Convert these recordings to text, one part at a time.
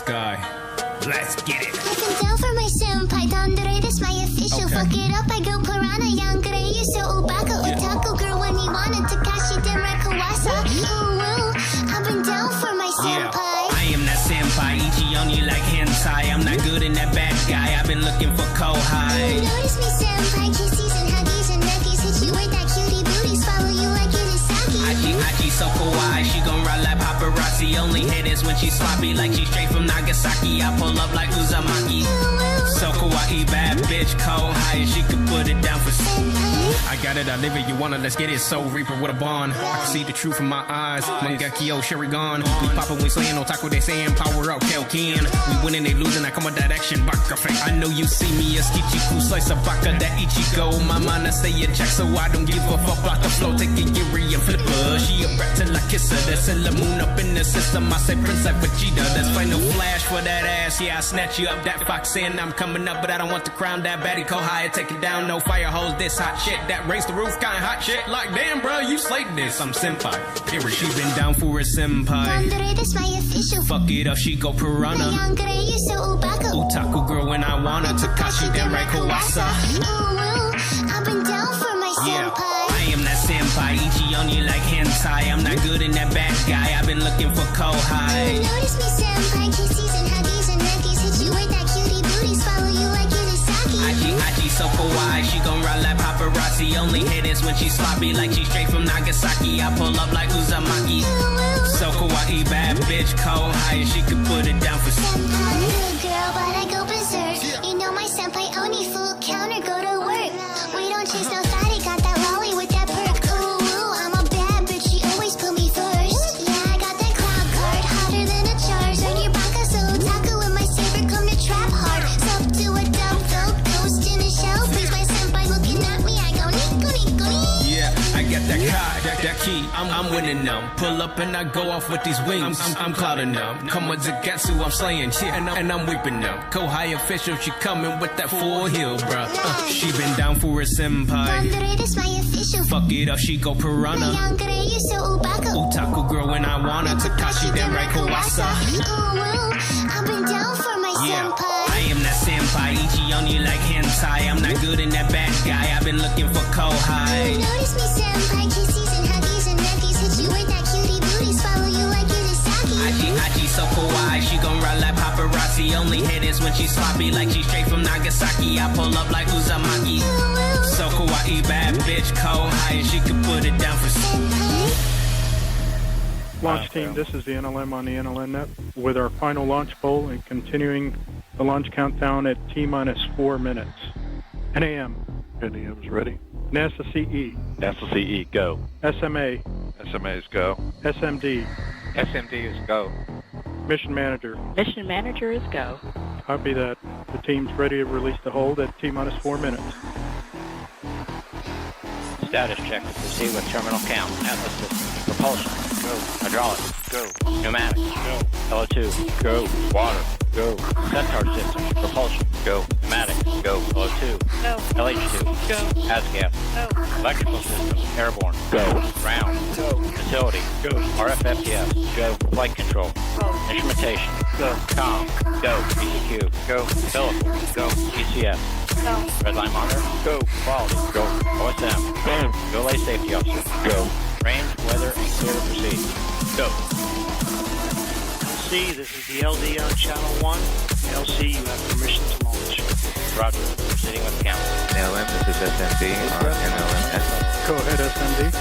guy. Let's get it. I can tell for my senpai, Dandere, this my official. Okay. Fuck it up, I go piranha, Yangere, you so Obaka, Otaku girl when he wanted Takashi Denrai Kawasa. Ooh, woo, I've been down for my senpai. I am that senpai, Ichi on you like hentai. I'm not good in that bad guy, I've been looking for Kohai. Notice me senpai, kissies and huggies and neckies. Hit you with that cutie booties, follow you like it is sake. Aji so kawaii, she gon' ride like paparazzi. Only hit is when she sloppy, like she straight from Nagasaki. I pull up like Uzumaki. So kawaii, bad bitch, Kohai, she could put it down for I got it, I live it, you want it, let's get it. Soul Reaper with a bond. I can see the truth in my eyes. Mangekyo, Shurigan. We poppin', we slayin', otaku, they sayin', power up, Kelkin. We winning, they losing, I come with that action, baka fake. I know you see me as Kichiku, slice of baka, that Ichigo. My mind, I say a check, so I don't give a fuck about the flow. Take a Yuri and flipper. She a brat till I kiss her. That's in the moon up in the system. I say Prince like Vegeta. That's final flash for that ass. Yeah, I snatch you up, that fox in. I'm coming up, but I don't want the crown. That baddie Kohai, take it down. No fire hose, this hot shit. That raise the roof, kinda hot shit. Like, damn, bro, you slayed this. I'm senpai. Period. She been down for a senpai. Dandere, this my official. Fuck it up, she go piranha. Yangere, you so Obaka. Otaku girl when I want her. Takashi Denrai Kawasa. Ooh, woo, I've been down for my senpai. I am that senpai, Ichi on you like hentai. I'm not good in that bad guy, I've been looking for Kohai. Notice me senpai, kissies and huggies and neckies. Hit you with that cutie booties, follow you like it is sake. Aji so kawaii, she gon' ride like paparazzi. Only hit is when she sloppy, like she straight from Nagasaki. I pull up like Uzumaki. So kawaii, bad bitch, Kohai, she could put it down for Senpai, good girl, but I go berserk. You know my senpai Oni, full counter, go to work. We don't chase no fatty, got that lolly with that perk. Ooh, woo, I'm a bad bitch, she always put me first. Yeah, I got that cloud card, hotter than a charge. On your baka, so otaku with my saber, come to trap hard. Sub to a dumb dope, ghost in a shell. Freeze my senpai looking at me, I go nico nico nico. Yeah, I got that card, that key, I'm winning them. Pull up and I go off with these wings, I'm clouding them. Come with Zagatsu, I'm slaying shit, and I'm weeping them. Kohai official, she coming with that full heel, bruh. She been down for a senpai. Dandere, this my official. Fuck it up, she go piranha. Yangere, you so Obaka. Otaku girl when I want her. Takashi Denrai Kawasa. Ooh, woo, I've been down for my senpai. I am that senpai, Ichi on you like hentai. I'm not good in that bad guy, I've been looking for Kohai. Notice me senpai, kissies and huggies and neckies. Hit you with that cutie booties, follow you like it is sake. Aji so kawaii, she gon' ride like paparazzi. Only hit is when she sloppy, like she straight from Nagasaki. I pull up like Uzumaki. So kawaii, bad bitch, Kohai, she could put it down for Launch team, this is the NLM on the NLN net with our final launch poll and continuing the launch countdown at T-minus 4 minutes. NAM. NAM is ready. NASA CE. NASA CE, go. SMA. SMA is go. SMD. SMD is go. Mission Manager. Mission Manager is go. Copy that. The team's ready to release the hold at T-minus 4 minutes. Status check to proceed with terminal count. Atlas system. Propulsion. Go. Hydraulics. Go. Pneumatics. Go. LO2. Go. Water. Go. Centaur system. Propulsion. Go. Pneumatics. Go. LO2. Go. LH2. Go. ASGAS. Go. Electrical system. Airborne. Go. Ground. Go. Facility. Go. RFFTS. Go. Flight control. Go. Instrumentation. Go. COM. Go. ECQ. Go. Umbilical. Go. ECS. Go. Redline monitor. Go. Quality. Go. OSM. Go. Go lay safety officer. Go. Range, weather, and clear to proceed. Go. LC, this is the LD on channel 1. LC, you have permission to launch. Roger. Proceeding with count. NLM, this is SMD on NLM. Go ahead, SMD.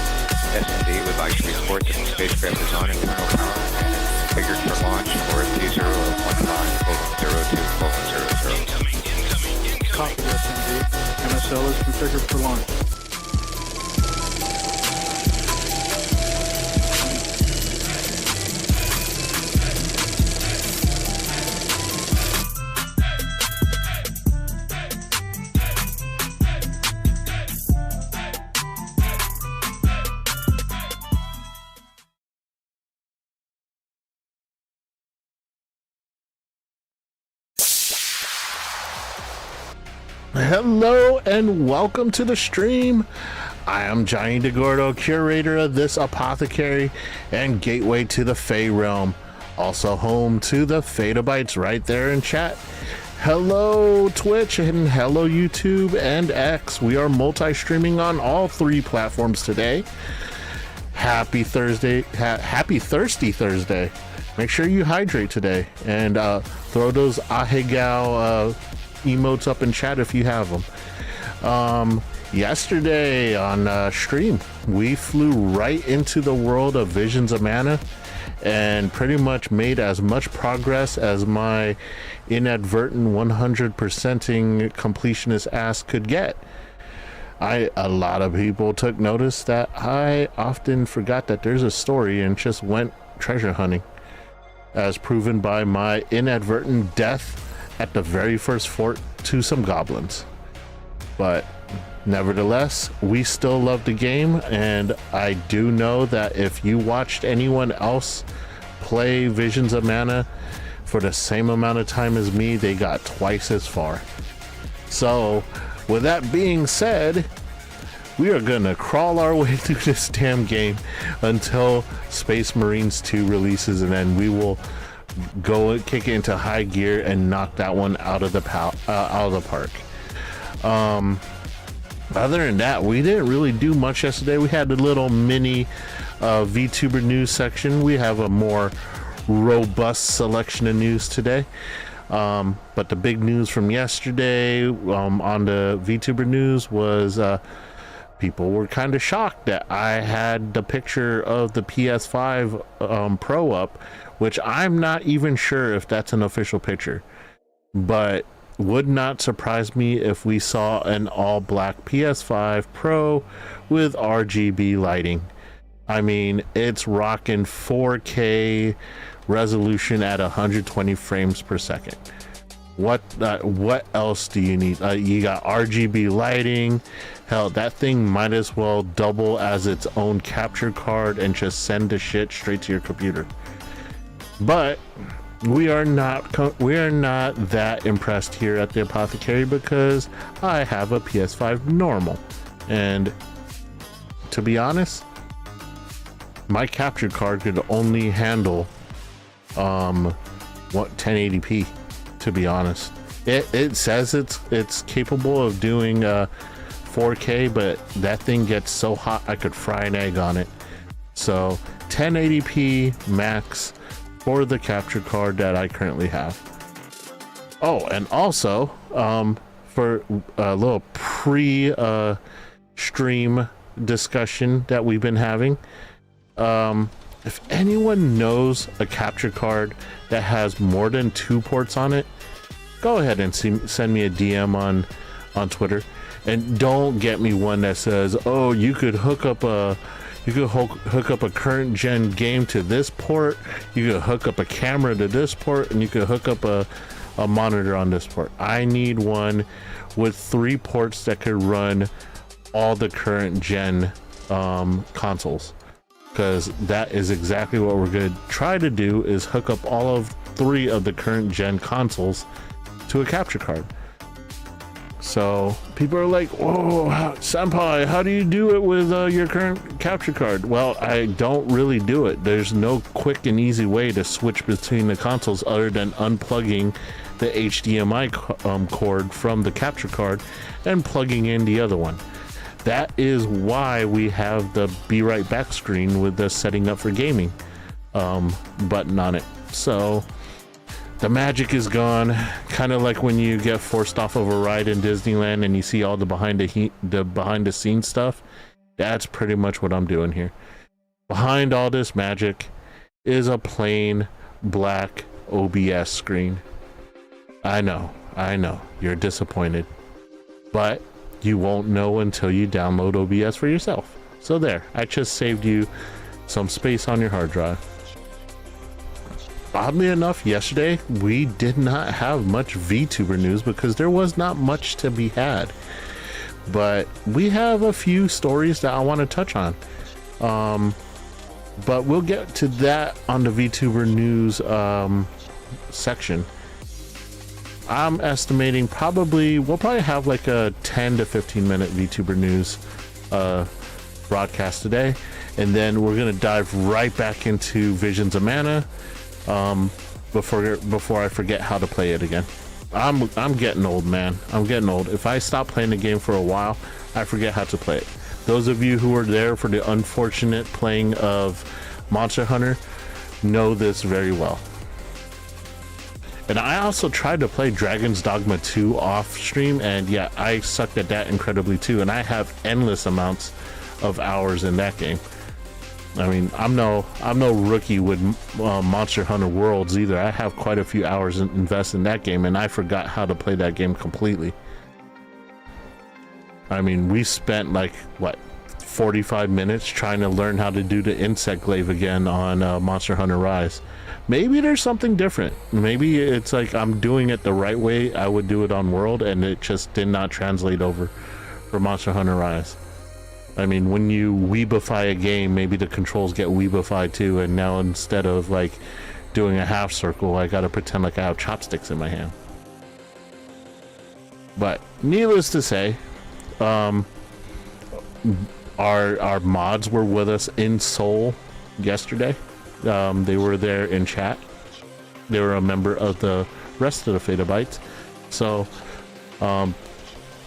SMD would like to report that the spacecraft is on internal power and figured for launch for 2015:02:00. Copy, SMD. MSL is configured for launch. Hello and welcome to the stream. I am Johnny DeGordo, curator of this apothecary and gateway to the Fey realm. Also home to the Fatabytes right there in chat. Hello Twitch and hello YouTube and X. We are multi-streaming on all 3 platforms today. Happy Thursday. Happy Thirsty Thursday. Make sure you hydrate today and throw those ahegao emotes up in chat if you have them. Yesterday on stream, we flew right into the world of Visions of Mana and pretty much made as much progress as my inadvertent 100%ing completionist ass could get. A lot of people took notice that I often forgot that there's a story and just went treasure hunting, as proven by my inadvertent death at the very first fort to some goblins. But nevertheless, we still love the game, and I do know that if you watched anyone else play Visions of Mana for the same amount of time as me, they got twice as far. So with that being said, we are gonna crawl our way through this damn game until Space Marines 2 releases, and then we will go kick it into high gear and knock that one out of the park. Other than that, we didn't really do much yesterday. We had a little mini VTuber news section. We have a more robust selection of news today. But the big news from yesterday on the VTuber news was people were kind of shocked that I had the picture of the PS5 Pro up, which I'm not even sure if that's an official picture, but would not surprise me if we saw an all black PS5 Pro with RGB lighting. I mean, it's rocking 4K resolution at 120 frames per second. What else do you need? You got RGB lighting. Hell, that thing might as well double as its own capture card and just send the shit straight to your computer. But we are not that impressed here at the Apothecary because I have a PS5 normal, and to be honest, my capture card could only handle 1080p. To be honest, it says it's capable of doing 4K, but that thing gets so hot I could fry an egg on it. So 1080p max for the capture card that I currently have. Oh, and also for a little pre-stream discussion that we've been having, if anyone knows a capture card that has more than 2 ports on it, go ahead and send me a DM on Twitter, and don't get me one that says, oh, you could hook up a current gen game to this port, you could hook up a camera to this port, and you could hook up a monitor on this port. I need one with 3 ports that could run all the current gen consoles, because that is exactly what we're going to try to do, is hook up all of 3 of the current gen consoles to a capture card. So people are like, whoa, senpai, how do you do it with your current capture card? Well, I don't really do it. There's no quick and easy way to switch between the consoles other than unplugging the HDMI cord from the capture card and plugging in the other one. That is why we have the be right back screen with the setting up for gaming button on it. So the magic is gone, kind of like when you get forced off of a ride in Disneyland and you see all the behind the scenes stuff. That's pretty much what I'm doing here. Behind all this magic is a plain black OBS screen. I know, you're disappointed, but you won't know until you download OBS for yourself. So there, I just saved you some space on your hard drive. Oddly enough, yesterday we did not have much VTuber news because there was not much to be had, but we have a few stories that I want to touch on, but we'll get to that on the VTuber news section. I'm estimating we'll probably have like a 10 to 15 minute VTuber news broadcast today, and then we're gonna dive right back into Visions of Mana, before I forget how to play it again. I'm getting old, man. I'm getting old. If I stop playing the game for a while, I forget how to play it. Those of you who were there for the unfortunate playing of Monster Hunter know this very well. And I also tried to play Dragon's Dogma 2 off stream, and yeah, I sucked at that incredibly too, and I have endless amounts of hours in that game. I mean, I'm no rookie with Monster Hunter Worlds either. I have quite a few hours invested in that game, and I forgot how to play that game completely. I mean, we spent like, what, 45 minutes trying to learn how to do the insect glaive again on Monster Hunter Rise. Maybe there's something different. Maybe it's like I'm doing it the right way I would do it on World, and it just did not translate over for Monster Hunter Rise. I mean, when you weebify a game, maybe the controls get weebified too, and now instead of like doing a half circle, I gotta pretend like I have chopsticks in my hand. But needless to say, our mods were with us in Seoul yesterday. They were there in chat. They were a member of the rest of the Fatabytes. So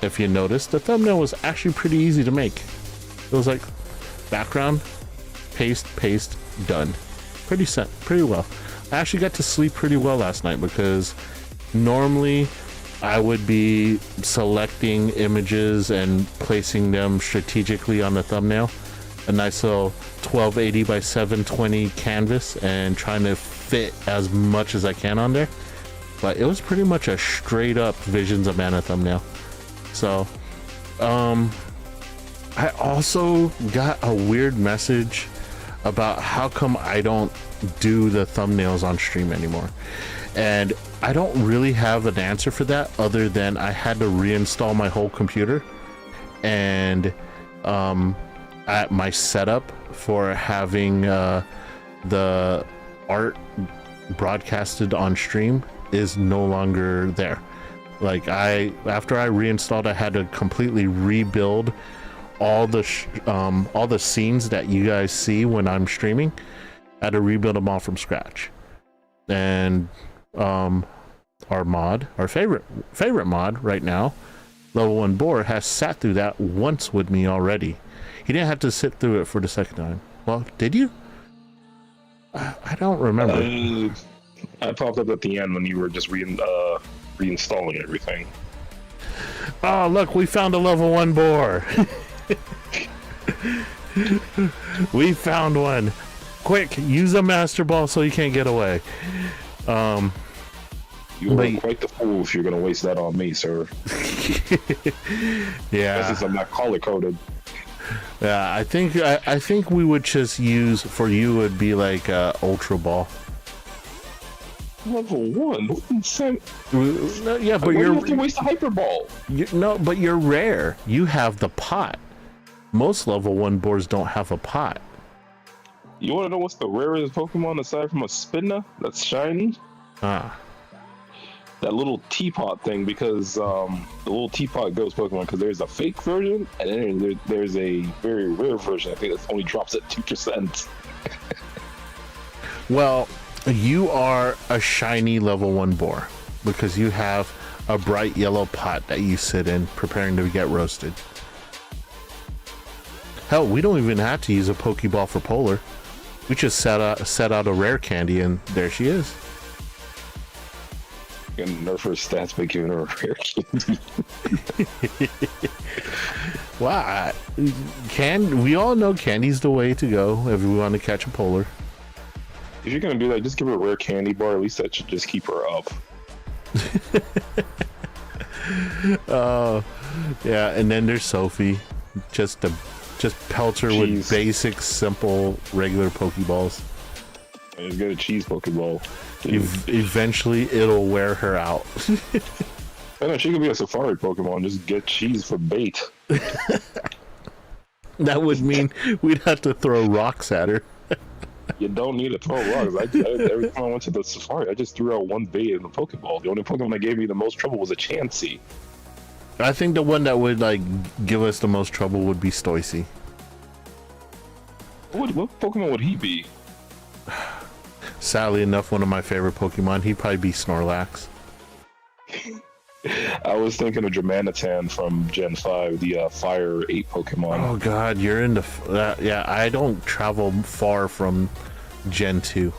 if you noticed, the thumbnail was actually pretty easy to make. It was like background, paste, done. Pretty well. I actually got to sleep pretty well last night, because normally I would be selecting images and placing them strategically on the thumbnail. A nice little 1280 by 720 canvas, and trying to fit as much as I can on there. But it was pretty much a straight up Visions of Mana thumbnail. So, I also got a weird message about how come I don't do the thumbnails on stream anymore. And I don't really have an answer for that, other than I had to reinstall my whole computer. And at my setup for having the art broadcasted on stream is no longer there. Like, after I reinstalled, I had to completely rebuild all the scenes that you guys see when I'm streaming. I had to rebuild them all from scratch. And our mod, our favorite mod right now, Level 1 Boar, has sat through that once with me already. He didn't have to sit through it for the second time. Well, did you? I don't remember. I popped up at the end when you were just reinstalling everything. Oh, look, we found a Level 1 Boar. We found one. Quick, use a Master Ball so you can't get away. You are quite the fool if you're going to waste that on me, sir. Yeah. Since I'm not color coded. Yeah, I think we would just use, for you would be like Ultra Ball. Level 1? Yeah, but you have to waste the Hyper Ball. No, but you're rare. You have the pot. Most Level 1 boards don't have a pot. You want to know what's the rarest Pokemon aside from a Spinda that's shiny? That little teapot thing, because the little teapot ghost Pokemon, because there's a fake version, and then there's a very rare version. I think that only drops at 2%. Well, you are a shiny Level 1 boar, because you have a bright yellow pot that you sit in preparing to get roasted. Hell, we don't even have to use a Pokeball for Polar. We just set out a rare candy, and there she is. And nerf her stats by giving her a rare candy. Wow. We all know candy's the way to go if we want to catch a Polar. If you're going to do that, just give her a rare candy bar. At least that should just keep her up. Oh, yeah. And then there's Sophie. Just pelts her with basic, simple, regular Pokeballs. Just get a cheese Pokeball. Eventually, it'll wear her out. I know, she could be a safari Pokemon. Just get cheese for bait. That would mean we'd have to throw rocks at her. You don't need to throw rocks. Every time I went to the safari, I just threw out one bait in the Pokeball. The only Pokemon that gave me the most trouble was a Chansey. I think the one that would give us the most trouble would be Stoicy. What Pokemon would he be? Sadly enough, one of my favorite Pokemon. He'd probably be Snorlax. I was thinking of Germanitan from Gen 5, the Fire 8 Pokemon. Oh god, you're into yeah, I don't travel far from Gen 2.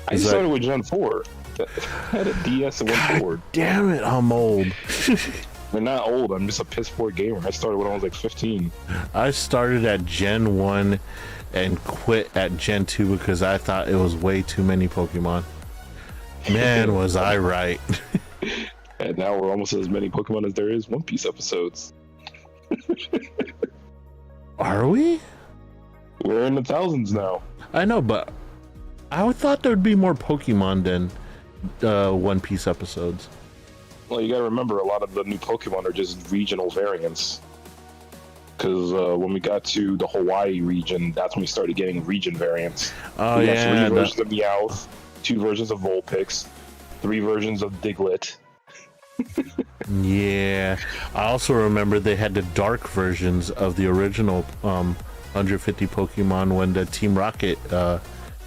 I started with Gen 4. I had a DS and went forward. Damn it, I'm old. I'm not old, I'm just a piss poor gamer. I started when I was like 15. I started at Gen 1 and quit at Gen 2 because I thought it was way too many Pokemon. Man, was I right. And now we're almost as many Pokemon as there is One Piece episodes. Are we? We're in the thousands now. I know, but I thought there'd be more Pokemon than One Piece episodes. Well, you gotta remember, a lot of the new Pokemon are just regional variants. Because when we got to the Hawaii region, that's when we started getting region variants. Oh, we got yeah. 3 versions of Meowth, 2 versions of Vulpix, 3 versions of Diglett. Yeah, I also remember they had the dark versions of the original 150 Pokemon when the Team Rocket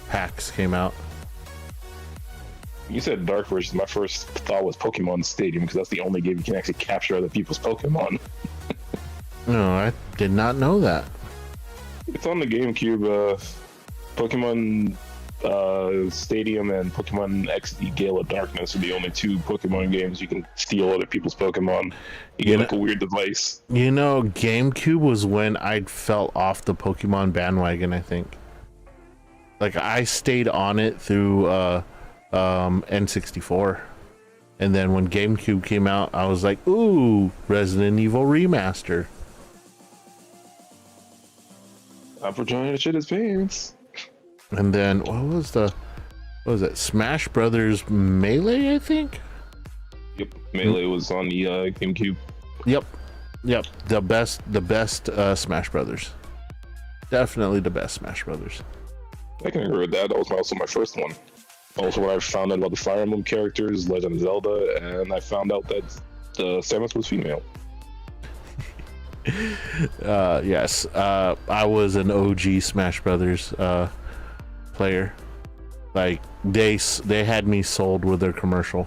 packs came out. You said dark versions. My first thought was Pokemon Stadium because that's the only game you can actually capture other people's Pokemon. No, I did not know that. It's on the GameCube. Pokemon Stadium and Pokemon XD Gale of Darkness are the only 2 Pokemon games you can steal other people's Pokemon. You get like a weird device. You know, GameCube was when I fell off the Pokemon bandwagon, I think. Like, I stayed on it through N64. And then when GameCube came out, I was like, ooh, Resident Evil Remaster. I'm for trying to shit his pants. And then what was it? Smash Brothers Melee, I think. Yep, Melee was on the GameCube. Yep. The best Smash Brothers. Definitely the best Smash Brothers. I can agree with that. That was also my first one. Also, when I found out about the Fire Emblem characters, Legend of Zelda, and I found out that Samus was female. Yes, I was an OG Smash Brothers player. Like they had me sold with their commercial.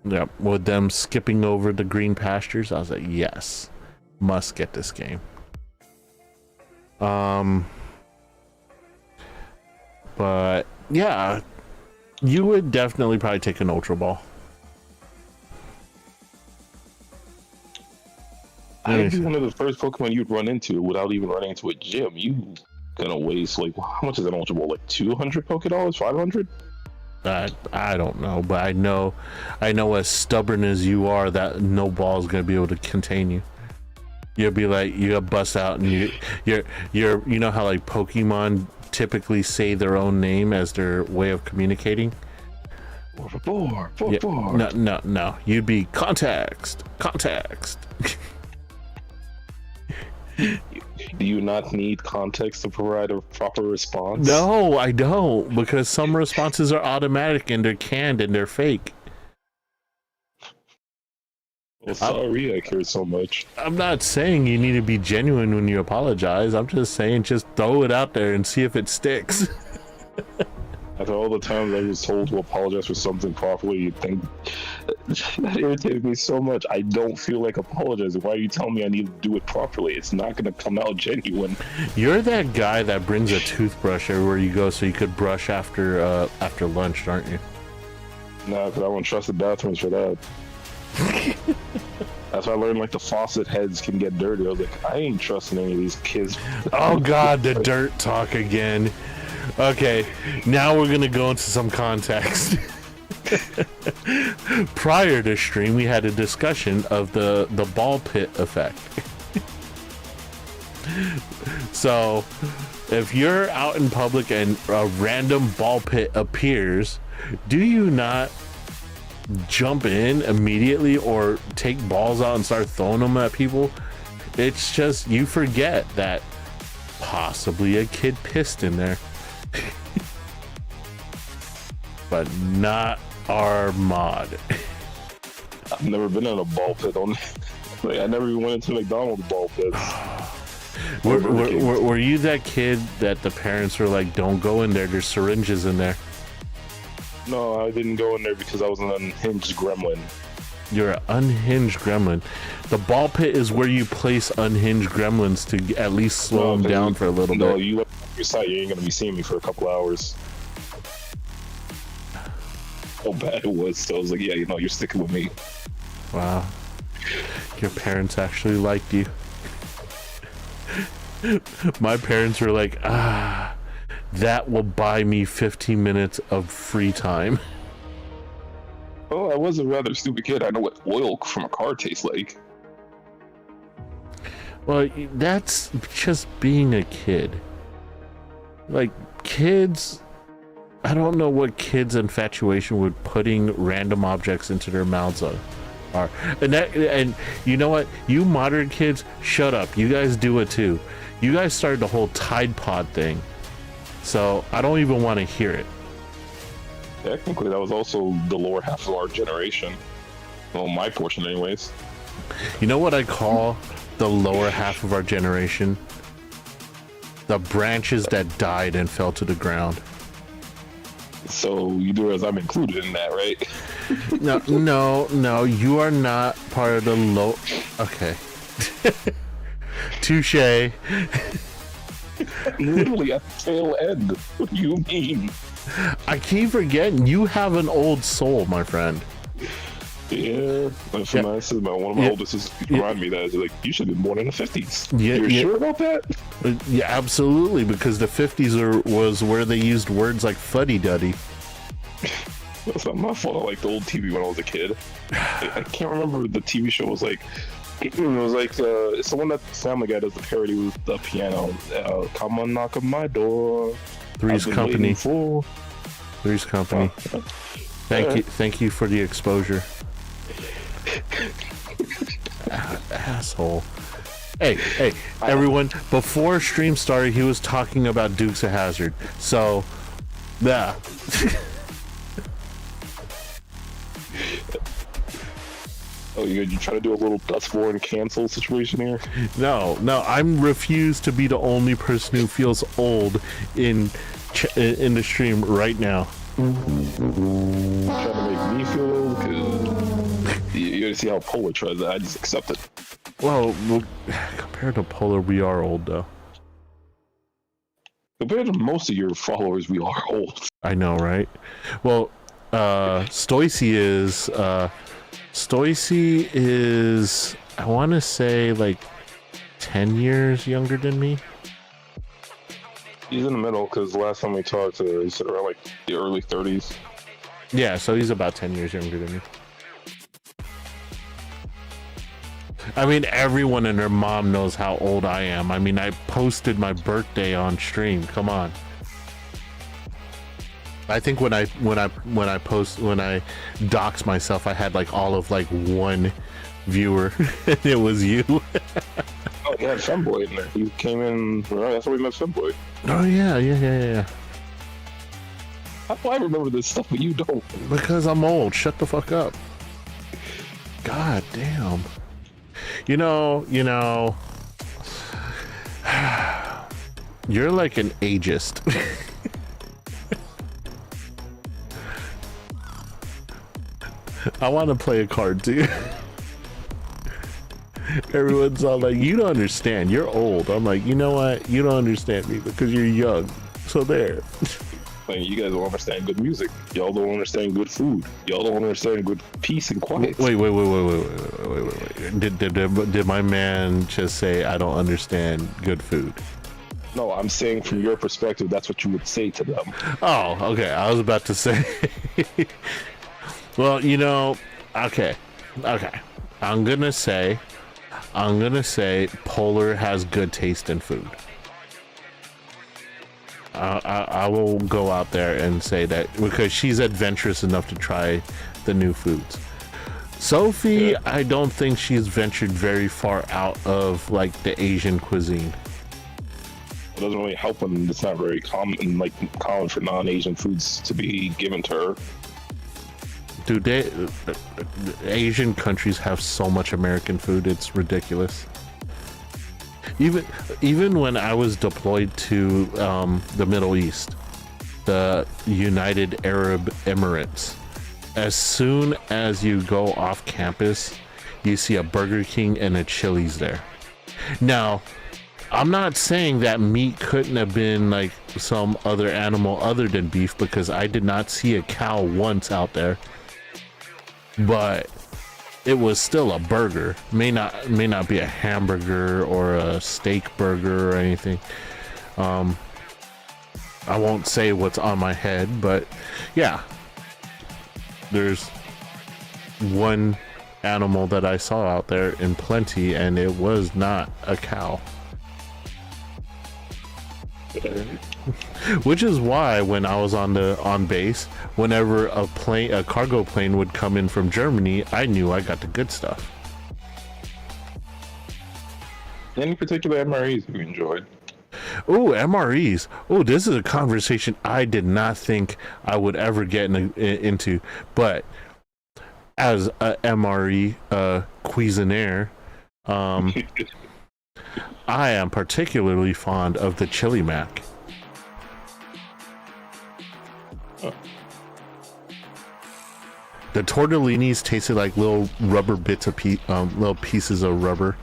Yep, with them skipping over the green pastures, I was like, yes, must get this game. But yeah, you would definitely probably take an Ultra Ball. I'd be one of the first Pokemon you'd run into without even running into a gym. You gonna waste like, how much is an Ultra Ball? Like 200 Pokédollars, 500? I don't know, but I know as stubborn as you are, that no ball is gonna be able to contain you. You'll be like, you'll bust out, and you're you know how like Pokemon typically say their own name as their way of communicating. No, you'd be context. Do you not need context to provide a proper response? No, I don't, because some responses are automatic and they're canned and they're fake. Well, sorry I care so much. I'm not saying you need to be genuine when you apologize. I'm just saying just throw it out there and see if it sticks. After all the times I was told to apologize for something properly, you'd think that irritated me so much. I don't feel like apologizing. Why are you telling me I need to do it properly? It's not going to come out genuine. You're that guy that brings a toothbrush everywhere you go so you could brush after lunch, aren't you? No, because I won't trust the bathrooms for that. That's why I learned like the faucet heads can get dirty. I was like, I ain't trusting any of these kids. Oh god, the dirt talk again. Okay, now we're gonna go into some context. Prior to stream, we had a discussion of the ball pit effect. So, if you're out in public and a random ball pit appears, do you not jump in immediately or take balls out and start throwing them at people? It's just you forget that possibly a kid pissed in there. But not our mod. I've never been in a ball pit. Like, I never even went into McDonald's ball pits. Were you that kid that the parents were like, don't go in there, there's syringes in there? No, I didn't go in there because I was an unhinged gremlin. You're an unhinged gremlin. The ball pit is where you place unhinged gremlins to at least slow them down for a little bit. No, you let your site, you ain't gonna be seeing me for a couple hours. How bad it was, so I was like, yeah, you know, you're sticking with me. Wow. Your parents actually liked you. My parents were like, that will buy me 15 minutes of free time. Oh, I was a rather stupid kid. I know what oil from a car tastes like. Well, that's just being a kid. Like, kids, I don't know what kids' infatuation with putting random objects into their mouths are. And you know what? You modern kids, shut up. You guys do it too. You guys started the whole Tide Pod thing. So I don't even want to hear it. Technically, that was also the lower half of our generation. Well, my portion anyways. You know what I call the lower half of our generation? The branches that died and fell to the ground. So you do realize I'm included in that, right? No, you are not part of the low. Okay. Touche. Literally at the tail end. What do you mean? I keep forgetting you have an old soul, my friend. Yeah, that's what I said. One of my oldest sisters reminded me that like you should have been born in the 50s. You're sure about that? Yeah, absolutely, because the 50s was where they used words like fuddy-duddy. That's not my fault. I liked the old TV when I was a kid. I can't remember what the TV show was like. It was like it's the one that Family Guy does the parody with the piano. Come on, knock on my door. Three's Company. Three's Company. Thank you for the exposure. Asshole. Hey, everyone, before stream started, he was talking about Dukes of Hazzard. So, yeah. Oh, you trying to do a little Dustborn cancel situation here? No, I'm refused to be the only person who feels old in the stream right now. Trying to make me feel old? Because you gotta see how Polar tries that. I just accept it. Well, compared to Polar, we are old, though. Compared to most of your followers, we are old. I know, right? Well, Stoicy is, I want to say, like 10 years younger than me. He's in the middle, because the last time we talked, he said around like the early 30s. Yeah, so he's about 10 years younger than me. I mean, everyone and their mom knows how old I am. I mean, I posted my birthday on stream. Come on. I think when I doxed myself, I had like all of like one viewer. It was you. Oh, you had Femboy in there. He came in. That's where we met Femboy. Oh yeah. How do I remember this stuff, but you don't? Because I'm old. Shut the fuck up. God damn. You know. You're like an ageist. I want to play a card too. Everyone's all like, you don't understand, you're old. I'm like, you know what? You don't understand me because you're young. So there. Like, you guys don't understand good music. Y'all don't understand good food. Y'all don't understand good peace and quiet. Wait. Did my man just say I don't understand good food? No, I'm saying from your perspective, that's what you would say to them. Oh, okay. I was about to say. Well, okay. I'm gonna say Polar has good taste in food. I will go out there and say that because she's adventurous enough to try the new foods. Sophie, yeah. I don't think she's ventured very far out of like the Asian cuisine. It doesn't really help when it's not very common for non-Asian foods to be given to her. Dude, Asian countries have so much American food, it's ridiculous. even when I was deployed to the Middle East, the United Arab Emirates, as soon as you go off campus, you see a Burger King and a Chili's there. Now, I'm not saying that meat couldn't have been like some other animal other than beef, because I did not see a cow once out there, but it was still a burger. May not be a hamburger or a steak burger or anything. I won't say what's on my head, but yeah, there's one animal that I saw out there in plenty, and it was not a cow. Which is why when I was on base, whenever a cargo plane would come in from Germany, I knew I got the good stuff. Any particular MREs you enjoyed? Oh, MREs. Oh, this is a conversation I did not think I would ever get into, but as a MRE Cuisinaire, I am particularly fond of the Chili Mac. The tortellinis tasted like little rubber bits of little pieces of rubber.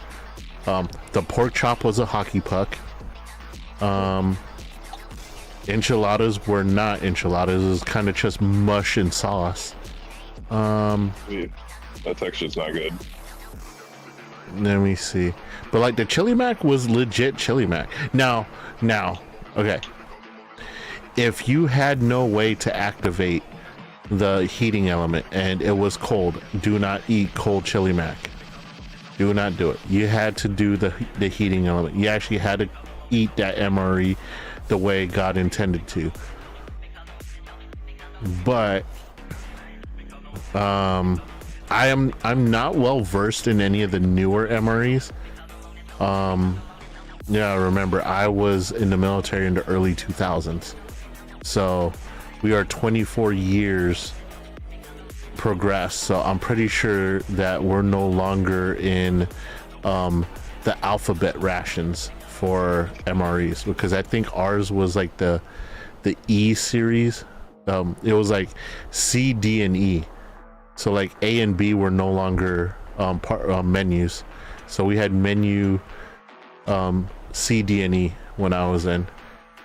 The pork chop was a hockey puck. Enchiladas were not enchiladas. It was kind of just mush and sauce. Yeah, that texture's not good. Let me see. But like the Chili Mac was legit Chili Mac. Now, okay. If you had no way to activate the heating element and it was cold, do not eat cold Chili Mac. Do not do it. You had to do the heating element. You actually had to eat that MRE the way God intended to. But I'm not well versed in any of the newer MREs. Yeah, remember I was in the military in the early 2000s, so we are 24 years progressed. So I'm pretty sure that we're no longer in the alphabet rations for MREs, because I think ours was like the E series. It was like C, D, and E. So like A and B were no longer menus. So we had menu C, D, and E when I was in.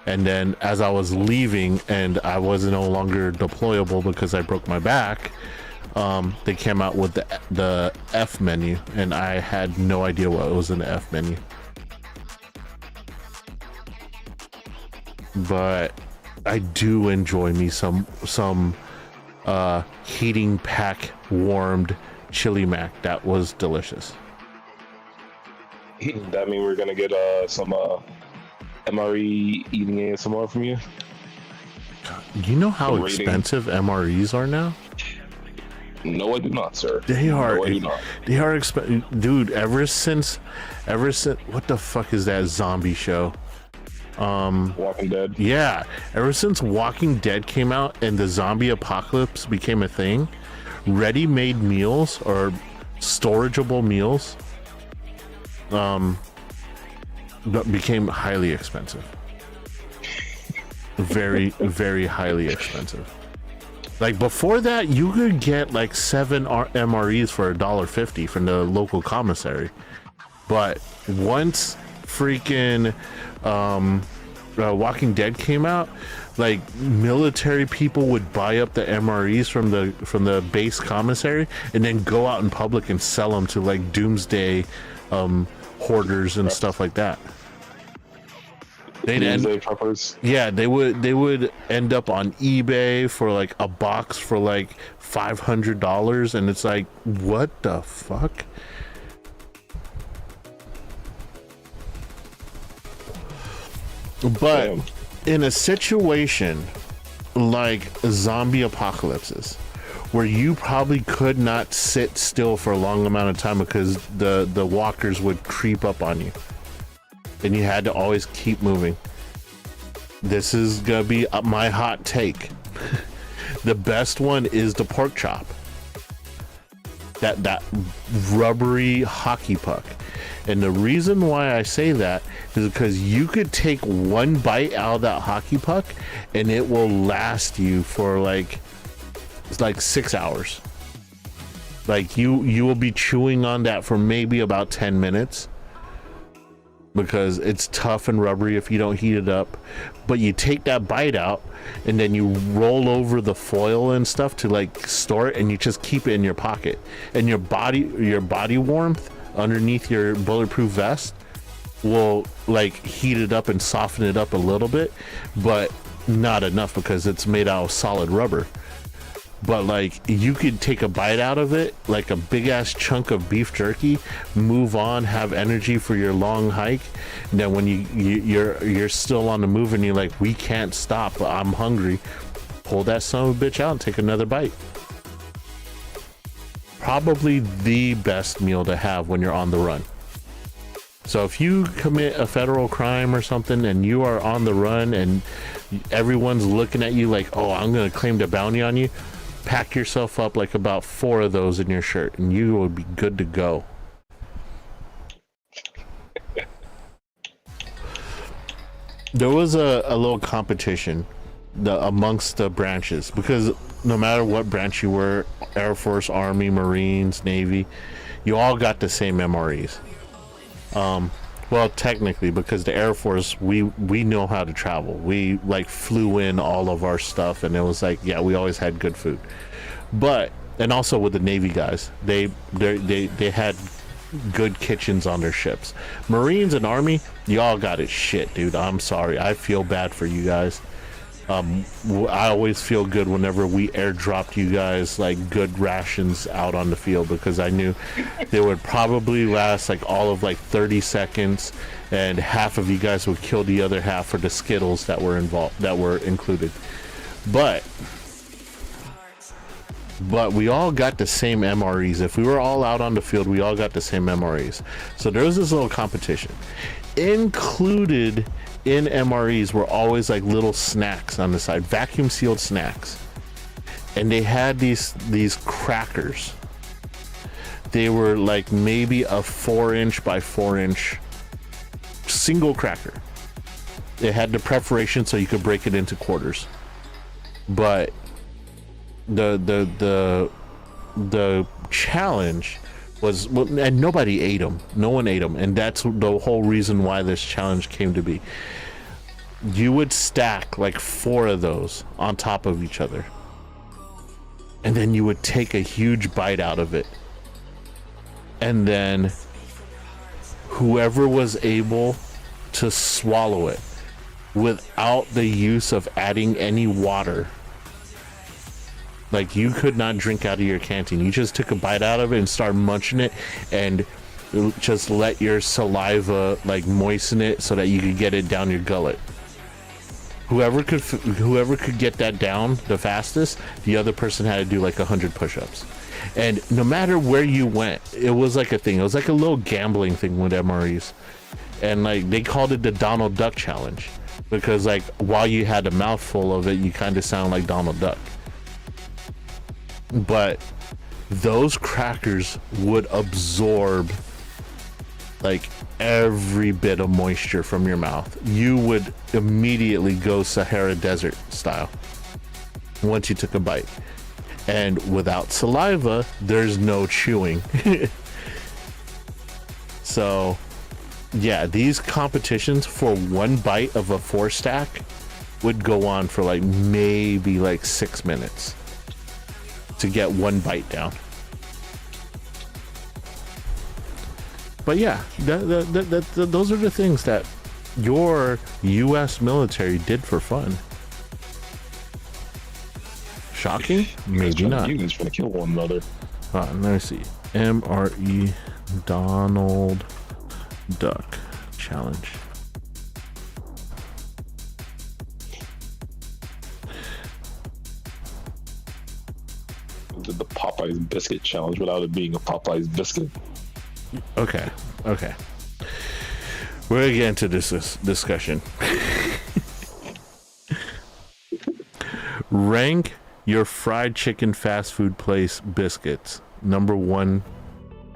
And then as I was leaving and I was no longer deployable because I broke my back, they came out with the F menu, and I had no idea what was in the F menu. But I do enjoy me some heating pack warmed Chili Mac. That was delicious. That mean we're gonna get some MRE eating ASMR from you? You know how expensive MREs are now? No, I do not, sir. They are. No, I do not. They are expensive, dude. Ever since, what the fuck is that zombie show? Walking Dead. Yeah, ever since Walking Dead came out and the zombie apocalypse became a thing, ready-made meals or storageable meals became highly expensive. Very, very highly expensive. Like before that, you could get like 7 MREs for $1.50 from the local commissary. But once freaking Walking Dead came out, like military people would buy up the MREs from the base commissary and then go out in public and sell them to like doomsday hoarders and stuff like that. They would end up on eBay for like a box for like $500, and it's like, what the fuck? But in a situation like zombie apocalypses, where you probably could not sit still for a long amount of time because the walkers would creep up on you, and you had to always keep moving. This is gonna be my hot take. The best one is the pork chop. That rubbery hockey puck. And the reason why I say that is because you could take one bite out of that hockey puck and it will last you for like 6 hours. Like you will be chewing on that for maybe about 10 minutes because it's tough and rubbery if you don't heat it up. But you take that bite out and then you roll over the foil and stuff to like store it, and you just keep it in your pocket. And your body warmth underneath your bulletproof vest will like heat it up and soften it up a little bit, but not enough because it's made out of solid rubber. But like you could take a bite out of it, like a big ass chunk of beef jerky, move on, have energy for your long hike, and then when you're still on the move and you're like, we can't stop, I'm hungry, pull that son of a bitch out and take another bite. Probably the best meal to have when you're on the run. So if you commit a federal crime or something and you are on the run and everyone's looking at you like, oh, I'm gonna claim the bounty on you, pack yourself up like about 4 of those in your shirt and you will be good to go. There was a little competition amongst the branches, because no matter what branch you were, Air Force, Army, Marines, Navy, you all got the same MREs. Well, technically, because the Air Force, we know how to travel. We like flew in all of our stuff, and it was like, yeah, we always had good food. But and also with the Navy guys, they had good kitchens on their ships. Marines and Army, y'all got it shit, dude. I'm sorry. I feel bad for you guys. I always feel good whenever we airdropped you guys like good rations out on the field, because I knew they would probably last like all of like 30 seconds, and half of you guys would kill the other half for the Skittles that were included. But we all got the same MREs. If we were all out on the field, we all got the same MREs. So there was this little competition. Included in MREs were always like little snacks on the side, vacuum sealed snacks. And they had these crackers. They were like maybe a 4-inch by 4-inch single cracker. It had the perforation so you could break it into quarters. But the challenge was, and nobody ate them. No one ate them, and that's the whole reason why this challenge came to be. You would stack like 4 of those on top of each other, and then you would take a huge bite out of it, and then whoever was able to swallow it without the use of adding any water, like you could not drink out of your canteen. You just took a bite out of it and started munching it, and just let your saliva like moisten it so that you could get it down your gullet. Whoever could get that down the fastest, the other person had to do like 100 push-ups. And no matter where you went, it was like a thing. It was like a little gambling thing with MREs, and like they called it the Donald Duck challenge, because like while you had a mouthful of it, you kind of sound like Donald Duck. But those crackers would absorb like every bit of moisture from your mouth. You would immediately go Sahara Desert style once you took a bite. And without saliva, there's no chewing. So yeah, these competitions for one bite of a 4-stack would go on for like maybe like 6 minutes to get one bite down. But yeah, those are the things that your U.S. military did for fun. Shocking? Maybe not. You guys want to kill one another. Let me see. MRE Donald Duck challenge. Did the Popeyes biscuit challenge without it being a Popeyes biscuit. Okay. We're gonna get into this discussion. Rank your fried chicken fast food place biscuits. Number 1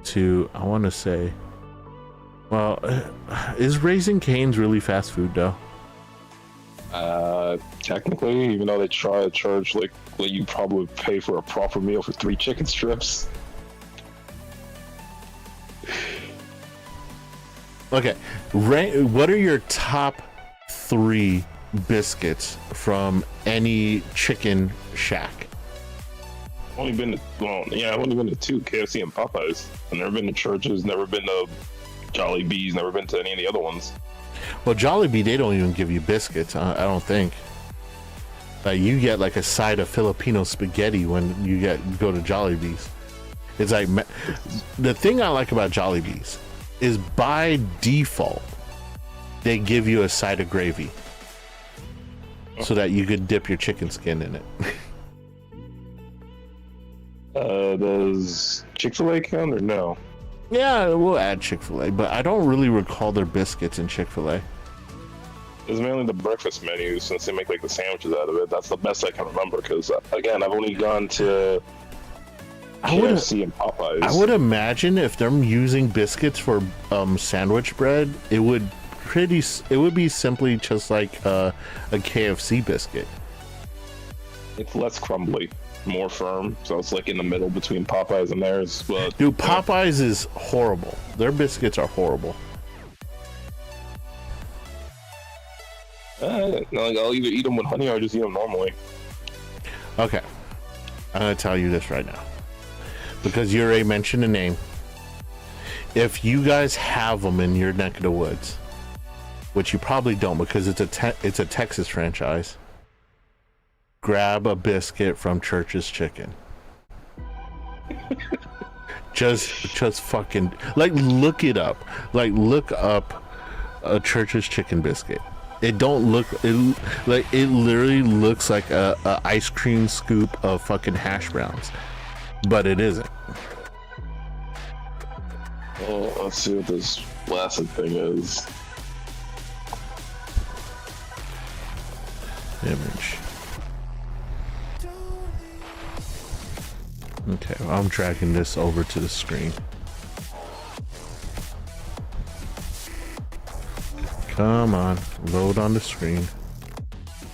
to, I want to say, Well, is Raising Cane's really fast food though? Technically, even though they try to charge like what you probably pay for a proper meal for 3 chicken strips. Okay, what are your top 3 biscuits from any chicken shack? I've only been to 2, KFC and Popeyes. I've never been to Church's, never been to Jollibee's, never been to any of the other ones. Well, Jollibee, they don't even give you biscuits, I don't think. You get like a side of Filipino spaghetti when you go to Jollibee's. It's like, the thing I like about Jollibee's is by default, they give you a side of gravy so that you could dip your chicken skin in it. Does Chick-fil-A count or no? Yeah, we'll add Chick-fil-A, but I don't really recall their biscuits in Chick-fil-A. It's mainly the breakfast menu since they make like the sandwiches out of it. That's the best I can remember because, again, I've only gone to KFC and Popeyes. I would imagine if they're using biscuits for sandwich bread, it would be simply just like a KFC biscuit. It's less crumbly, more firm, so it's like in the middle between Popeyes and theirs. But dude, Popeyes is horrible. Their biscuits are horrible. I'll either eat them with honey or just eat them normally. Okay, I'm gonna tell you this right now because you already mentioned a name. If you guys have them in your neck of the woods, which you probably don't because it's a Texas franchise, grab a biscuit from Church's Chicken. just fucking look it up. Look up a Church's Chicken biscuit. It don't look it literally looks like a ice cream scoop of fucking hash browns, but it isn't. Well, let's see what this blasted thing is. Image. Okay, well, I'm dragging this over to the screen. Come on, load on the screen.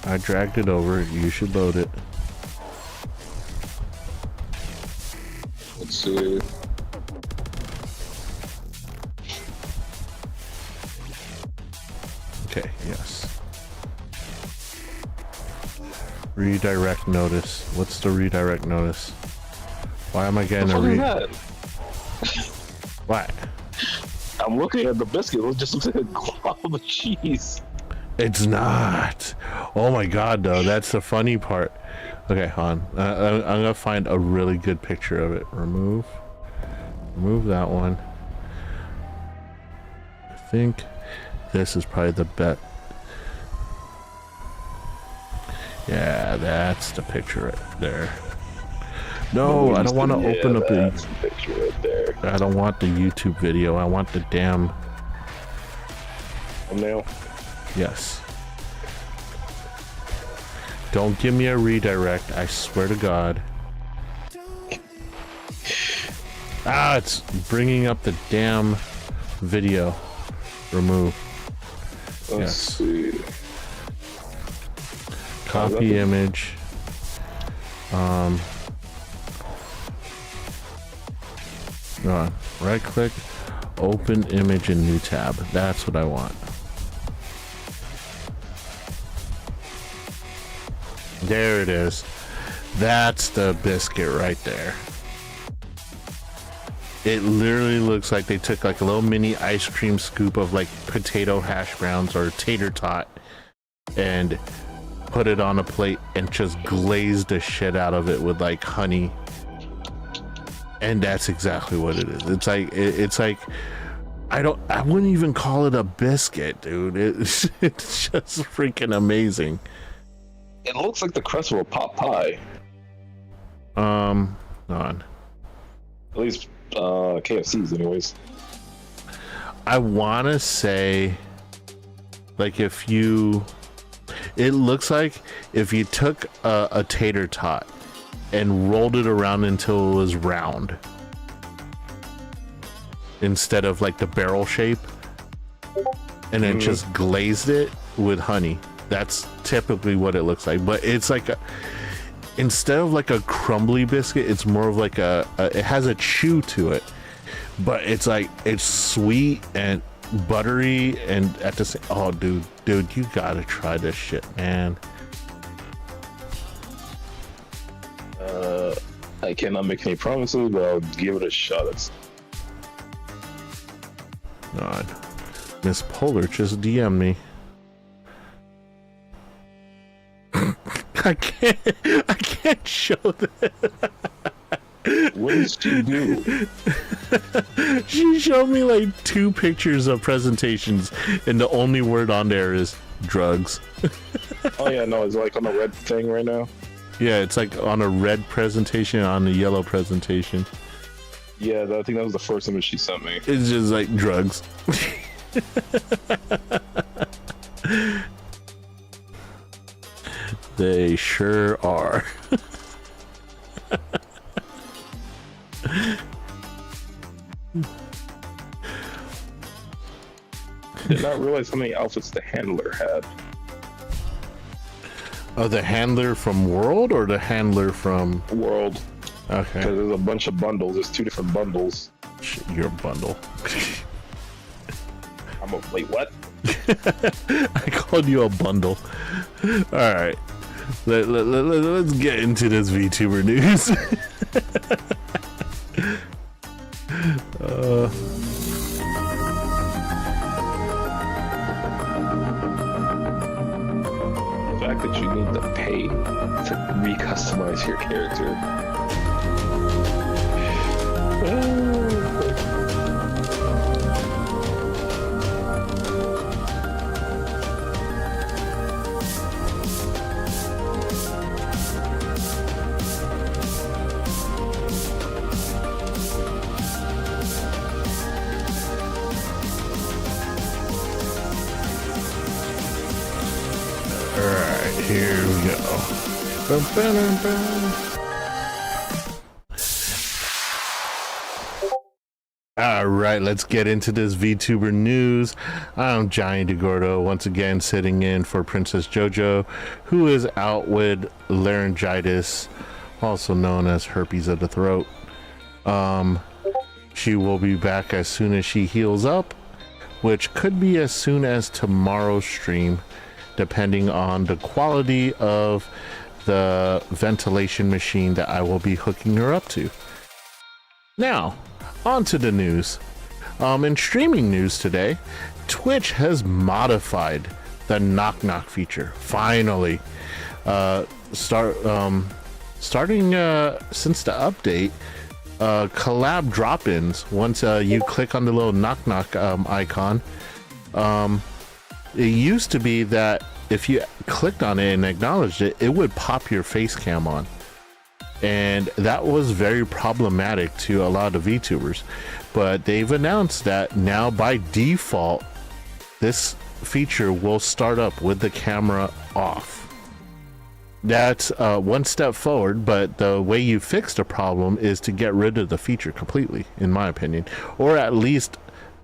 I dragged it over, you should load it. Let's see. Okay, yes. Redirect notice. What's the redirect notice? Why am I getting a read? What? I'm looking at the biscuit. It just looks like a glob of cheese. It's not. Oh my god, though. That's the funny part. Okay, hold on. I'm gonna find a really good picture of it. Remove that one. I think this is probably the bet. Yeah, that's the picture right there. No, I don't want to open up the picture right there. I don't want the YouTube video. I want the damn thumbnail. Yes. Don't give me a redirect. I swear to God. Ah, it's bringing up the damn video. Remove. Let's see. Copy image. Right click, open image in new tab. That's what I want. There it is. That's the biscuit right there. It literally looks like they took like a little mini ice cream scoop of like potato hash browns or tater tot and put it on a plate and just glazed the shit out of it with like honey. And that's exactly what it is. It's like I wouldn't even call it a biscuit, dude. It's just freaking amazing. It looks like the crust of a pot pie. On. At least KFC's anyways. I wanna say like it looks like if you took a tater tot and rolled it around until it was round instead of like the barrel shape, and then just glazed it with honey. That's typically what it looks like, but it's like instead of like a crumbly biscuit, it's more of like it has a chew to it, but it's like it's sweet and buttery and at the same. Oh, dude, you gotta try this shit, man. I cannot make any promises, but I'll give it a shot. God, Miss Polar just DM'd me. I can't show that. What did she do? She showed me like 2 pictures of presentations, and the only word on there is drugs. Oh yeah, no, it's like on the red thing right now. Yeah, it's like on a red presentation, on a yellow presentation. Yeah, I think that was the first image she sent me. It's just like drugs. They sure are. Did not realize how many outfits the handler had. Oh, the handler from World or the handler from World? Okay. Because there's a bunch of bundles. There's 2 different bundles. Shit, you're a bundle. Wait, what? I called you a bundle. All right. Let's get into this VTuber news. The fact that you need to pay to re-customize your character. Alright, here we go. Alright, let's get into this VTuber news. I'm Johnny DeGordo, once again sitting in for Princess JoJo, who is out with laryngitis, also known as herpes of the throat. She will be back as soon as she heals up, which could be as soon as tomorrow's stream, depending on the quality of the ventilation machine that I will be hooking her up to. Now, on to the news. In streaming news today, Twitch has modified the knock knock feature. Finally, starting since the update, collab drop-ins. Once you click on the little knock knock icon, it used to be that if you clicked on it and acknowledged it, it would pop your face cam on. And that was very problematic to a lot of VTubers. But they've announced that now by default, this feature will start up with the camera off. That's one step forward, but the way you fix the problem is to get rid of the feature completely, in my opinion. Or at least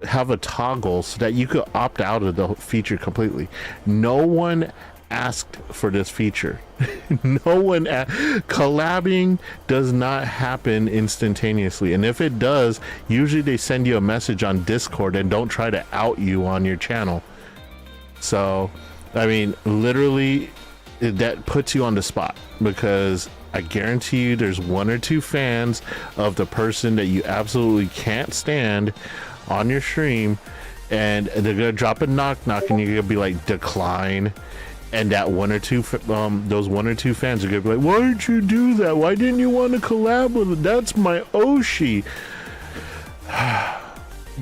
have a toggle so that you could opt out of the feature completely. No one asked for this feature. Collabing does not happen instantaneously, and if it does, usually they send you a message on Discord and don't try to out you on your channel. So I mean, literally that puts you on the spot, because I guarantee you there's 1 or 2 fans of the person that you absolutely can't stand on your stream, and they're gonna drop a knock knock and you're gonna be like, decline. And that 1 or 2 those 1 or 2 fans are gonna be like, why did you do that? Why didn't you want to collab with it? That's my Oshi.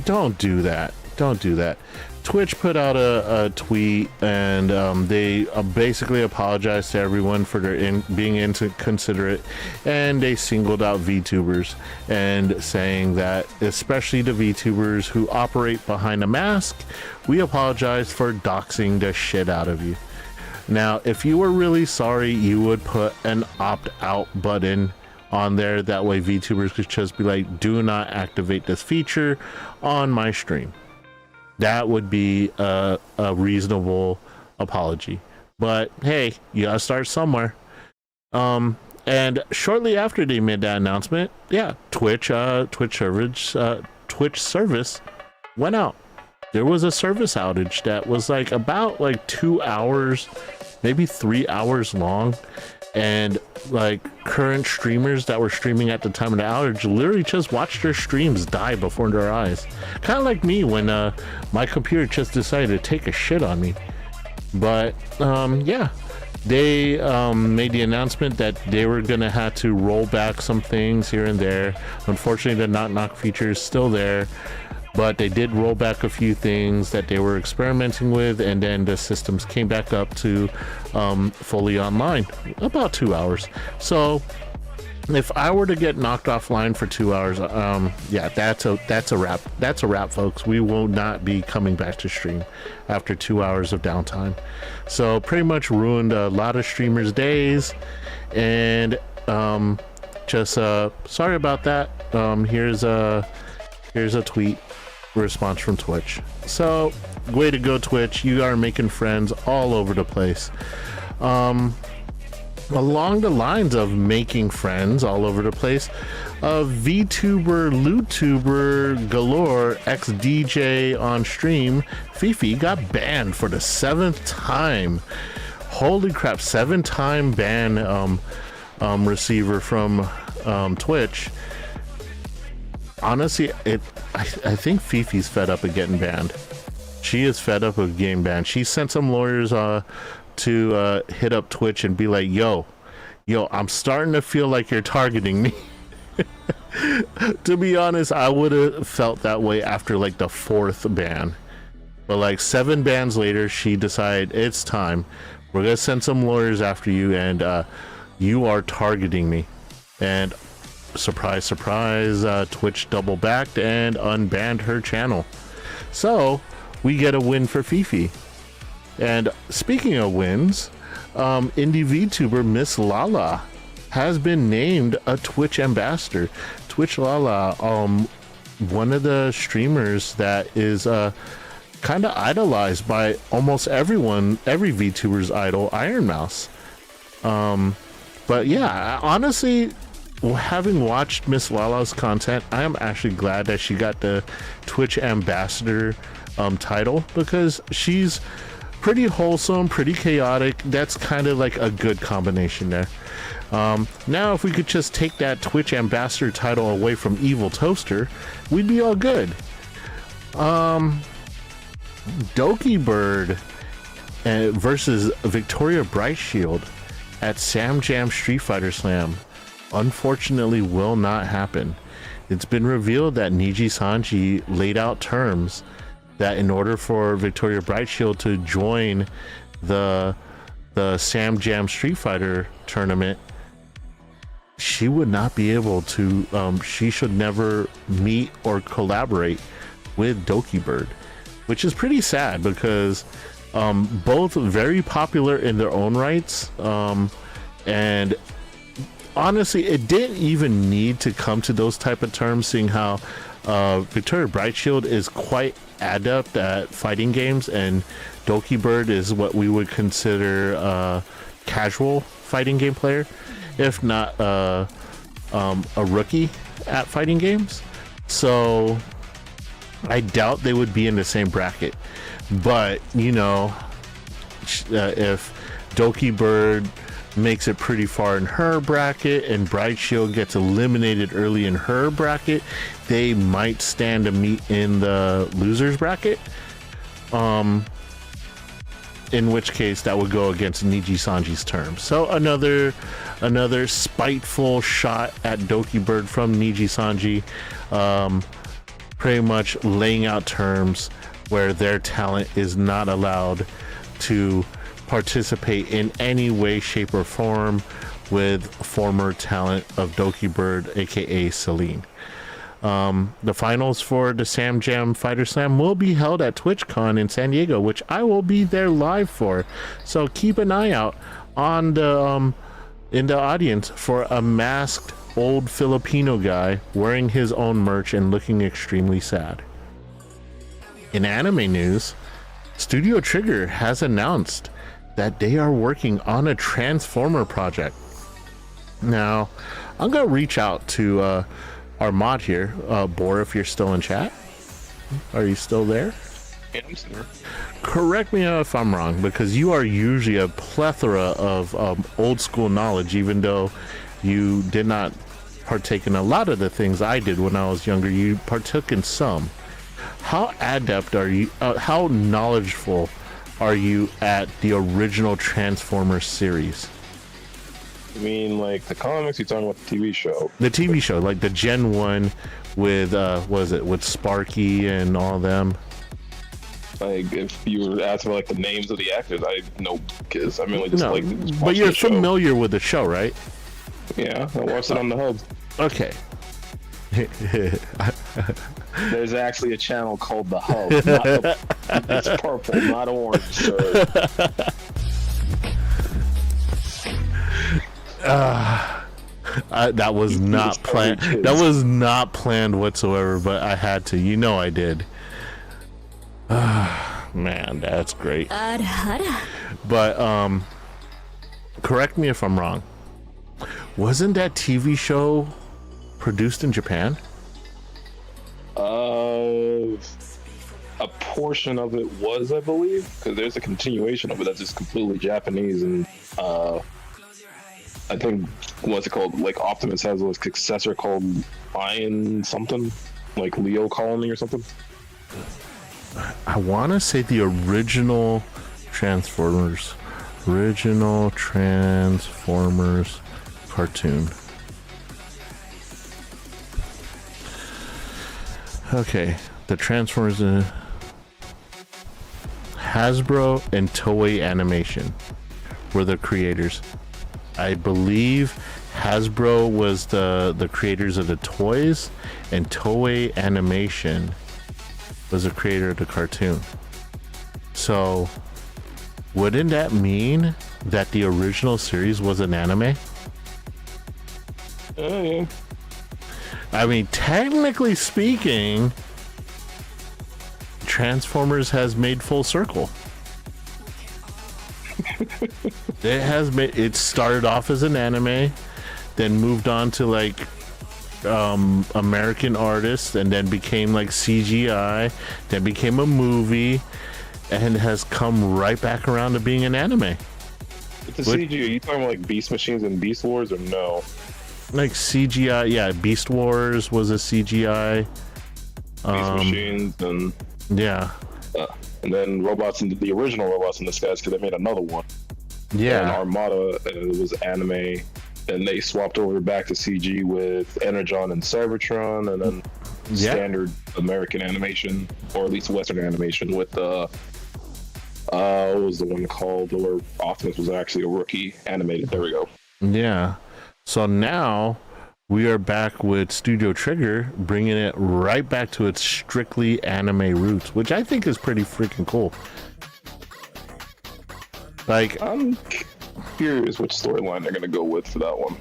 Don't do that. Don't do that. Twitch put out a tweet, and they basically apologized to everyone for their being inconsiderate, and they singled out VTubers and saying that, especially the VTubers who operate behind a mask, we apologize for doxing the shit out of you. Now, if you were really sorry, you would put an opt-out button on there. That way VTubers could just be like, do not activate this feature on my stream. that would be a reasonable apology. But hey, you gotta start somewhere. And shortly after they made that announcement, yeah, Twitch service went out. There was a service outage that was like about like 2 hours, maybe 3 hours long. And like current streamers that were streaming at the time of the outage literally just watched their streams die before their eyes. Kind of like me when my computer just decided to take a shit on me. But yeah, they made the announcement that they were gonna have to roll back some things here and there. Unfortunately, the knock knock feature is still there, but they did roll back a few things that they were experimenting with, and then the systems came back up to fully online about 2 hours. So if I were to get knocked offline for 2 hours, yeah, that's a wrap. That's a wrap, folks. We will not be coming back to stream after 2 hours of downtime. So pretty much ruined a lot of streamers' days, and just sorry about that. Here's a tweet response from Twitch. So way to go, Twitch. You are making friends all over the place. Along the lines of making friends all over the place, VTuber, LootTuber galore, ex-DJ on stream, Fifi, got banned for the 7th time. Holy crap, 7-time ban receiver from Twitch. Honestly, I think Fifi's fed up of getting banned. She is fed up of getting banned. She sent some lawyers to hit up Twitch and be like, yo, I'm starting to feel like you're targeting me. To be honest, I would have felt that way after like the 4th ban. But like 7 bans later, she decided it's time. We're gonna send some lawyers after you, and you are targeting me. And surprise, surprise, Twitch double backed and unbanned her channel. So we get a win for Fifi. And speaking of wins, indie VTuber Miss Lala has been named a Twitch ambassador. Twitch Lala, one of the streamers that is kind of idolized by almost everyone, every VTuber's idol, Iron Mouse. But yeah, honestly, having watched Miss Lala's content, I am actually glad that she got the Twitch ambassador title, because she's pretty wholesome, pretty chaotic. That's kind of like a good combination there. Now if we could just take that Twitch ambassador title away from Evil Toaster, we'd be all good. Dokibird versus Victoria Brightshield at Sam Jam Street Fighter Slam unfortunately will not happen. It's been revealed that Niji Sanji laid out terms that in order for Victoria Brightshield to join the Sam Jam Street Fighter tournament, she would not be able to, she should never meet or collaborate with Dokibird, which is pretty sad because both very popular in their own rights, and honestly, it didn't even need to come to those type of terms, seeing how Victoria Brightshield is quite adept at fighting games, and Dokibird is what we would consider a casual fighting game player, if not a rookie at fighting games. So I doubt they would be in the same bracket. But you know, if Dokibird makes it pretty far in her bracket and Brightshield gets eliminated early in her bracket, they might stand to meet in the losers bracket, in which case that would go against Niji Sanji's terms. So another spiteful shot at Dokibird from Niji Sanji, pretty much laying out terms where their talent is not allowed to participate in any way, shape, or form with former talent of Dokibird, aka Celine. The finals for the Sam Jam Fighter Slam will be held at TwitchCon in San Diego, which I will be there live for. So keep an eye out on the in the audience for a masked old Filipino guy wearing his own merch and looking extremely sad. In anime news, Studio Trigger has announced that they are working on a Transformer project. Now, I'm gonna reach out to our mod here, Bor, if you're still in chat. Are you still there? Yeah, I'm still there. Correct me if I'm wrong, because you are usually a plethora of old school knowledge, even though you did not partake in a lot of the things I did when I was younger. You partook in some. How adept are you, how knowledgeable are you at the original Transformers series? You mean like the comics? You're talking about the TV show? The TV show, like the Gen 1 with, with Sparky and all them? Like, if you were asking like the names of the actors, I know because I mainly just like. But you're familiar with the show, right? Yeah, I watched it on the hub. Okay. There's actually a channel called the Hub. It's purple, not orange, sir. That was not planned. That was not planned whatsoever, but I had to. You know I did. Man, that's great. But correct me if I'm wrong. Wasn't that TV show produced in Japan? A portion of it was, I believe, because there's a continuation of it that's just completely Japanese, and I think what's it called? Like Optimus has a successor called Lion something, like Leo Colony or something. I want to say the original Transformers cartoon. Okay, the Transformers, Hasbro and Toei Animation were the creators. I believe Hasbro was the creators of the toys, and Toei Animation was the creator of the cartoon. So wouldn't that mean that the original series was an anime? Yeah. I mean, technically speaking, Transformers has made full circle. It started off as an anime, then moved on to like American artists, and then became like CGI, then became a movie, and has come right back around to being an anime. It's a CG. Are you talking about like Beast Machines and Beast Wars, or no? Like CGI, yeah. Beast Wars was a CGI. Beast Machines and yeah. And then robots, and the original Robots in the Skies, because they made another one. Yeah. And Armada was anime, and they swapped over back to CG with Energon and Cybertron, and then standard American animation, or at least Western animation, with what was the one called where Optimus was actually a rookie animated? There we go. Yeah. So now we are back with Studio Trigger, bringing it right back to its strictly anime roots, which I think is pretty freaking cool. Like, I'm curious which storyline they're gonna go with for that one.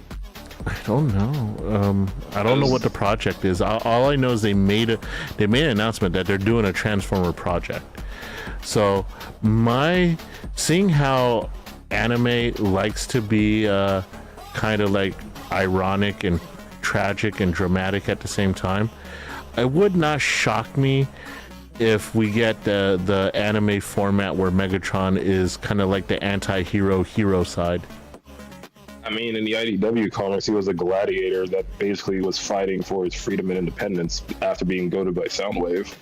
I don't know. I don't know what the project is. All I know is they made an announcement that they're doing a Transformer project. So seeing how anime likes to be kind of like ironic and tragic and dramatic at the same time, it would not shock me if we get the anime format where Megatron is kind of like the anti-hero side. I mean, in the IDW comics, he was a gladiator that basically was fighting for his freedom and independence after being goaded by Soundwave.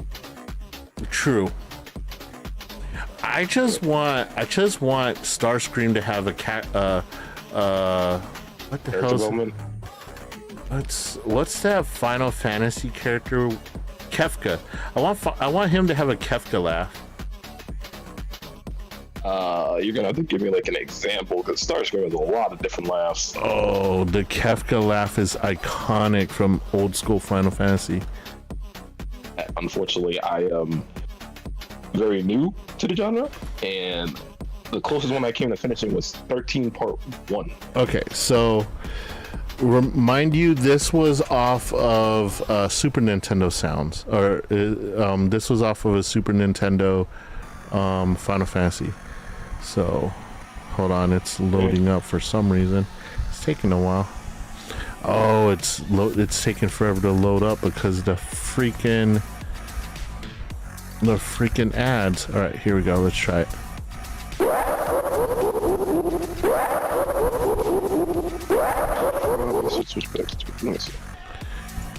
True. I just want Starscream to have a what the hell? What's that Final Fantasy character? Kefka. I want him to have a Kefka laugh. You're gonna have to give me like an example, because Starscream has a lot of different laughs. Oh, the Kefka laugh is iconic from old school Final Fantasy. Unfortunately, I am very new to the genre, and the closest one I came to finishing was 13 Part 1. Okay, so Remind you, this was off of Super Nintendo sounds, or this was off of a Super Nintendo Final Fantasy. So, hold on, it's loading up for some reason. It's taking a while. Oh, it's taking forever to load up because the freaking ads. All right, here we go. Let's try it.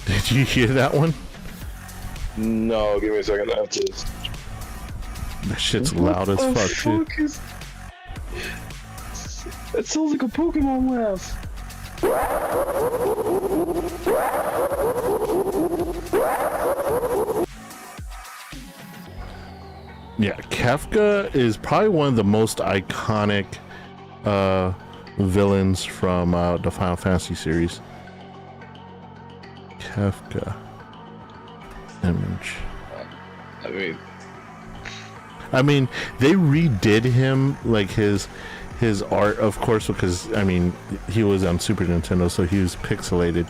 Did you hear that one? No, give me a second. I have to... That shit's loud as fuck, dude. That sounds like a Pokemon laugh. Yeah, Kefka is probably one of the most iconic villains from the Final Fantasy series. Kefka image. I mean, they redid him, like his art, of course, because I mean he was on Super Nintendo, so he was pixelated.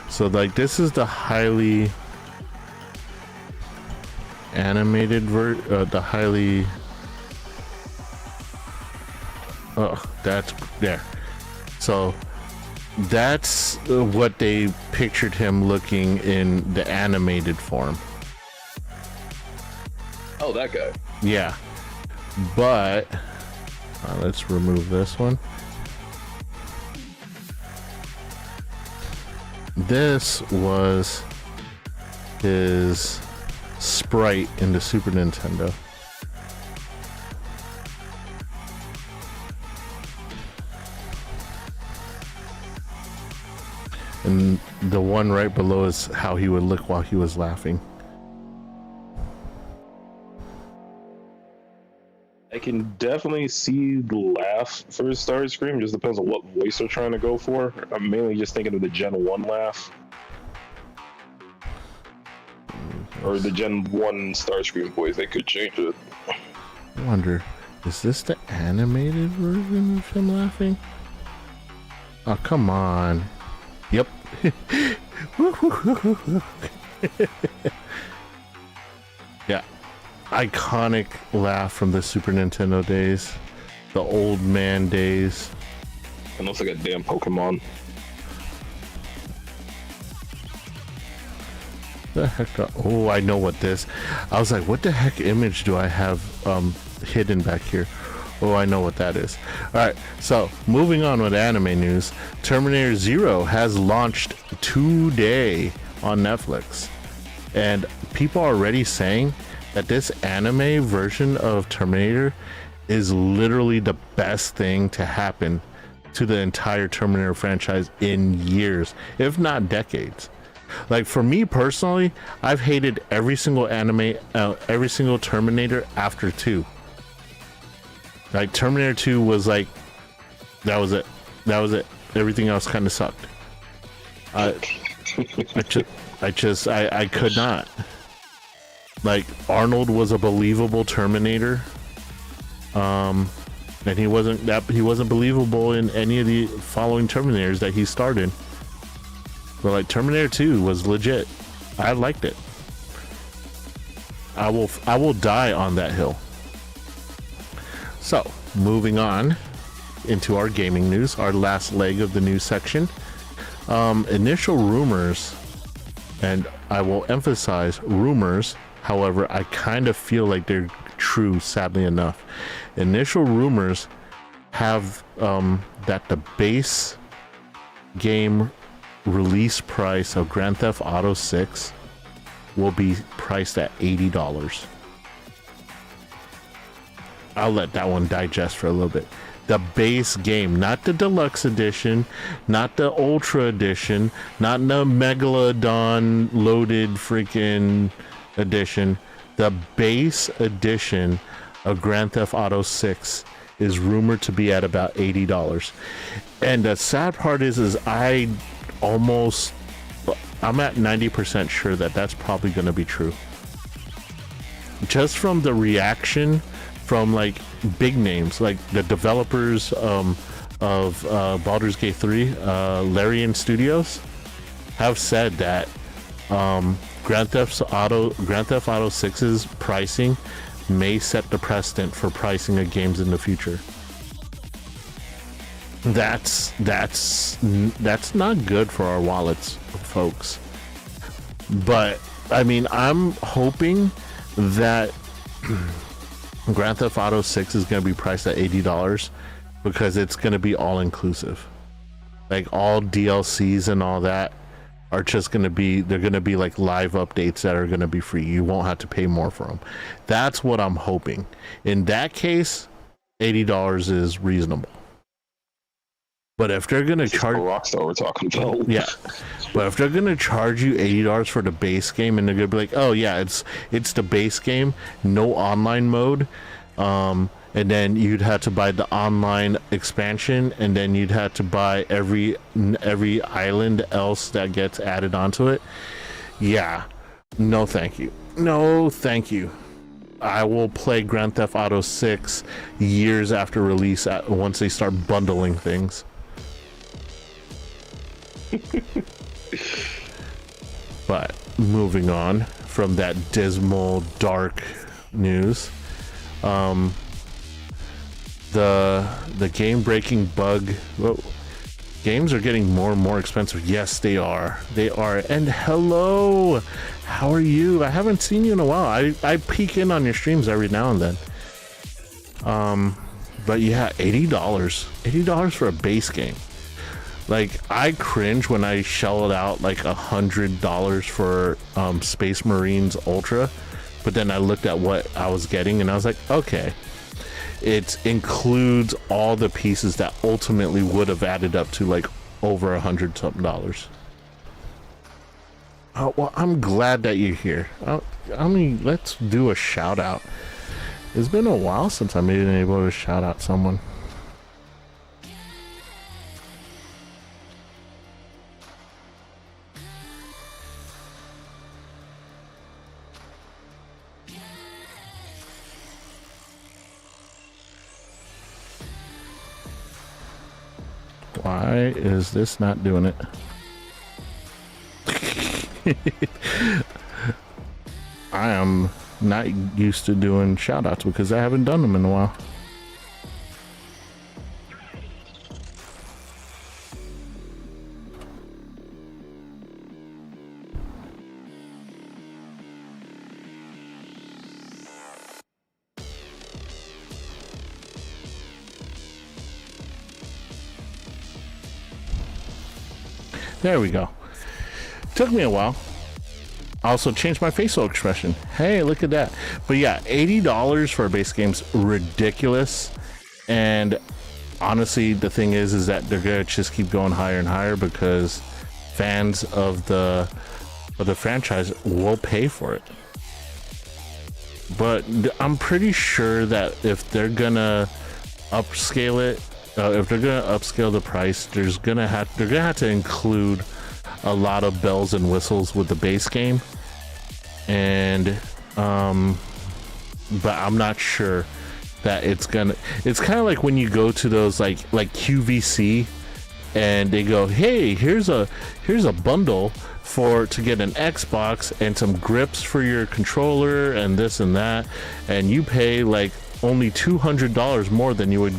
So like this is the highly animated the highly that's there. So that's what they pictured him looking in the animated form. Oh, that guy. Yeah, but let's remove this one. This was his sprite in the Super Nintendo. And the one right below is how he would look while he was laughing. I can definitely see the laugh for Starscream. Just depends on what voice they're trying to go for. I'm mainly just thinking of the Gen 1 laugh. Or the Gen 1 Starscream voice. They could change it. I wonder, is this the animated version of him laughing? Oh, come on. Yep. Yeah. Iconic laugh from the Super Nintendo days. The old man days. It looks like a damn Pokemon. The heck? Oh, I know what this. I was like, what the heck image do I have hidden back here? Oh, I know what that is. Alright, so moving on with anime news. Terminator Zero has launched today on Netflix. And people are already saying that this anime version of Terminator is literally the best thing to happen to the entire Terminator franchise in years, if not decades. Like for me personally, I've hated every single anime, every single Terminator after 2. Like Terminator 2 was like, that was it. Everything else kind of sucked. I could not. Like Arnold was a believable Terminator, and he wasn't believable in any of the following Terminators that he starred in. But like Terminator 2 was legit. I liked it. I will die on that hill. So moving on into our gaming news, our last leg of the news section. Initial rumors, and I will emphasize rumors. However, I kind of feel like they're true, sadly enough. Initial rumors have that the base game release price of Grand Theft Auto 6 will be priced at $80. I'll let that one digest for a little bit. The base game, not the deluxe edition, not the ultra edition, not the megalodon loaded freaking edition. The base edition of Grand Theft Auto 6 is rumored to be at about $80. And the sad part is I'm at 90% sure that that's probably going to be true. Just from the reaction from like big names, like the developers of Baldur's Gate 3, Larian Studios, have said that Grand Theft Auto 6's pricing may set the precedent for pricing of games in the future. That's not good for our wallets, folks. But I mean, I'm hoping that Grand Theft Auto 6 is going to be priced at $80 because it's going to be all inclusive. Like all DLCs and all that are just going to be, they're going to be like live updates that are going to be free. You won't have to pay more for them. That's what I'm hoping. In that case, $80 is reasonable. But if they're going to charge Rockstar we're talking about. Yeah. But if they're going to charge you $80 for the base game and they're going to be like, "Oh yeah, it's the base game, no online mode." And then you'd have to buy the online expansion, and then you'd have to buy every island else that gets added onto it. Yeah. No, thank you. No, thank you. I will play Grand Theft Auto 6 years after release once they start bundling things. But moving on from that dismal, dark news, the game-breaking bug. Whoa, games are getting more and more expensive. Yes, they are. They are. And hello, how are you? I haven't seen you in a while. I peek in on your streams every now and then. But yeah, $80 for a base game. Like, I cringe when I shelled out like $100 for Space Marines Ultra, but then I looked at what I was getting and I was like, okay, it includes all the pieces that ultimately would have added up to like over $100 something. Oh, well, I'm glad that you're here. I mean, let's do a shout out. It's been a while since I've been able to shout out someone. Why is this not doing it? I am not used to doing shout outs because I haven't done them in a while. There we go. Took me a while. I also changed my facial expression. Hey, look at that. But yeah, $80 for a base game's ridiculous. And honestly, the thing is that they're gonna just keep going higher and higher because fans of the franchise will pay for it. But I'm pretty sure that if they're gonna upscale it, if they're gonna upscale the price, they're gonna have to include a lot of bells and whistles with the base game, and but I'm not sure that it's kind of like when you go to those like QVC and they go, hey, here's a bundle to get an Xbox and some grips for your controller and this and that, and you pay like only $200 more than you would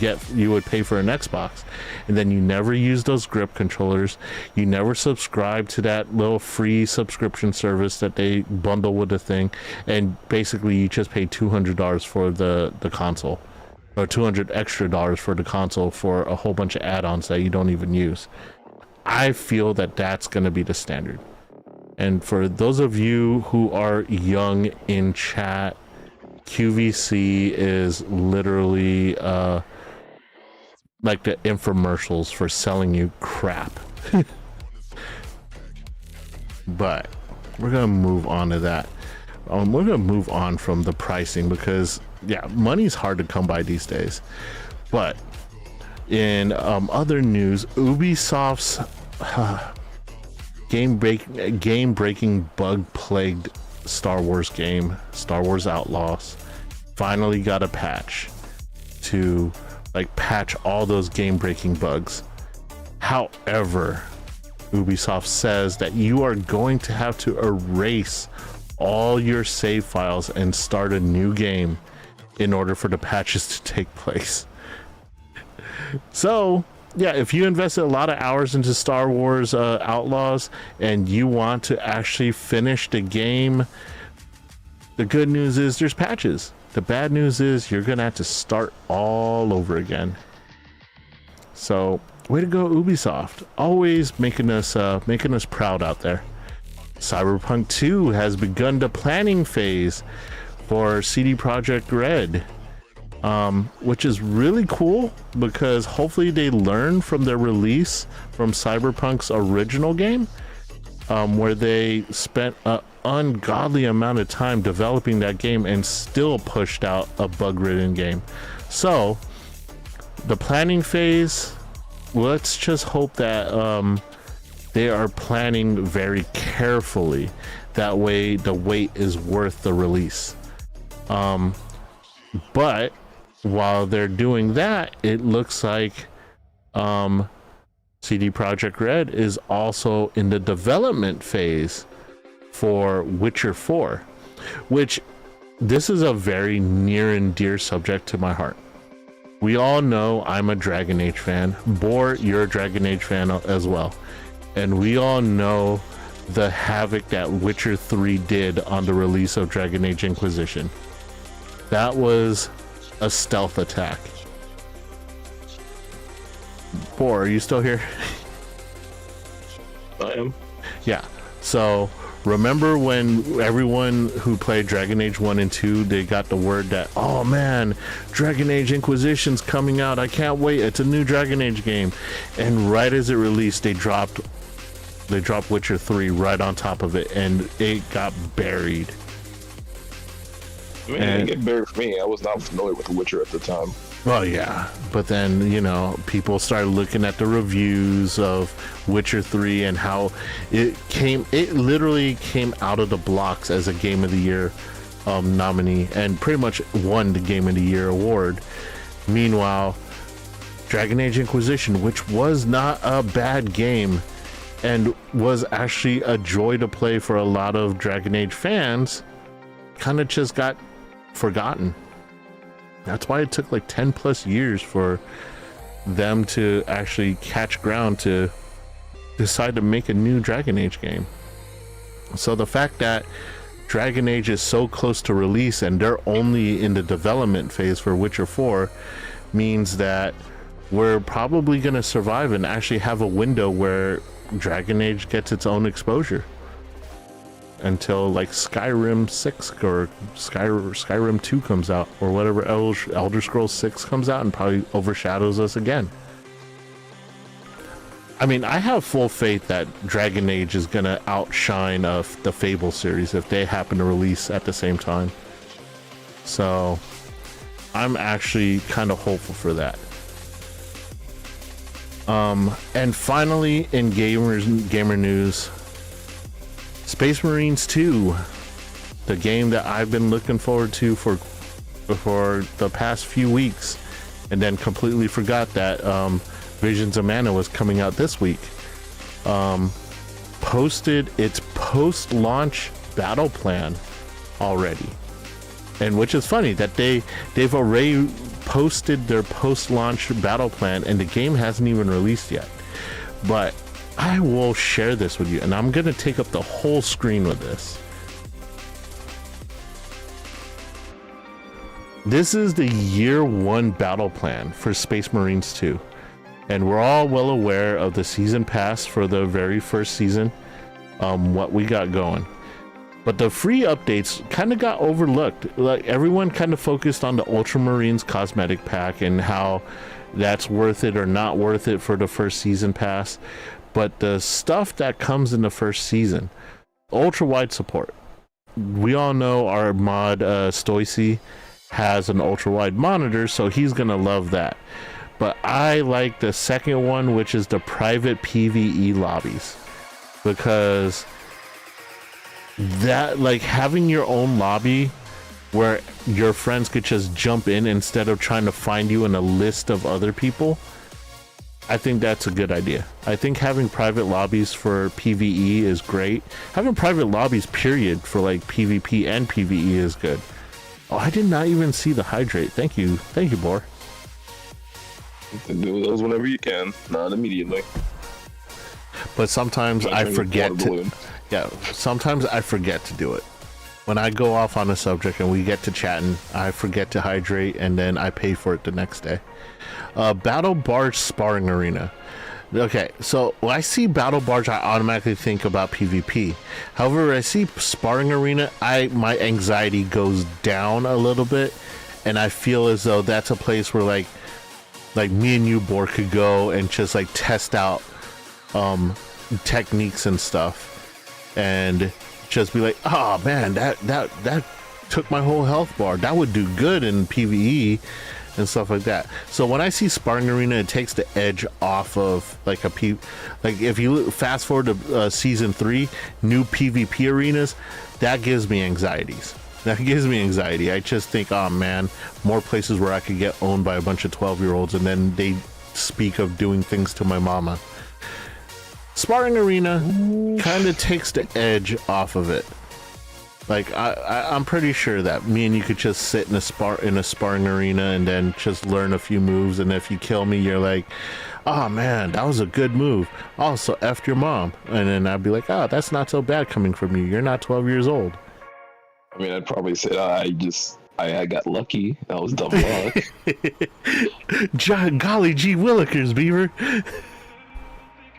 pay for an Xbox, and then you never use those grip controllers, you never subscribe to that little free subscription service that they bundle with the thing, and basically you just pay $200 for the console, or $200 extra for the console for a whole bunch of add-ons that you don't even use. I feel that that's going to be the standard. And for those of you who are young in chat, QVC is literally like the infomercials for selling you crap. But we're gonna move on to that. We're gonna move on from the pricing because yeah, money's hard to come by these days. But in other news, Ubisoft's game-breaking bug-plagued Star Wars game, Star Wars Outlaws, finally got a patch to like patch all those game-breaking bugs. However, Ubisoft says that you are going to have to erase all your save files and start a new game in order for the patches to take place. So yeah, if you invested a lot of hours into Star Wars Outlaws and you want to actually finish the game, the good news is there's patches. The bad news is you're gonna have to start all over again. So way to go, Ubisoft, always making us proud out there. Cyberpunk 2 has begun the planning phase for CD Projekt Red, which is really cool because hopefully they learn from their release from Cyberpunk's original game, where they spent an ungodly amount of time developing that game and still pushed out a bug-ridden game. So the planning phase, let's just hope that they are planning very carefully. That way the wait is worth the release. But while they're doing that, it looks like CD Projekt Red is also in the development phase for Witcher 4, which this is a very near and dear subject to my heart. We all know I'm a Dragon Age fan. Boar, you're a Dragon Age fan as well. And we all know the havoc that Witcher 3 did on the release of Dragon Age Inquisition. That was a stealth attack. Boar, are you still here? I am. Yeah. So remember when everyone who played Dragon Age 1 and 2, they got the word that, oh man, Dragon Age Inquisition's coming out, I can't wait, it's a new Dragon Age game. And right as it released, they dropped Witcher 3 right on top of it, and it got buried. I mean, it didn't get buried for me. I was not familiar with The Witcher at the time. Well, yeah, but then, you know, people started looking at the reviews of Witcher 3 and how it literally came out of the blocks as a Game of the Year nominee and pretty much won the Game of the Year award. Meanwhile, Dragon Age Inquisition, which was not a bad game and was actually a joy to play for a lot of Dragon Age fans, kind of just got forgotten. That's why it took like 10 plus years for them to actually catch ground to decide to make a new Dragon Age game. So the fact that Dragon Age is so close to release and they're only in the development phase for Witcher 4 means that we're probably going to survive and actually have a window where Dragon Age gets its own exposure until like Skyrim 6 or Skyrim 2 comes out, or whatever Elder Scrolls 6 comes out and probably overshadows us again. I mean, I have full faith that Dragon Age is gonna outshine the Fable series if they happen to release at the same time. So I'm actually kind of hopeful for that. And finally, in gamer news, Space Marines 2, the game that I've been looking forward to for the past few weeks, and then completely forgot that Visions of Mana was coming out this week, posted its post-launch battle plan already. And which is funny that they've already posted their post-launch battle plan and the game hasn't even released yet. But I will share this with you, and I'm gonna take up the whole screen with this. This is the year one battle plan for Space Marines 2. And we're all well aware of the season pass for the very first season, what we got going. But the free updates kind of got overlooked. Like, everyone kind of focused on the Ultramarines cosmetic pack and how that's worth it or not worth it for the first season pass. But the stuff that comes in the first season, ultra wide support. We all know our mod Stoicy has an ultra wide monitor, so he's gonna love that. But I like the second one, which is the private PvE lobbies, because that, like, having your own lobby where your friends could just jump in instead of trying to find you in a list of other people, I think that's a good idea. I think having private lobbies for PvE is great. Having private lobbies, period, for like PvP and PvE is good. Oh, I did not even see the hydrate. Thank you, Bor. Do those whenever you can, not immediately. But sometimes I forget to. Yeah, sometimes I forget to do it. When I go off on a subject and we get to chatting, I forget to hydrate, and then I pay for it the next day. Battle Barge Sparring Arena. Okay, so when I see Battle Barge, I automatically think about PvP. However, when I see Sparring Arena, my anxiety goes down a little bit, and I feel as though that's a place where like me and you, Bor, could go and just like test out techniques and stuff, and just be like, oh man, that took my whole health bar. That would do good in PvE and stuff like that. So when I see Sparring Arena, it takes the edge off of like if you fast forward to season 3, new PvP arenas, that gives me anxieties. I just think, oh man, more places where I could get owned by a bunch of 12-year-olds, and then they speak of doing things to my mama. Sparring Arena kind of takes the edge off of it. Like I'm pretty sure that me and you could just sit in a sparring arena and then just learn a few moves, and if you kill me, you're like, oh man, that was a good move. Also, F your mom. And then I'd be like, oh, that's not so bad coming from you. You're not 12 years old. I mean, I'd probably say I got lucky. That was dumb luck. Golly gee willikers, Beaver.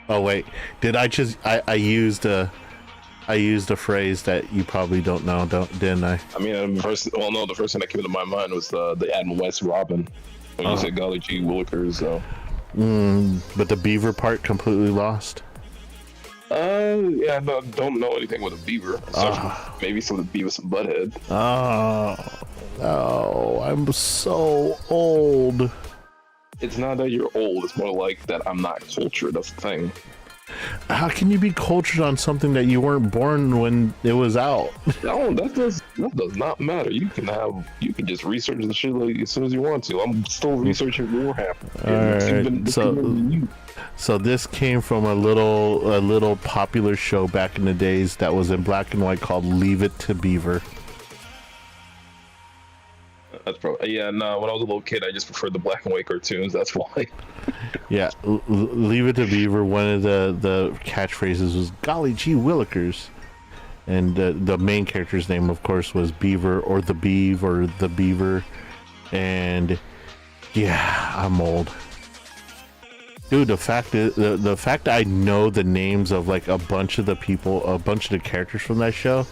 Oh wait, did I used a phrase that you probably don't know, didn't I? I mean, the first thing that came to my mind was the Adam West Robin. When you said golly gee willikers, so. But the beaver part completely lost. Yeah, no, don't know anything with a beaver. Maybe some of the Beavis and Butthead. Oh, I'm so old. It's not that you're old, it's more like that I'm not cultured, that's the thing. How can you be cultured on something that you weren't born when it was out? No, that does not matter. You can just research the shit like as soon as you want to. I'm still researching Warhammer. Alright, so this came from a little popular show back in the days that was in black and white called Leave It to Beaver. That's probably, yeah, no, when I was a little kid, I just preferred the black and white cartoons, that's why. Yeah, Leave It to Beaver, one of the catchphrases was, golly gee willikers. And the main character's name, of course, was Beaver, or the Beav, or the Beaver. And yeah, I'm old. Dude, the fact that I know the names of like a bunch of the people, a bunch of the characters from that show,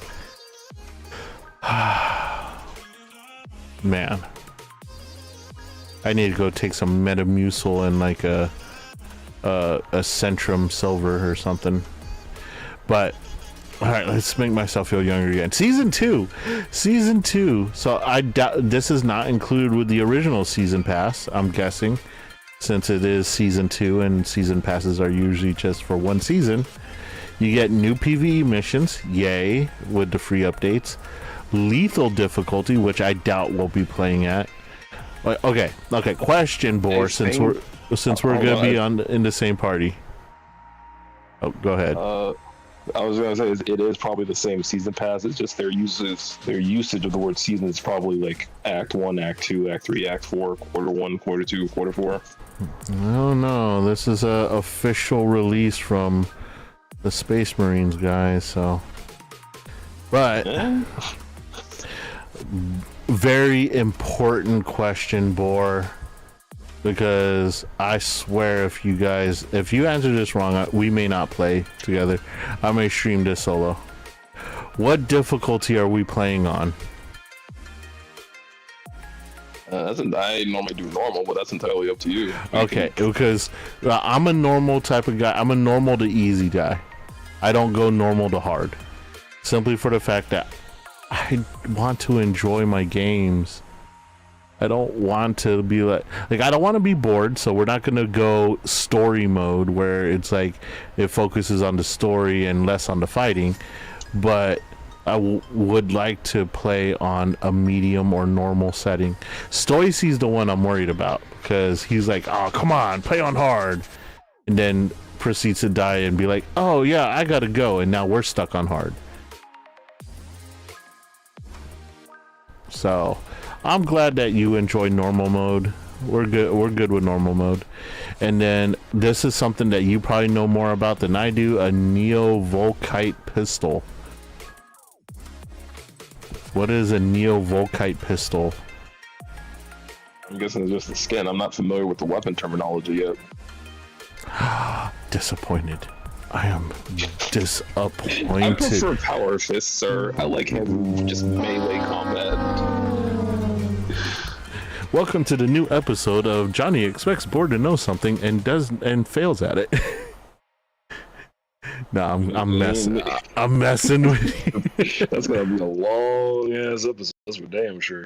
man, I need to go take some Metamucil and like a Centrum Silver or something. But all right, let's make myself feel younger again. Season 2. So I doubt this is not included with the original season pass, I'm guessing, since it is season 2 and season passes are usually just for one season. You get new PvE missions, yay, with the free updates. Lethal difficulty, which I doubt we'll be playing at. Okay. Question, Bor, since we're gonna be in the same party. Oh, go ahead. I was gonna say it is probably the same season pass. It's just their usage of the word season is probably like Act 1, Act 2, Act 3, Act 4, Quarter 1, Quarter 2, Quarter 4. Oh no, this is a official release from the Space Marines guys. So, but. Yeah. Very important question, Bor, because I swear if you answer this wrong, we may not play together. I may stream this solo. What difficulty are we playing on? I normally do normal, but that's entirely up to you. Okay, because I'm a normal type of guy. I'm a normal to easy guy. I don't go normal to hard, simply for the fact that I want to enjoy my games. I don't want to be like I don't want to be bored, so we're not going to go story mode where it's like it focuses on the story and less on the fighting. But would like to play on a medium or normal setting. Stoicy's the one I'm worried about because he's like, oh, come on, play on hard. And then proceeds to die and be like, oh, yeah, I gotta go. And now we're stuck on hard. So I'm glad that you enjoy normal mode. We're good with normal mode. And then this is something that you probably know more about than I do, a Neo-Volkite pistol. What is a Neo-Volkite pistol? I'm guessing it's just the skin. I'm not familiar with the weapon terminology yet. Disappointed. I am disappointed. I prefer power fists, sir. I like having just melee combat. Welcome to the new episode of Johnny expects Board to know something and fails at it. No, I'm messing. I'm messing with you. That's gonna be a long ass episode. That's for damn sure.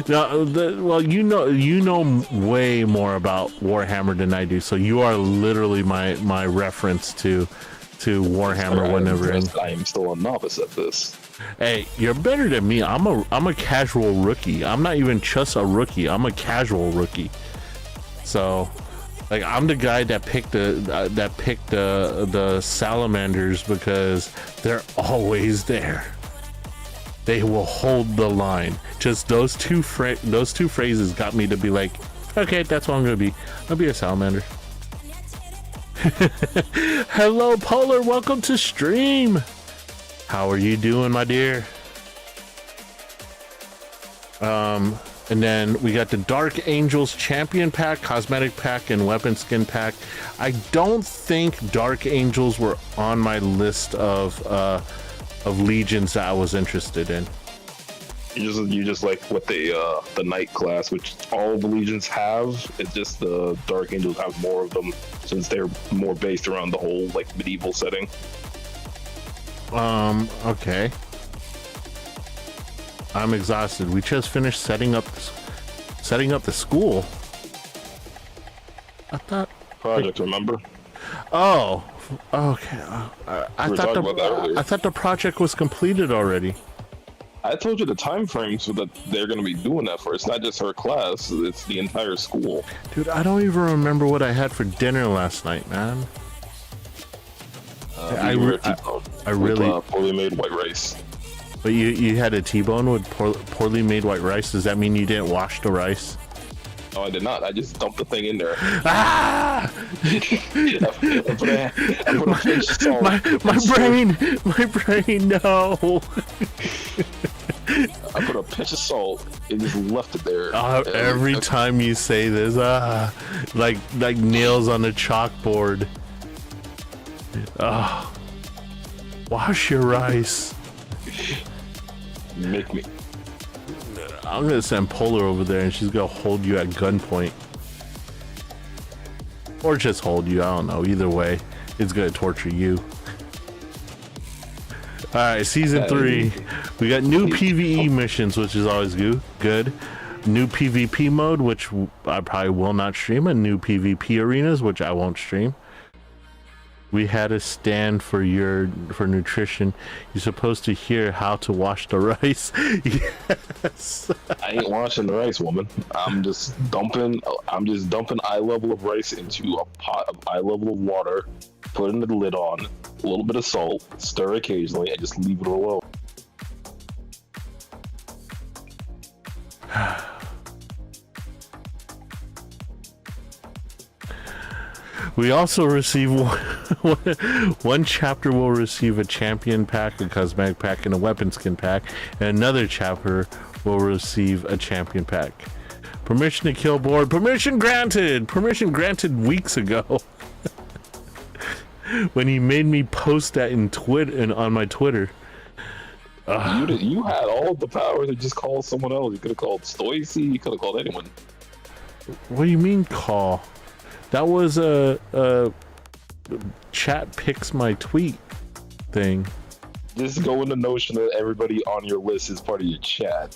No, well, you know way more about Warhammer than I do, so you are literally my reference to Warhammer whenever. I am still a novice at this. Hey, you're better than me. I'm a casual rookie. I'm not even just a rookie. I'm a casual rookie. So, like, I'm the guy that picked the salamanders because they're always there. They will hold the line. Just those two phrases got me to be like, okay, that's what I'm gonna be. I'll be a salamander. Hello, Polar. Welcome to stream. How are you doing, my dear? And then we got the Dark Angels Champion Pack, Cosmetic Pack, and Weapon Skin Pack. I don't think Dark Angels were on my list of legions that I was interested in. You just like what the Knight class, which all the legions have. It's just the Dark Angels have more of them since they're more based around the whole like medieval setting. Okay. I'm exhausted. We just finished setting up the school. I thought Project, remember? Oh, okay. I thought the project was completed already. I told you the time frame so that they're going to be doing that for. It's not just her class; it's the entire school. Dude, I don't even remember what I had for dinner last night, man. I really poorly made white rice. But you had a T-bone with poorly made white rice. Does that mean you didn't wash the rice? No, I did not. I just dumped the thing in there. Ah! I put a pinch of salt. My brain, no. I put a pinch of salt and just left it there. Every time you say this, like nails on a chalkboard. Wash your rice. Make me. I'm gonna send Polar over there and she's gonna hold you at gunpoint. Or just hold you, I don't know. Either way, it's gonna torture you. Alright, season 3. We got new PvE missions, which is always good. New PvP mode, which I probably will not stream, and new PvP arenas, which I won't stream. We had a stand for nutrition. You're supposed to hear how to wash the rice. Yes. I ain't washing the rice, woman. I'm just dumping eye level of rice into a pot of eye level of water, putting the lid on, a little bit of salt, stir occasionally, and just leave it alone. We also receive one chapter will receive a champion pack, a cosmetic pack, and a weapon skin pack, and another chapter will receive a champion pack. Permission to kill board. Permission granted weeks ago. When he made me post that on my Twitter. You had all the power to just call someone else. You could have called Stoicy. You could have called anyone. What do you mean call? That was a chat picks my tweet thing. Just go in the notion that everybody on your list is part of your chat.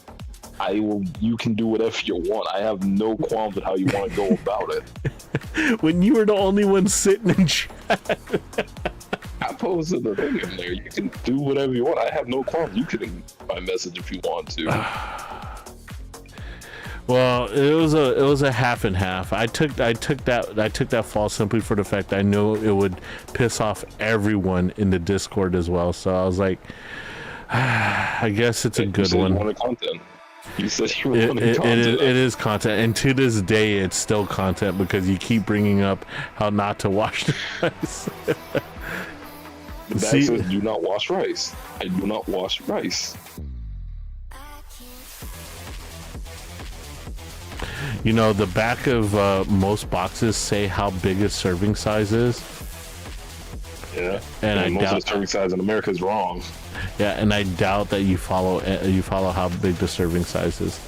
You can do whatever you want. I have no qualms with how you want to go about it. When you were the only one sitting in chat. posted the thing in there. You can do whatever you want. I have no qualms. You can my message if you want to. Well, it was a half and half. I took that fall simply for the fact I knew it would piss off everyone in the Discord as well. So I was like, I guess it's a good one. You wanted content. You said you wanted content. It is content, and to this day, it's still content because you keep bringing up how not to wash the rice. The bag says, "Do not wash rice." I do not wash rice. You know, the back of most boxes say how big a serving size is. Yeah, and most of the serving size in America is wrong. Yeah, and I doubt that you follow how big the serving size is.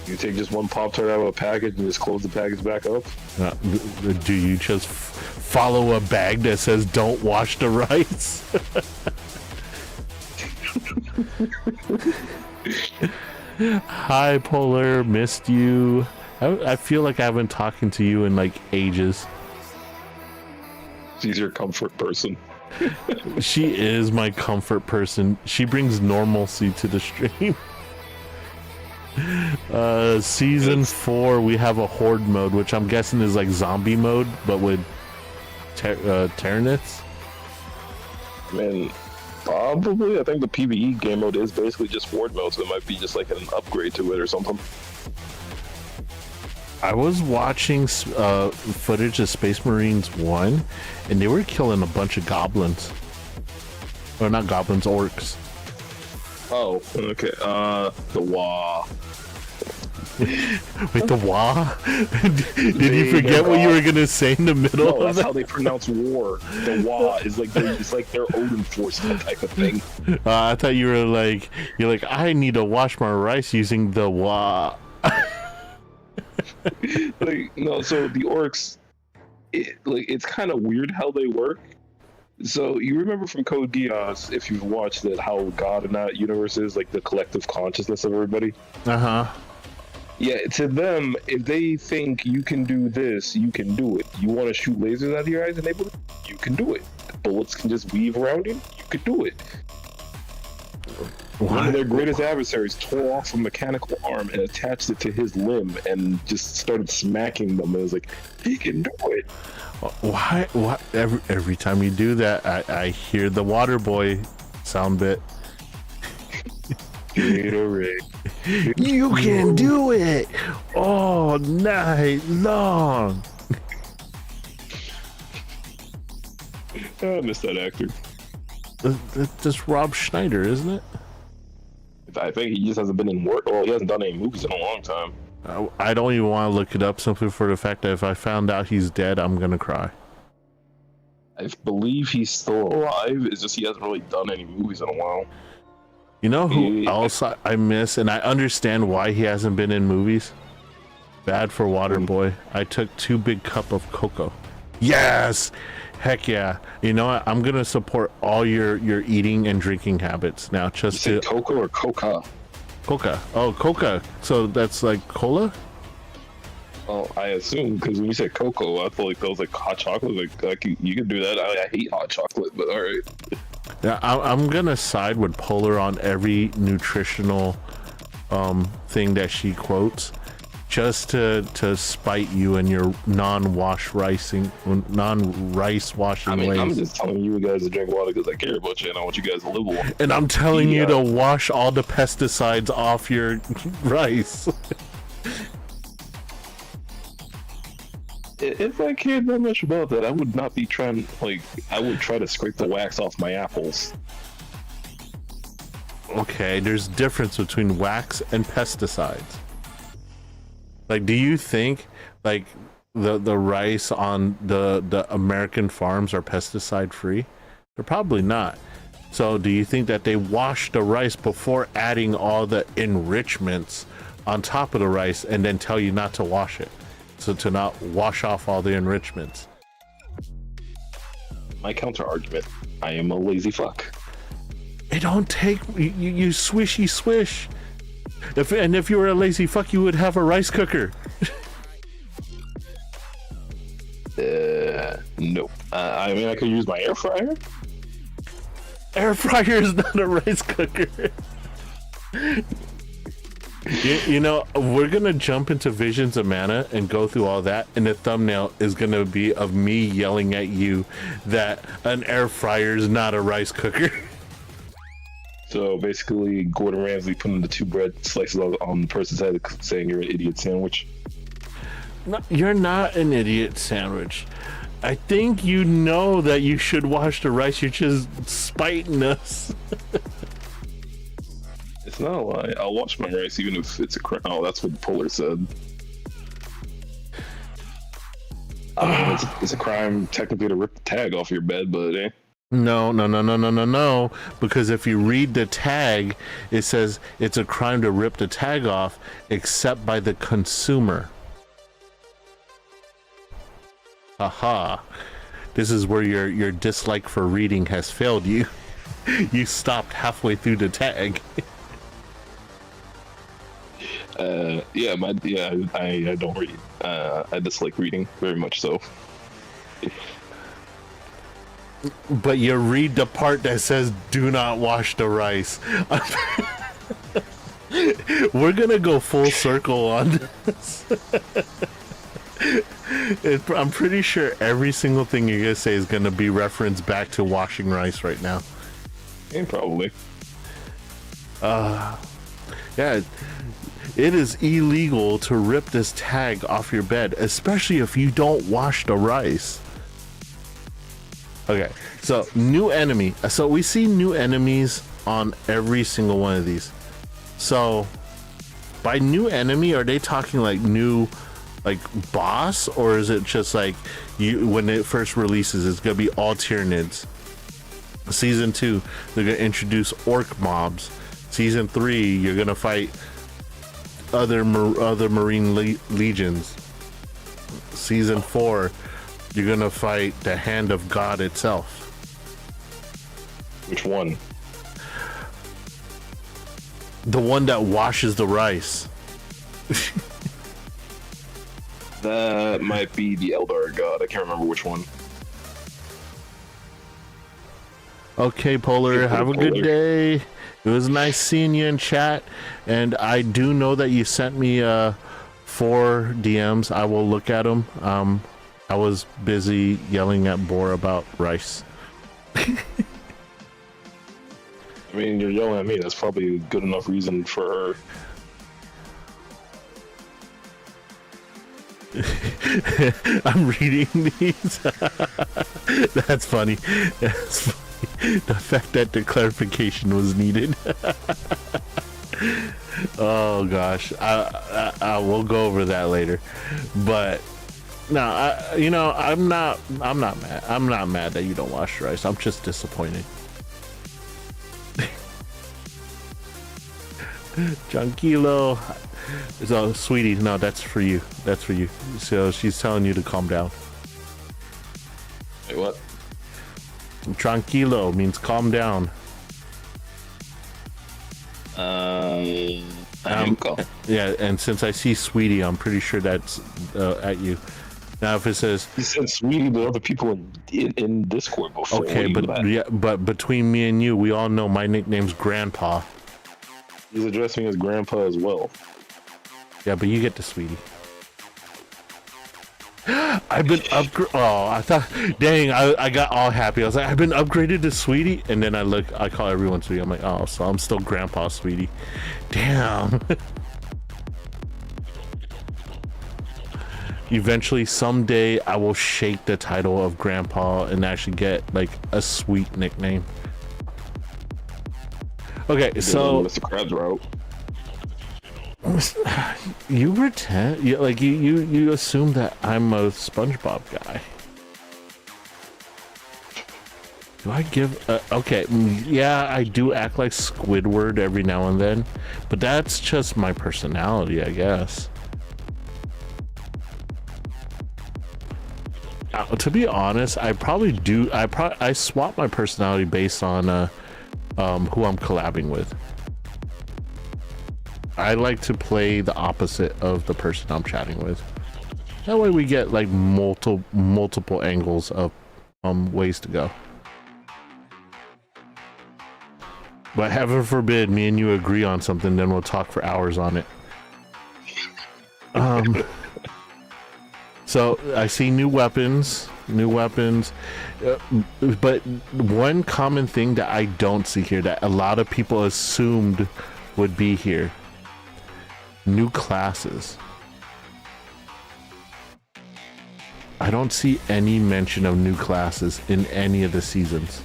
You take just one Pop-Tart out of a package and just close the package back up? Do you just follow a bag that says "Don't wash the rice"? Hi, Polar, missed you. I feel like I haven't talking to you in like ages. She's your comfort person. She is my comfort person. She brings normalcy to the stream. Season 4, we have a horde mode, which I'm guessing is like zombie mode, but with Terranites. Man, probably. I think the PvE game mode is basically just horde mode, so it might be just like an upgrade to it or something. I was watching footage of Space Marines 1, and they were killing a bunch of goblins. Or not goblins, orcs. Oh, okay. The Wah. Wait, the Wah? Did you forget what you were gonna say in the middle? No, that's how they pronounce war. The Wah is like it's like their Odin force type of thing. I thought you're like, I need to wash my rice using the Wah. Like, no, so the orcs, it's kind of weird how they work. So you remember from Code Geass, if you've watched it, how God in that universe is like the collective consciousness of everybody. Yeah, to them, if they think you can do this, you can do it. You want to shoot lasers out of your eyes and you can do it. Bullets can just weave around you can do it. One of their greatest adversaries tore off a mechanical arm and attached it to his limb and just started smacking them. And it was like, he can do it. Why? What? Every time you do that, I hear the water boy sound bit. Gatorade. You can do it all night long. I miss that actor. That's Rob Schneider, isn't it? I think he just hasn't been in work. Well, he hasn't done any movies in a long time. I don't even want to look it up simply for the fact that if I found out he's dead, I'm gonna cry. I believe he's still alive. It's just he hasn't really done any movies in a while. You know who else I miss, and I understand why he hasn't been in movies? Bad for Waterboy. I took 2 big cup of cocoa. Yes! Heck yeah. You know what? I'm going to support all your eating and drinking habits now. Just you said cocoa or coca? Coca. Oh, coca. So that's like cola? Oh, I assume, because when you said cocoa, I feel like that was like hot chocolate. Like you can do that. I hate hot chocolate, but all right. Yeah, I'm gonna side with Polar on every nutritional thing that she quotes, just to spite you and your non-rice washing ways. I'm just telling you guys to drink water because I care about you and I want you guys to live long. And I'm telling you to wash all the pesticides off your rice. If I cared that much about that, I would not be trying, I would try to scrape the wax off my apples. Okay, there's difference between wax and pesticides. Like, do you think, like, the rice on the American farms are pesticide free? They're probably not. So do you think that they wash the rice before adding all the enrichments on top of the rice and then tell you not to wash it? So to not wash off all the enrichments. My counter argument: I am a lazy fuck. It don't take you swishy swish. If you were a lazy fuck, you would have a rice cooker. Nope. I mean, I could use my air fryer. Air fryer is not a rice cooker. You know, we're gonna jump into Visions of Mana and go through all that, and the thumbnail is gonna be of me yelling at you that an air fryer is not a rice cooker. So basically, Gordon Ramsay putting the 2 bread slices on the person's head, saying you're an idiot sandwich. No, you're not an idiot sandwich. I think you know that you should wash the rice. You're just spiting us. It's not a lie. I'll wash my rice even if it's a crime. Oh, that's what Polar said. I mean, it's a crime technically to rip the tag off your bed, but eh. No. Because if you read the tag, it says it's a crime to rip the tag off, except by the consumer. Aha. This is where your dislike for reading has failed you. You stopped halfway through the tag. I don't read. I dislike reading very much so. But you read the part that says do not wash the rice. We're gonna go full circle on this. I'm pretty sure every single thing you're gonna say is gonna be referenced back to washing rice right now. Yeah, probably. Yeah, it is illegal to rip this tag off your bed, especially if you don't wash the rice. Okay, so new enemy. So we see new enemies on every single one of these. So by new enemy, are they talking like new, like boss, or is it just like you when it first releases? It's gonna be all Tyranids. Season 2, they're gonna introduce orc mobs. Season 3, you're gonna fight other marine legions. Season 4, you're gonna fight the Hand of God itself. Which one? The one that washes the rice. That might be the Eldar God. I can't remember which one. Okay, Polar, have a good day. It was nice seeing you in chat, and I do know that you sent me 4 DMs. I will look at them. I was busy yelling at Boar about rice. I mean, you're yelling at me. That's probably a good enough reason for her. I'm reading these. That's funny. That's funny. The fact that the clarification was needed. Oh gosh, I will go over that later. But no, I'm not mad. I'm not mad that you don't wash rice. I'm just disappointed. Tranquilo. So, sweetie, no, that's for you. That's for you. So she's telling you to calm down. Wait, what? Tranquilo means calm down. Yeah, and since I see sweetie, I'm pretty sure that's at you. Now, if it says you said sweetie to other people in Discord before. Okay, but between me and you, we all know my nickname's Grandpa. He's addressing me as Grandpa as well. Yeah, but you get the sweetie. I've been oh, I thought, dang, I got all happy. I was like, I've been upgraded to sweetie, and then I call everyone sweetie. I'm like, oh, so I'm still Grandpa sweetie. Damn. Eventually, someday, I will shake the title of Grandpa and actually get like a sweet nickname. Okay, so Mr. Krabs route. You pretend you assume that I'm a SpongeBob guy. Do I give okay, yeah, I do act like Squidward every now and then, but that's just my personality, I guess. To be honest, I probably do. I swap my personality based on who I'm collabing with. I like to play the opposite of the person I'm chatting with. That way we get like multiple angles of ways to go. But heaven forbid me and you agree on something, then we'll talk for hours on it. So I see new weapons, but one common thing that I don't see here that a lot of people assumed would be here: new classes. I don't see any mention of new classes in any of the seasons.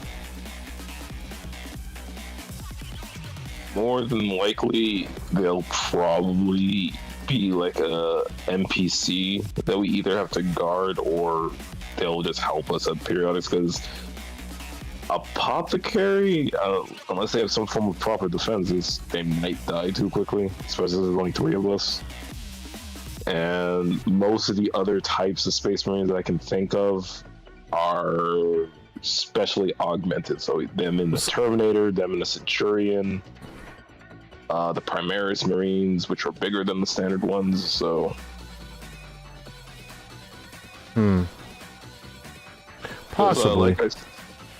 More than likely, they'll probably be like a NPC that we either have to guard or they'll just help us at periodics, because apothecary, unless they have some form of proper defenses, they might die too quickly, especially if there's only 3 of us. And most of the other types of Space Marines that I can think of are specially augmented. So them in the Terminator, them in the Centurion, the Primaris Marines, which are bigger than the standard ones. So, possibly. Because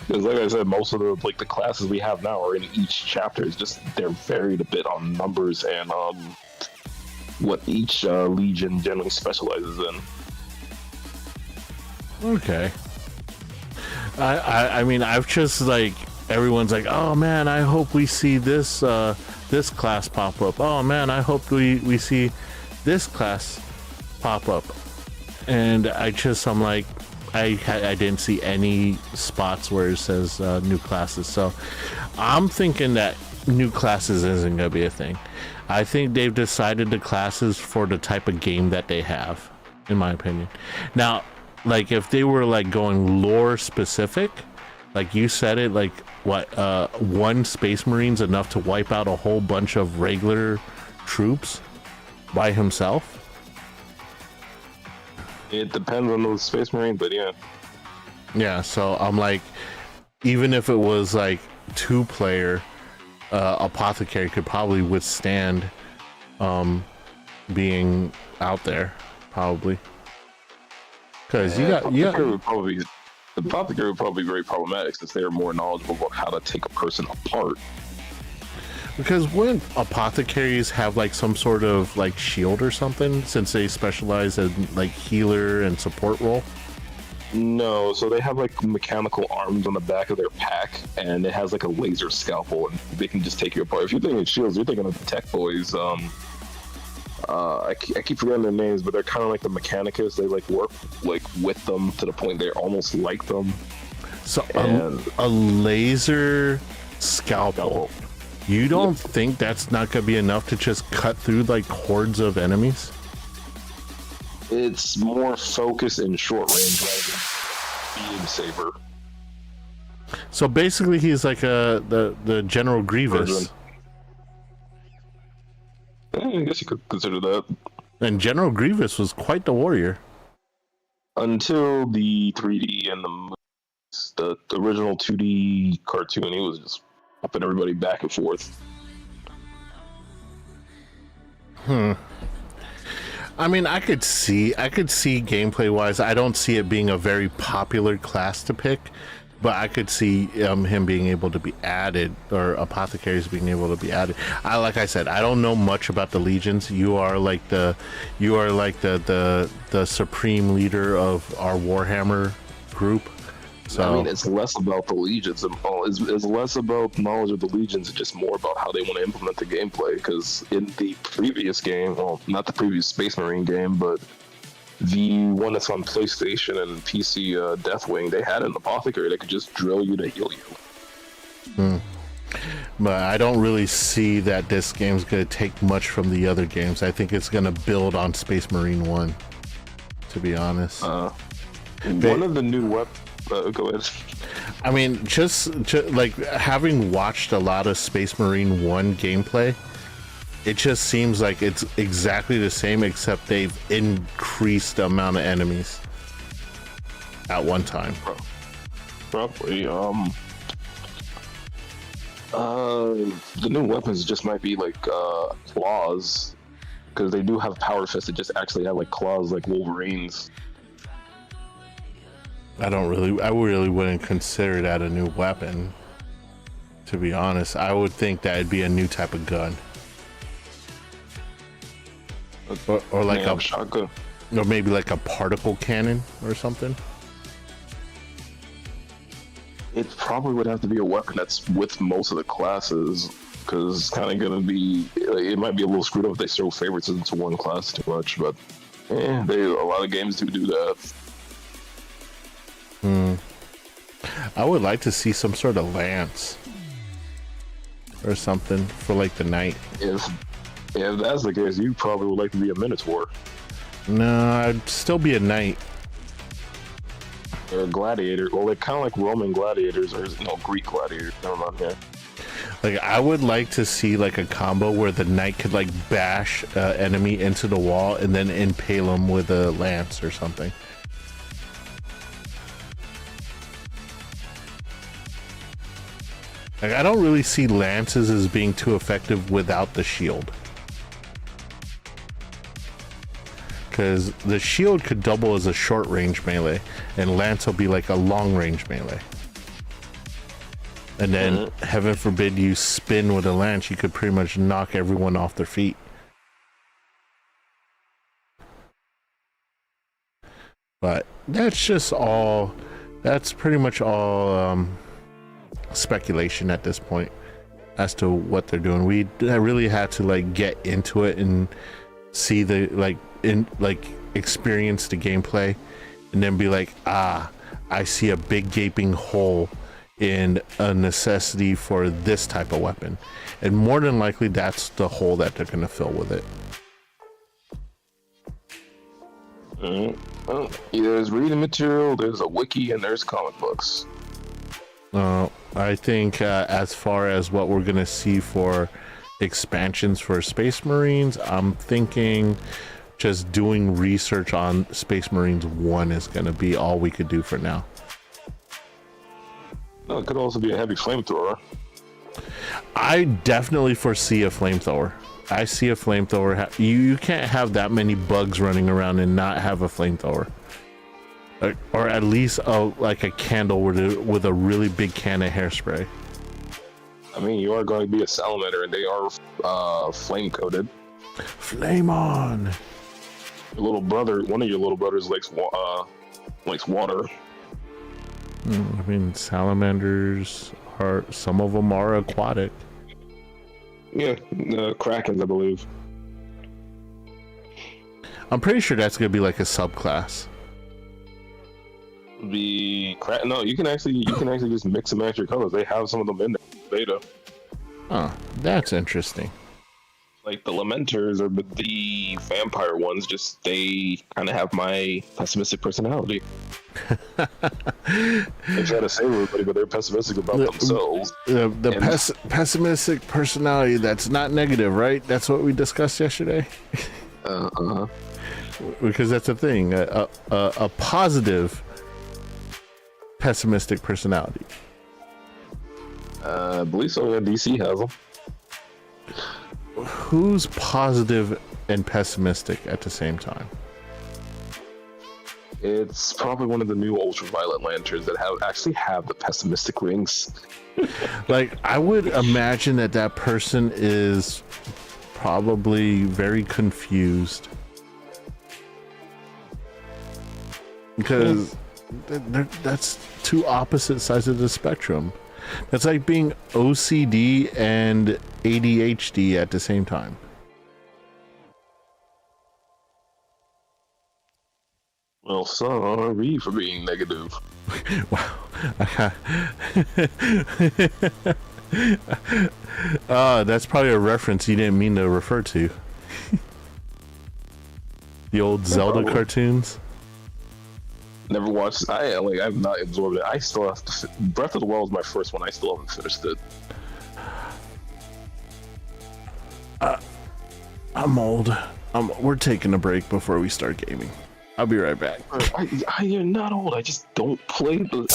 like I said, most of the classes we have now are in each chapter. It's just they're varied a bit on numbers and what each legion generally specializes in. Okay. I mean, I've just like, everyone's like, oh man, I hope we see this this class pop up. Oh man, I hope we see this class pop up. And I'm like, I didn't see any spots where it says new classes. So I'm thinking that new classes isn't gonna be a thing. I think they've decided the classes for the type of game that they have, in my opinion. Now, like if they were like going lore specific, like you said it, like what, one Space Marine's enough to wipe out a whole bunch of regular troops by himself? It depends on those Space Marines, but yeah. Yeah, so I'm like, even if it was like 2-player, apothecary could probably withstand being out there, probably. Because the apothecary would probably be very problematic since they are more knowledgeable about how to take a person apart. Because wouldn't apothecaries have like some sort of like shield or something, since they specialize in like healer and support role? No, so they have like mechanical arms on the back of their pack, and it has like a laser scalpel, and they can just take you apart. If you're thinking of shields, you're thinking of the tech boys. I keep forgetting their names, but they're kind of like the Mechanicus. They like work like with them to the point they're almost like them. So a laser scalpel. You don't think that's not gonna be enough to just cut through like hordes of enemies? It's more focused in short range rather than beam saber. So basically, he's like the General Grievous. I guess you could consider that. And General Grievous was quite the warrior. Until the 3D and the original 2D cartoon, he was just upping everybody back and forth. I mean, I could see gameplay wise, I don't see it being a very popular class to pick, but I could see him being able to be added, or apothecaries being able to be added. Like I said, I don't know much about the legions. You are like the supreme leader of our Warhammer group. So I mean, it's less about the legions. It's less about knowledge of the legions. It's just more about how they want to implement the gameplay. Because in the previous game, well, not the previous Space Marine game, but the one that's on PlayStation and PC, Deathwing, they had an apothecary that could just drill you to heal you. But I don't really see that this game's going to take much from the other games. I think it's going to build on Space Marine 1, to be honest. One of the new weapons... go ahead. I mean, just like having watched a lot of Space Marine 1 gameplay, it just seems like it's exactly the same, except they've increased the amount of enemies at one time. Probably. The new weapons just might be like claws because they do have power fists that just actually have like claws like Wolverines. I really wouldn't consider that a new weapon. To be honest, I would think that it'd be a new type of gun. Or like a shotgun. Or maybe like a particle cannon or something. It probably would have to be a weapon that's with most of the classes, because it's kind of going to be, it might be a little screwed up if they throw favorites into one class too much, but a lot of games do that. I would like to see some sort of lance or something for like the knight. If that's the case, you probably would like to be a Minotaur. No, I'd still be a knight. Or a gladiator. Well, they're kind of like Roman gladiators, or Greek gladiators. Never mind, yeah. Like, I would like to see like a combo where the knight could like bash enemy into the wall and then impale him with a lance or something. Like, I don't really see lances as being too effective without the shield. Because the shield could double as a short range melee, and lance will be like a long range melee. And then, heaven forbid you spin with a lance, you could pretty much knock everyone off their feet. But that's just all, that's pretty much all speculation at this point as to what they're doing. We really had to like get into it and see the experience the gameplay, and then be like, I see a big gaping hole in a necessity for this type of weapon, and more than likely that's the hole that they're going to fill with it. Well, there's reading material, there's a wiki, and there's comic books. I think as far as what we're going to see for expansions for Space Marines, I'm thinking just doing research on Space Marines 1 is going to be all we could do for now. No, it could also be a heavy flamethrower. I definitely foresee a flamethrower. I see a flamethrower. You can't have that many bugs running around and not have a flamethrower. Or at least like a candle with a really big can of hairspray. I mean, you are going to be a salamander, and they are flame coated. Flame on! Your little brother, one of your little brothers likes water. I mean, salamanders are, some of them are aquatic. Yeah, krakens, I believe. I'm pretty sure that's gonna be like a subclass. No, you can actually just mix and match your colors. They have some of them in the beta. Oh, that's interesting. Like the Lamenters or the vampire ones, just they kind of have my pessimistic personality. They try to save everybody, but they're pessimistic about themselves. Pessimistic personality that's not negative, right? That's what we discussed yesterday. Because that's the thing, a positive pessimistic personality. I believe so. Yeah, DC has them. Who's positive and pessimistic at the same time? It's probably one of the new ultraviolet lanterns that actually have the pessimistic rings. Like, I would imagine that person is probably very confused, because that's two opposite sides of the spectrum. That's like being OCD and ADHD at the same time. Well, sorry for being negative. Wow. That's probably a reference you didn't mean to refer to. The old Zelda cartoons. Never watched. I've not absorbed it. I still have to. Breath of the Wild is my first one. I still haven't finished it. I'm old. We're taking a break before we start gaming. I'll be right back. You're not old. I just don't play the.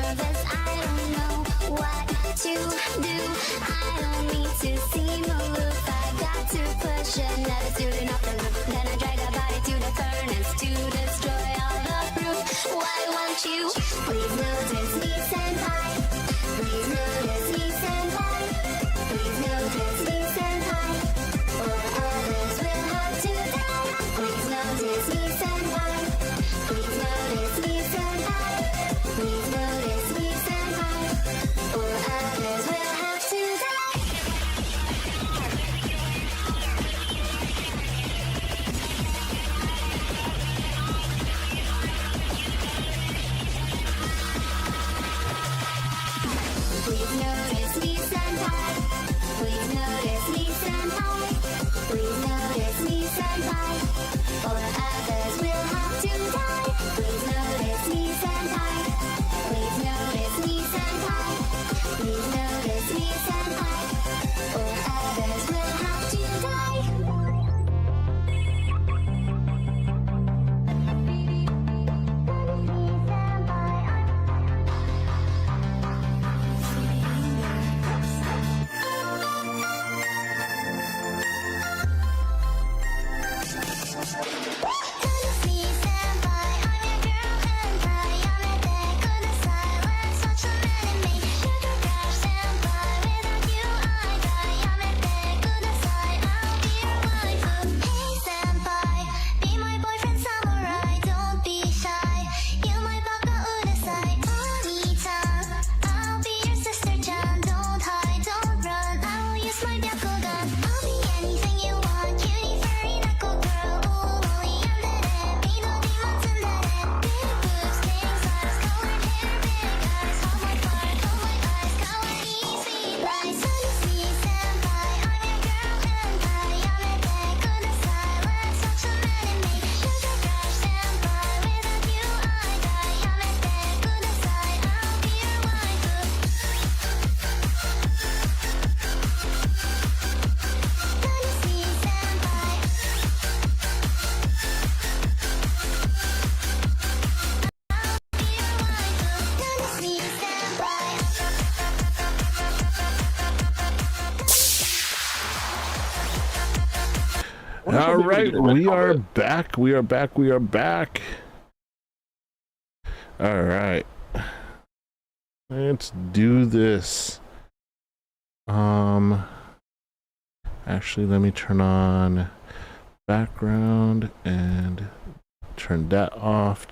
nervous, I don't know what to do. I don't need to seem aloof. I got to push another student off the roof. Then I drag a body to the furnace to destroy all the proof. Why won't you please notice me, senpai? Please notice me, senpai. Please notice me, senpai. Or others will have to die. Please notice me, senpai. Please notice me, senpai. Please notice me, senpai. Or others will have to die. Please notice me, senpai. Please notice me, senpai. Please notice me, senpai. Or others will have to die. Please notice me, senpai. Please notice me, senpai. Please notice me, senpai. Or others will have to die. All right, we are back. We are back. We are back. All right. Let's do this. Actually, let me turn on background and turn that off.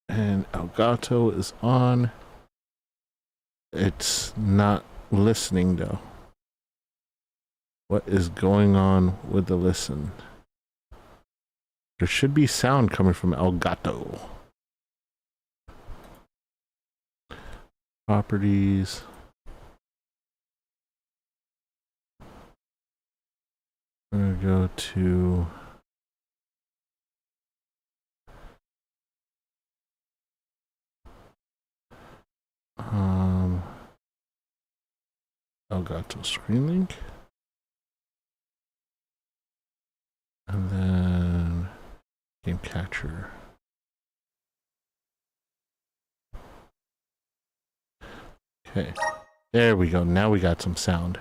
And Elgato is on. It's not listening though. What is going on with the listen? There should be sound coming from Elgato. Properties. I'm gonna go to Elgato screen link. And then game capture. Okay, there we go. Now we got some sound.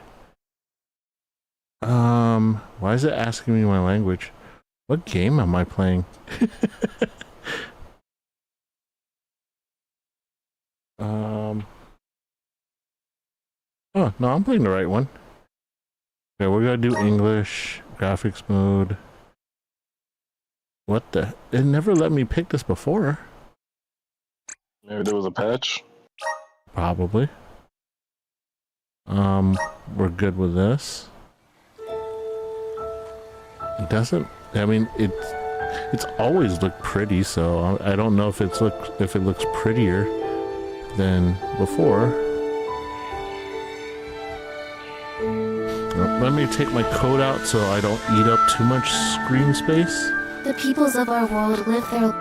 Why is it asking me my language? What game am I playing? Oh, no, I'm playing the right one. Okay, we're gonna do English, graphics mode. What the? It never let me pick this before. Maybe there was a patch. Probably. We're good with this. It doesn't. I mean, it's always looked pretty, so I don't know if it looks prettier than before. Let me take my coat out so I don't eat up too much screen space. The peoples of our world live their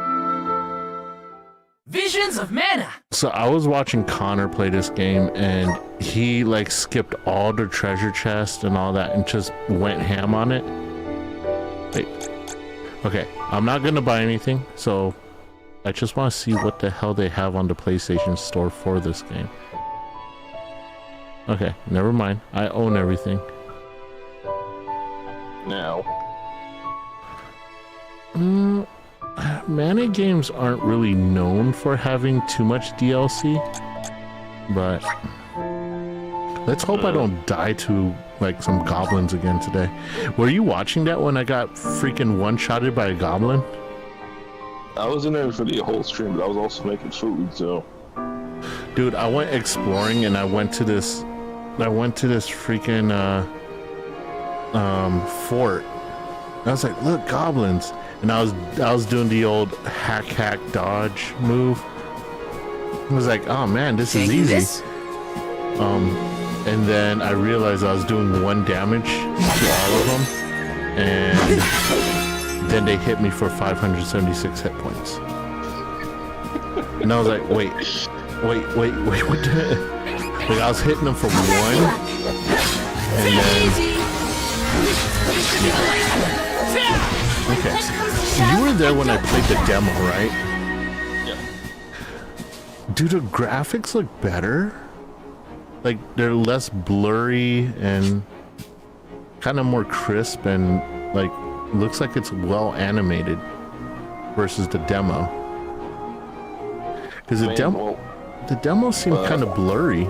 visions of mana. So I was watching Connor play this game, and he like skipped all the treasure chest and all that and just went ham on it. Wait. Okay, I'm not gonna buy anything, so I just want to see what the hell they have on the PlayStation Store for this game. Okay, never mind. I own everything. Now. Mana games aren't really known for having too much DLC, but let's hope I don't die to like some goblins again today. Were you watching that when I got freaking one-shotted by a goblin? I was in there for the whole stream, but I was also making food, so. Dude, I went exploring and I went to this freaking fort. And I was like, look, goblins. And I was doing the old hack dodge move. I was like, oh man, this is easy. And then I realized I was doing 1 damage to all of them, and then they hit me for 576 hit points. And I was like, wait, what the? Like I was hitting them for 1, and then okay. You were there when I played the demo, right? Yeah. Do the graphics look better? Like they're less blurry and kind of more crisp and like looks like it's well animated versus the demo. Because the demo seemed kind of blurry.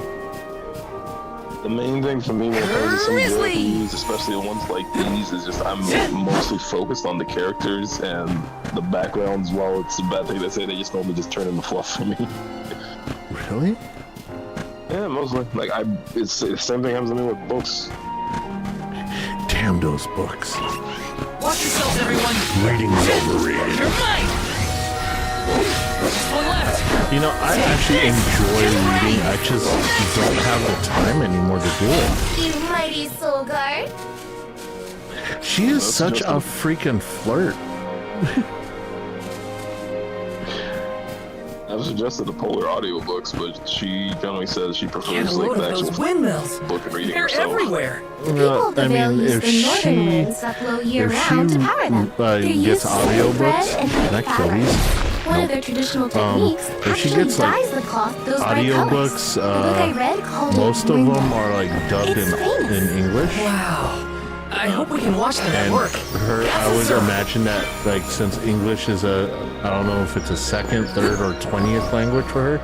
The main thing for me when it comes to some games, especially the ones like these, is just I'm mostly focused on the characters and the backgrounds. While it's a bad thing to say, they just normally just turn into fluff for me. Really? Yeah, mostly. Like it's the same thing happens to me with books. Damn those books. Watch yourselves, everyone. Reading's overrated. You're mine. One left. You know, I actually enjoy reading. I just don't have the time anymore to do it. You mighty soul guard. She is such a freaking flirt. I've suggested the Polar audiobooks, but she generally says she prefers like the actual windmills. book and reading They're herself. everywhere. People I mean, use if the northern winds that blow year-round to power them. gets audiobooks, can I kill these? One of their traditional techniques if she actually gets like dyes the cloth those bright audiobooks, colors. The book I read called most it of them Wind. are like dubbed It's famous. in English. Wow. I hope we can watch them at And work. I would imagine that, like, since English is I don't know if it's a 2nd, 3rd, or 20th language for her.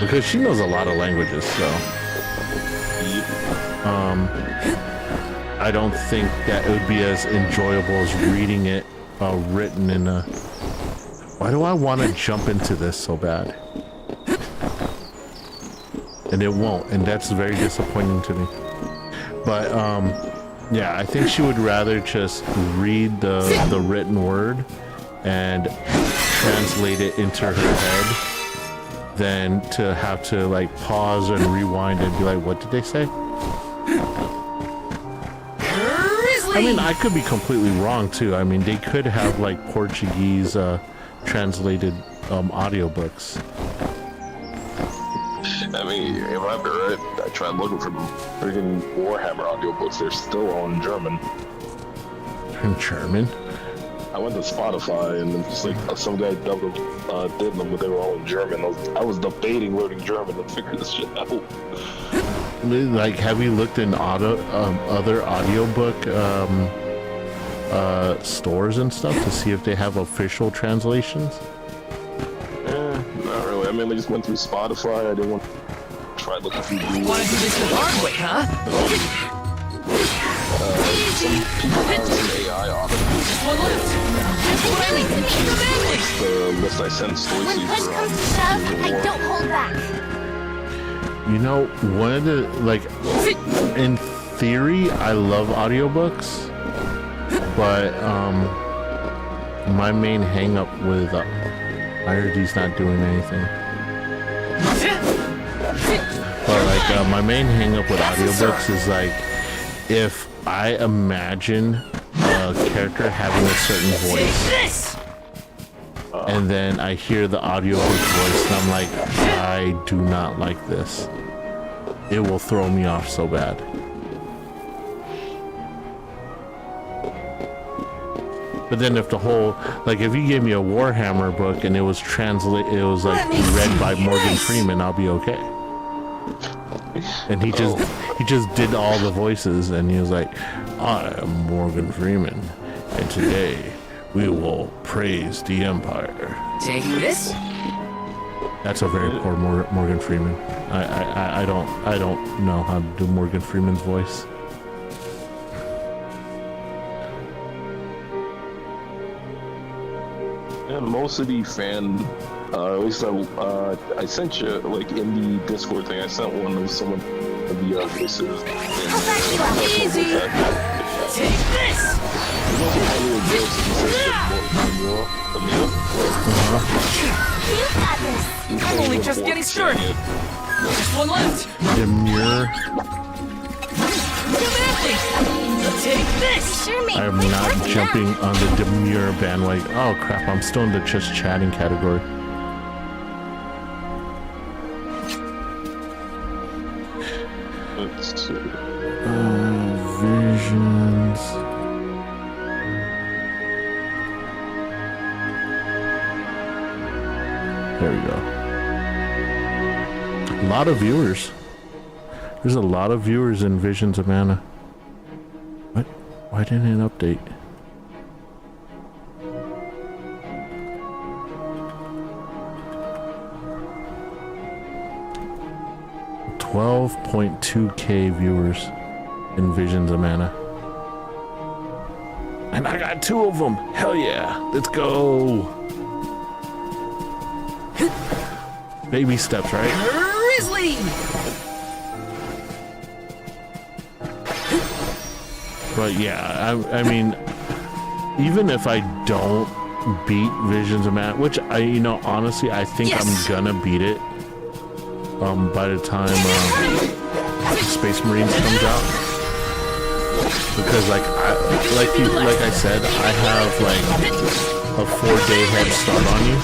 Because she knows a lot of languages, so. I don't think that it would be as enjoyable as reading it written in a... Why do I want to jump into this so bad? And it won't, and that's very disappointing to me. But yeah, I think she would rather just read the written word and translate it into her head than to have to like pause and rewind and be like, what did they say? I mean, I could be completely wrong too. I mean, they could have like Portuguese translated audiobooks. I mean, if I'm right, I tried looking for freaking Warhammer audiobooks. They're still all in German. In German? I went to Spotify and then just like some guy did them, but they were all in German. I was debating learning German to figure this shit out. Like, have you looked in other audiobook stores and stuff to see if they have official translations? Not really. I mainly just went through Spotify. I didn't want to try looking through Google. Want to do this the hard way, huh? Some people have some AI audio. One left. That's what I mean. The list I sent Stacey When push for comes to shove, I don't hold back. You know, one of the, like, in theory, I love audiobooks, but my main hang-up with IRD's not doing anything. But like, my main hang-up with audiobooks is like, if I imagine a character having a certain voice, and then I hear the audiobook voice, and I'm like, I do not like this. It will throw me off so bad. But then if the whole, like, if you gave me a Warhammer book and it was like read by Morgan Freeman, I'll be okay. And he just did all the voices, and he was like, I am Morgan Freeman, and today we will praise the Empire. Taking this? That's a very poor Morgan Freeman. I don't know how to do Morgan Freeman's voice. And most of the fan, at least I sent you, like, in the Discord thing, I sent one of some of the voices. Easy! Take this! You got this. I'm only just getting started. Just one left. Demure. Take this! Sure made I am quick not work of jumping that. on the demure bandwagon. Oh crap, I'm still in the just chatting category. Let's see. Visions. There we go. A lot of viewers. There's a lot of viewers in Visions of Mana. What? Why didn't it update? $12.2K viewers in Visions of Mana. And I got 2 of them. Hell yeah. Let's go. Baby steps, right? Grizzly! But yeah, I mean, even if I don't beat Visions of Mana, which honestly, I think I'm gonna beat it by the time Space Marines comes out, because like I said, I have like a 4-day head start on you,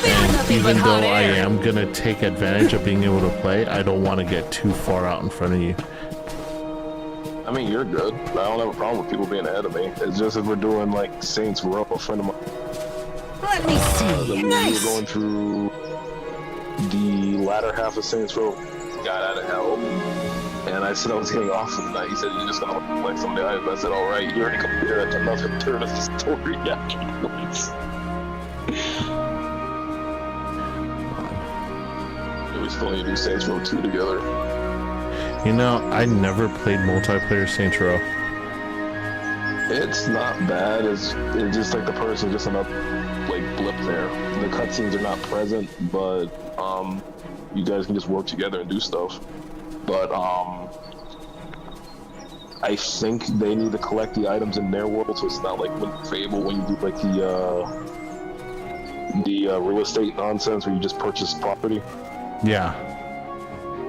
and even though I am gonna take advantage of being able to play, I don't want to get too far out in front of you. I mean, you're good. I don't have a problem with people being ahead of me. It's just if we're doing like Saints Row, a friend of mine. Let me see. We were going through the latter half of Saints Row, got out of hell, and I said I was getting off for the night. He said, you're just gonna play someday. I said, all right, you already completed that enough and turn of the story afterwards. We still need to do Saints Row 2 together. You know, I never played multiplayer Saints Row. It's not bad. It's just like the person just enough like blip there. The cutscenes are not present, but you guys can just work together and do stuff. But I think they need to collect the items in their world, so it's not like when Fable when you do like the real estate nonsense where you just purchase property. Yeah.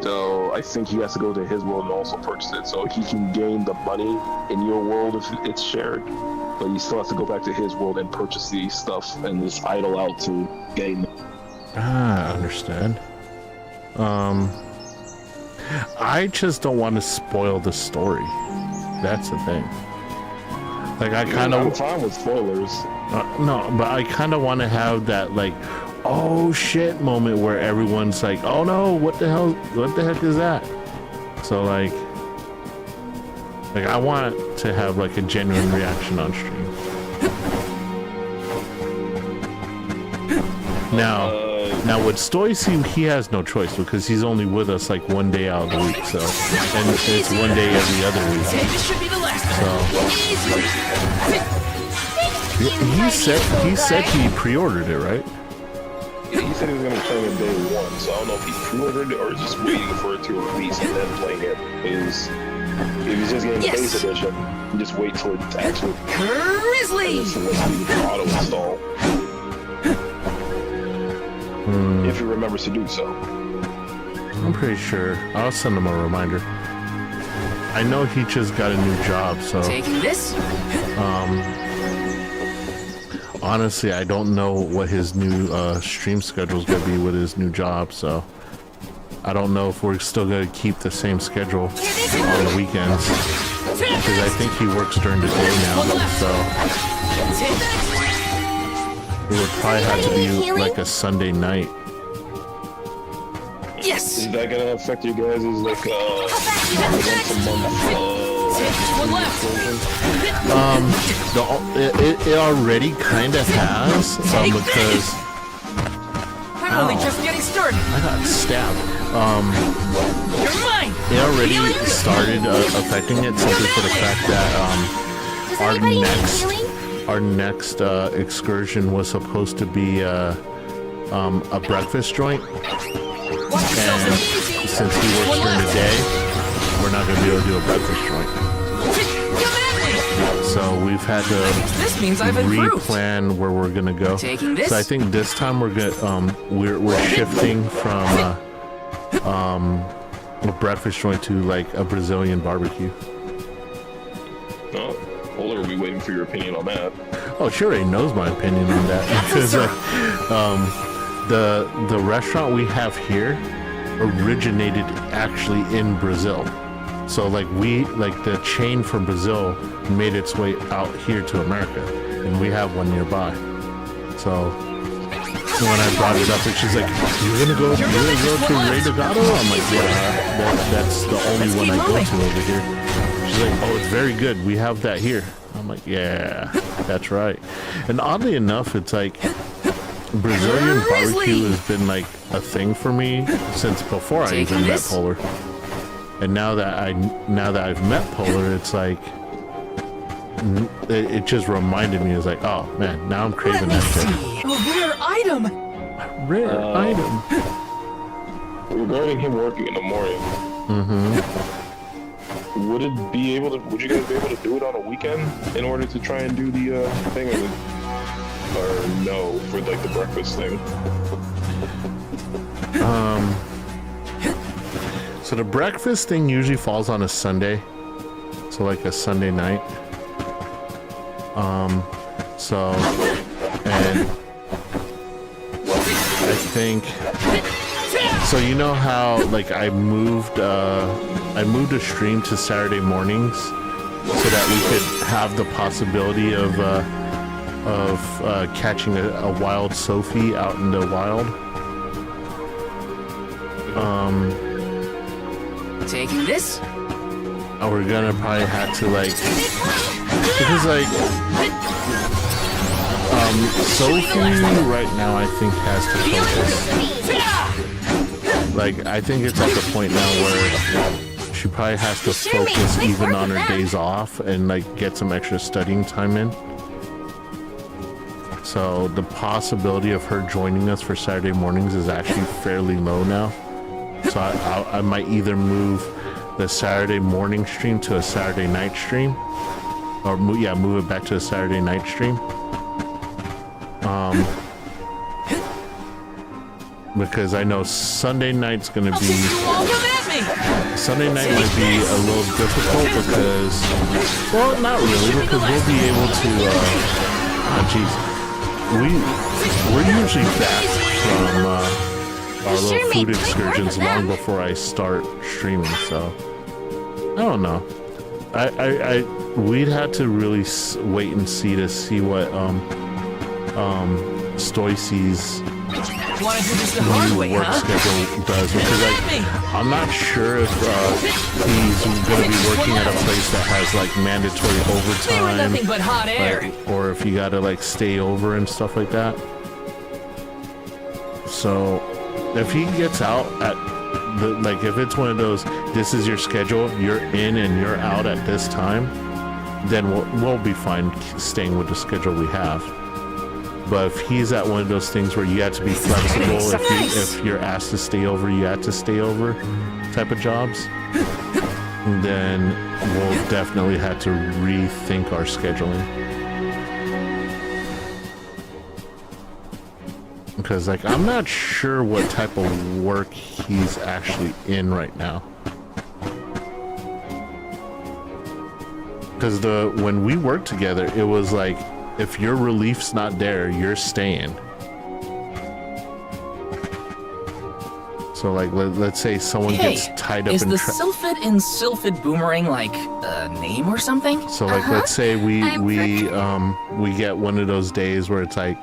So I think he has to go to his world and also purchase it, so he can gain the money in your world if it's shared. But he still has to go back to his world and purchase the stuff and just idle out to gain. I understand. I just don't want to spoil the story. That's the thing. Like I kind of. I'm fine with spoilers. No, but I kind of want to have that like, oh shit moment where everyone's like, oh no, what the heck is that? So like I want to have like a genuine reaction on stream. Now with Stoicy, he has no choice because he's only with us like 1 day out of the week, so, and it's 1 day every other week. So he said he pre-ordered it, right? Yeah, he said he was going to be playing it day 1, so I don't know if he pre-ordered it or just waiting for it to release and then playing it. If he's just getting the base edition, you just wait till it's actually Grizzly! auto install. If he remembers to do so. I'm pretty sure. I'll send him a reminder. I know he just got a new job, so taking this? Honestly, I don't know what his new stream schedule is gonna be with his new job, so I don't know if we're still gonna keep the same schedule on the weekends, because I think he works during the day now. So It would probably have to be like a Sunday night. Yes. Is that gonna affect you guys as like once a month? One left. It already kind of has because I'm only just getting started. I got stabbed. You're mine. It already started affecting it simply for the fact that our next excursion was supposed to be a breakfast joint, and since he works during the day, we're not going to be able to do a breakfast joint. So we've had to replan where we're gonna go. So I think this time we're we're shifting from a breakfast joint to like a Brazilian barbecue. Oh, Polar will be waiting for your opinion on that. Oh, sure, he knows my opinion on that because the restaurant we have here originated actually in Brazil. So like the chain from Brazil made its way out here to America, and we have one nearby. So when I brought it up, and she's like, "You're gonna go to Rei do Gado?" I'm like, "Yeah, that's the only one I go to over here." She's like, "Oh, it's very good. We have that here." I'm like, "Yeah, that's right." And oddly enough, it's like Brazilian barbecue has been like a thing for me since before I even met Polar. And now that I've met Polar, it's like it just reminded me. It's like, oh man, now I'm craving that thing. A rare item. Rare item. Regarding him working in the morning, would you guys be able to do it on a weekend in order to try and do the thing, or no, for like the breakfast thing? So the breakfast thing usually falls on a Sunday, so like a Sunday night. And I think so. You know how like I moved a stream to Saturday mornings so that we could have the possibility of catching a wild Sophie out in the wild. Taking this? Oh, we're gonna probably have to like, because like, Sophie right now I think has to focus. Like, I think it's at the point now where she probably has to focus even on her days off and like get some extra studying time in. So the possibility of her joining us for Saturday mornings is actually fairly low now. So I might either move the Saturday morning stream to a Saturday night stream, or move it back to a Saturday night stream. Because I know Sunday night's gonna be a little difficult because, well, not really, because we'll be able to. We're usually back from our little food excursions long before I start streaming, so I don't know. We'd have to really wait and see to see what Stoicy's new work schedule does, because like I'm not sure if he's gonna be working at a place that has like mandatory overtime, or if you gotta like stay over and stuff like that. So if he gets out at the, like, if it's one of those, this is your schedule, you're in and you're out at this time, then we'll be fine staying with the schedule we have. But if he's at one of those things where you have to be flexible, if you're asked to stay over, you have to stay over type of jobs, then we'll definitely have to rethink our scheduling. Because like I'm not sure what type of work he's actually in right now. Because when we worked together, it was like, if your relief's not there, you're staying. So So like let's say someone gets tied up is in the Sylphid in Sylphid Boomerang like a name or something? So like let's say we get one of those days where it's like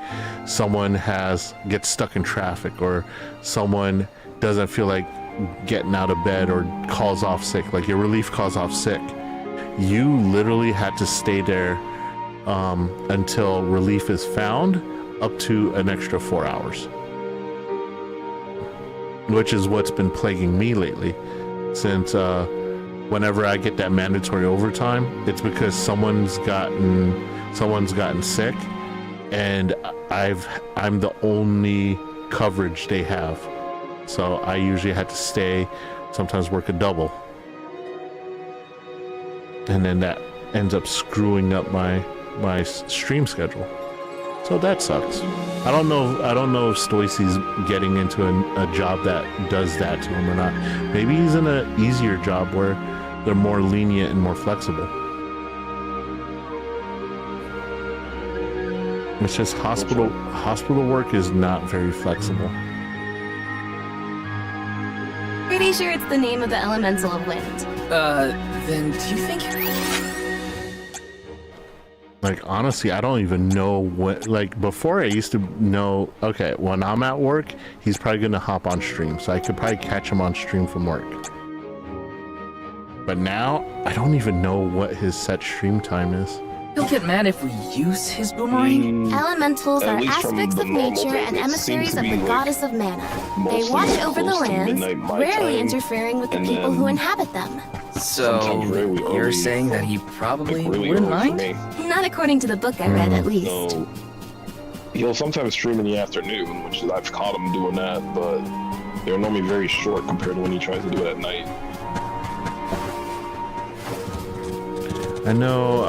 someone gets stuck in traffic, or someone doesn't feel like getting out of bed, or calls off sick, like your relief calls off sick. You literally had to stay there until relief is found, up to an extra 4 hours. Which is what's been plaguing me lately, since whenever I get that mandatory overtime, it's because someone's gotten sick, and I'm the only coverage they have. So I usually had to stay, sometimes work a double, and then that ends up screwing up my stream schedule. So that sucks. I don't know if Stoicy's getting into a job that does that to him or not. Maybe he's in an easier job where they're more lenient and more flexible. It's just hospital work is not very flexible. Pretty sure it's the name of the elemental of wind. Then do you think... Like, honestly, I don't even know what, like, before I used to know, okay, when I'm at work, he's probably going to hop on stream, so I could probably catch him on stream from work. But now, I don't even know what his set stream time is. He'll get mad if we use his boomerang? Elementals are aspects of nature and emissaries of the goddess of mana. They watch over the lands, rarely interfering with the people who inhabit them. So, you're saying that he probably wouldn't mind? Not according to the book I read, at least. No. He'll sometimes stream in the afternoon, which I've caught him doing that, but they're normally very short compared to when he tries to do it at night. I know,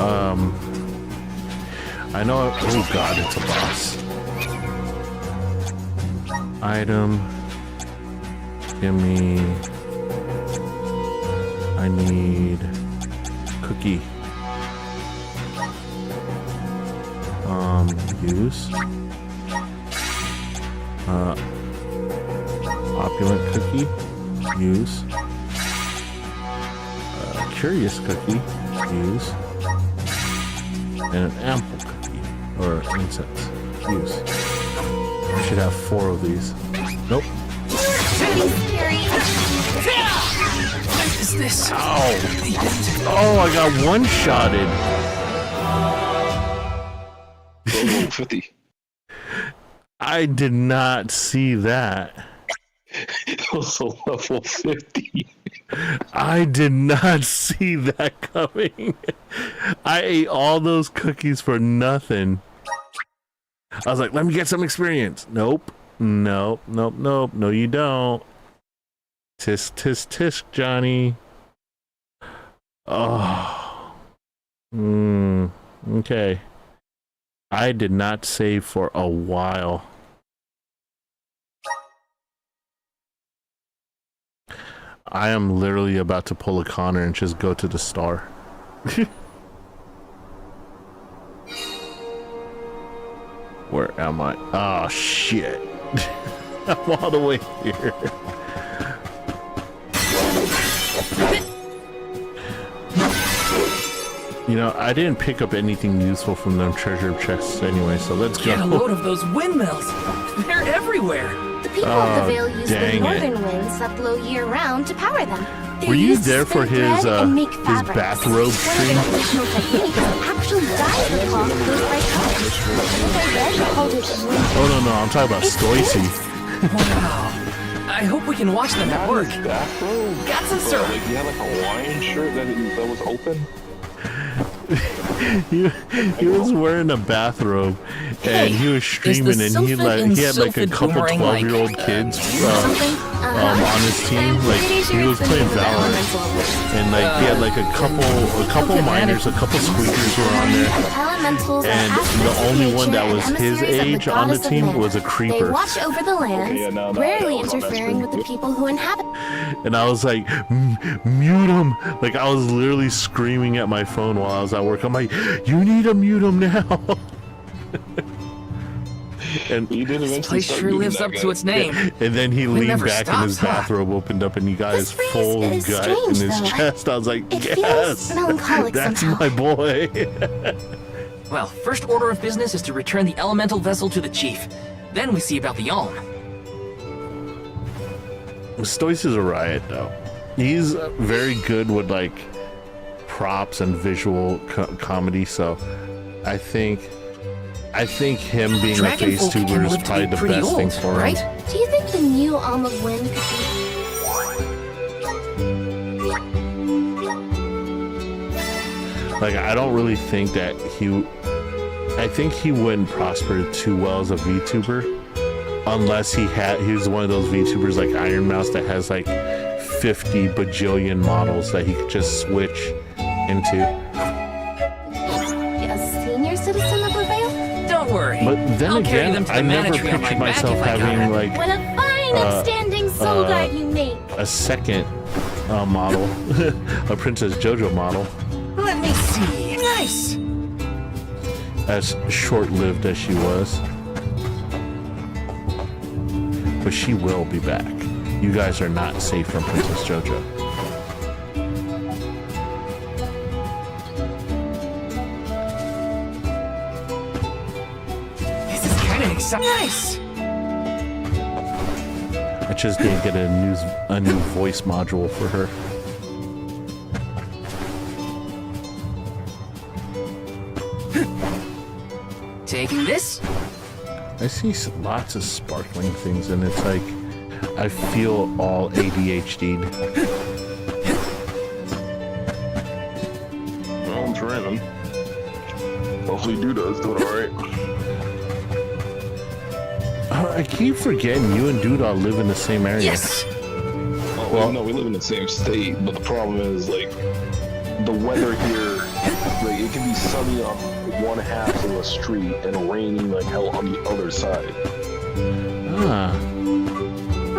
oh god, it's a boss. Item. Gimme. I need cookie. Use. Opulent cookie. Use. Curious cookie. Use. And an ample cookie. Or incense. Use. I should have 4 of these. Nope. What is this? Ow! Oh, I got one-shotted. 50. I did not see that. It was a level 50. I did not see that coming. I ate all those cookies for nothing. I was like, let me get some experience. Nope. Nope. Nope. Nope. No, you don't. Tisk, tisk, tisk, Johnny. Oh. Okay. I did not save for a while. I am literally about to pull a Connor and just go to the star. Where am I? Oh, shit. I'm all the way here. You know, I didn't pick up anything useful from them treasure chests anyway, so let's go. Get a load of those windmills. They're everywhere. The people of the Vale use the northern winds that blow year-round to power them. Were you there for his bathrobe stream? Oh no, I'm talking about Stoicy. Wow. I hope we can watch them at work. Bathrobe? Gatsa, sir. Like, you had like a Hawaiian shirt that was open? he was wearing a bathrobe and he was streaming, and he had like a couple 12-year-old kids on his team. Like, he was playing Valorant, and like he had like a couple miners, a couple squeakers were on there, and the only one that was his age on the team was a creeper. They watch over the lands, rarely interfering with the people who inhabit. And I was like, mute him. Like, I was literally screaming at my phone while I was at work. I'm like, you need to mute him now. And you did This place sure lives up to its name. And then he leaned never back and his stops, huh? bathrobe opened up and you got his This full phrase is gut in strange, his though. chest. I was like, It yes, feels melancholic that's somehow. my boy. Well, first order of business is to return the elemental vessel to the chief. Then we see about the Yalm. Stoice is a riot, though. He's very good with like props and visual comedy, so I think him being a Dragon face folk can tuber is live to probably be the pretty best thing old, for right? him. Do you think the new Alm of Wind could Like, I don't really think that I think he wouldn't prosper too well as a VTuber unless he's one of those VTubers like Iron Mouse that has like 50 bajillion models that he could just switch into. be a senior citizen of the Vale? Don't worry. But then I'll carry again, them to the I never mana tree on my pictured back myself if I got having it. like What a fine, upstanding soul guide you make. a second model, a Princess JoJo model. Let me see. Nice. As short-lived as she was. But she will be back. You guys are not safe from Princess JoJo. This is kind of exciting. Nice. I just didn't get a new voice module for her. Taking this. I see lots of sparkling things, and it's like I feel all ADHD'd. Well, I'm trying. Hopefully, Duda's doing alright. I keep forgetting you and Duda live in the same area. Yes. Oh, well, no, we live in the same state, but the problem is, like, the weather here, like, it can be sunny on one half of the street and raining like hell on the other side. Ah.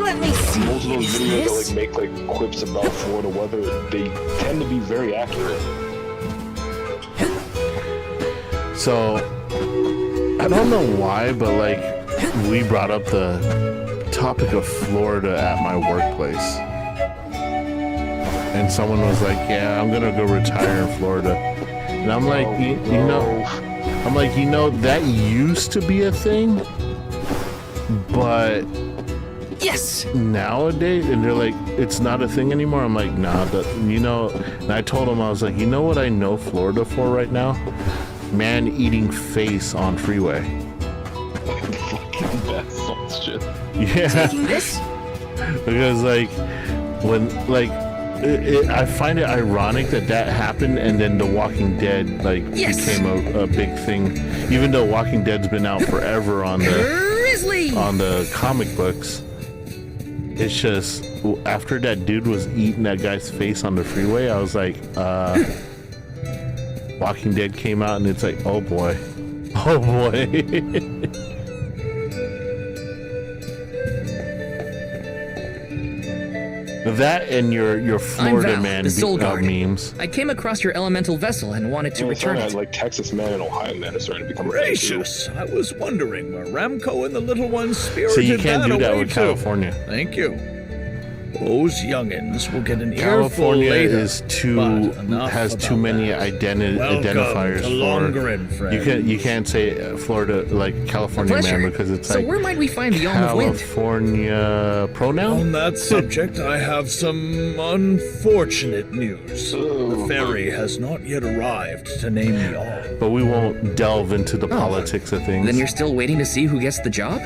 Let me see. Most of those Is videos this? that like make like quips about Florida weather, they tend to be very accurate. So, I don't know why, but like, we brought up the topic of Florida at my workplace. And someone was like, yeah, I'm gonna go retire in Florida. And I'm like, you know, that used to be a thing, but Yes. nowadays, and they're like, it's not a thing anymore. I'm like, nah, and I told them, I was like, you know what I know Florida for right now? Man eating face on freeway. That sounds shit. Yeah. Taking this. Because like, when like, I find it ironic that happened, and then The Walking Dead like became a big thing, even though Walking Dead's been out forever on the comic books. It's just after that dude was eating that guy's face on the freeway, I was like, Walking Dead came out, and it's like, oh boy. That and your Florida man memes. I came across your elemental vessel and wanted to return it. Like Texas man and Ohio man is starting to become gracious. I was wondering where Ramco and the little ones spirited So you can't do that away with to. California. Thank you. Those youngins will get an earful California later. has too many identifiers to for. Longren, friend. You can't say Florida like California man because it's So like where might we find the Yalm of Wind? California pronoun. On that subject, I have some unfortunate news. The ferry has not yet arrived to name the Yalm. But we won't delve into the politics of things. Then you're still waiting to see who gets the job?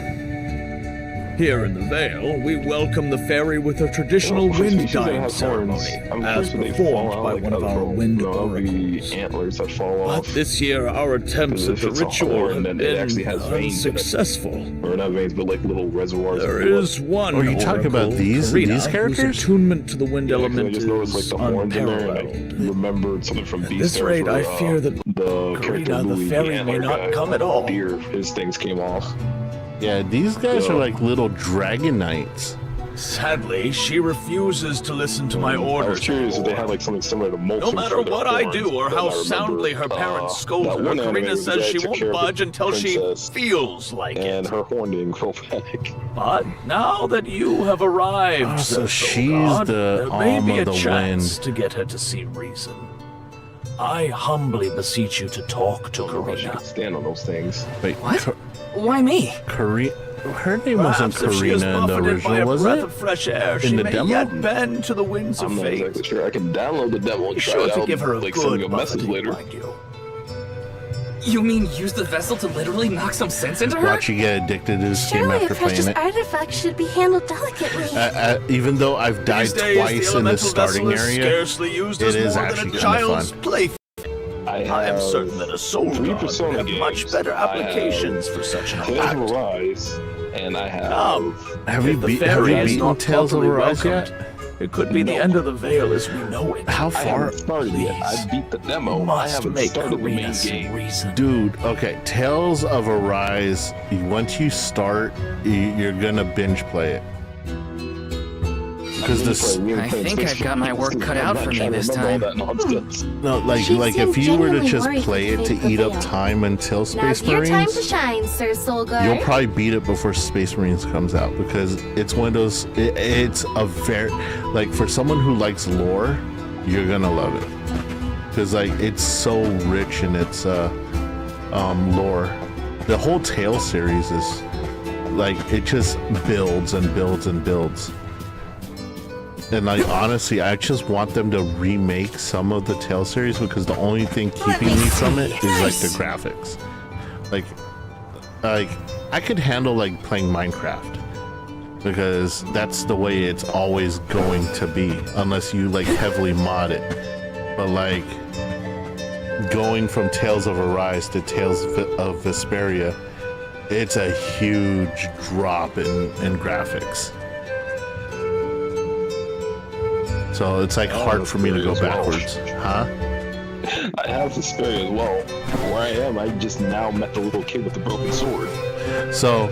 Here in the Vale, we welcome the ferry with a traditional wind dyeing ceremony, as performed by one of our wind oracles. Antlers that fall But off. this year, our attempts at the ritual have then it actually has been veins in it. unsuccessful. Or not veins, but like little reservoirs. There is one Are you talking about oracle, these Karina, characters? whose attunement to the wind element I just is noticed like the horns in there, and I unparalleled. remembered something from At these. this rate, I fear that the character Karina, the Louis, ferry, may antler not guy, come at all. Deer, his things came off. Yeah, these guys are like little dragon knights. Sadly, she refuses to listen to my orders. I was curious if they had like something similar to Molten. No matter what I do or how soundly her parents scold her, Karina says she won't budge until she feels like it. And her horn didn't grow back. But now that you have arrived, so she's the there may be arm a of the chance wind. to get her to see reason. I humbly beseech you to talk to Karina. Stand on those things. Wait, What? Why me? Her name wasn't Perhaps if she is Karina in the buffeted by original, a was breath it? of fresh air, In she the may demo? yet bend to the winds of I'm not fate. exactly sure. I can download the demo and Be try sure it to out, give her a like send good you a message buffeting, later. mind you. You mean use the vessel to literally knock some sense into her? Watch you get addicted to this game Surely a after playing precious it. artifact should be handled delicately. Even though I've died These days, twice the in the elemental starting vessel is area, scarcely used it as is more actually than a kind of child's fun. plaything. I am certain that a soul 3 god Persona would have games. much better applications for such an Tales impact. of Arise, and I have. Have you beaten Tales of Arise yet? It could be the end of the veil as we know it. How I far? haven't started yet. I beat the demo. I Must haven't make started the main Karina see game. reason. Dude, okay, Tales of Arise, once you start, you're gonna binge play it. Because this, I think I've got my work cut out for me this time. no, like She if seemed you were to genuinely just worried play for it the to fate of eat the up veil. time until Space Now's your time to Marines, shine, Sir Soulguard. you'll probably beat it before Space Marines comes out, because it's one of those, it's a very, like for someone who likes lore, you're gonna love it. Because like it's so rich in its lore. The whole Tales series is like, it just builds and builds and builds. And like honestly, I just want them to remake some of the Tales series, because the only thing keeping me from it is like the graphics. Like I could handle like playing Minecraft, because that's the way it's always going to be, unless you like heavily mod it. But like going from Tales of Arise to Tales of Vesperia, it's a huge drop in graphics. So it's like hard for me to go backwards. Huh? I have Vesperia as well. Where I am, I just now met the little kid with the broken sword. So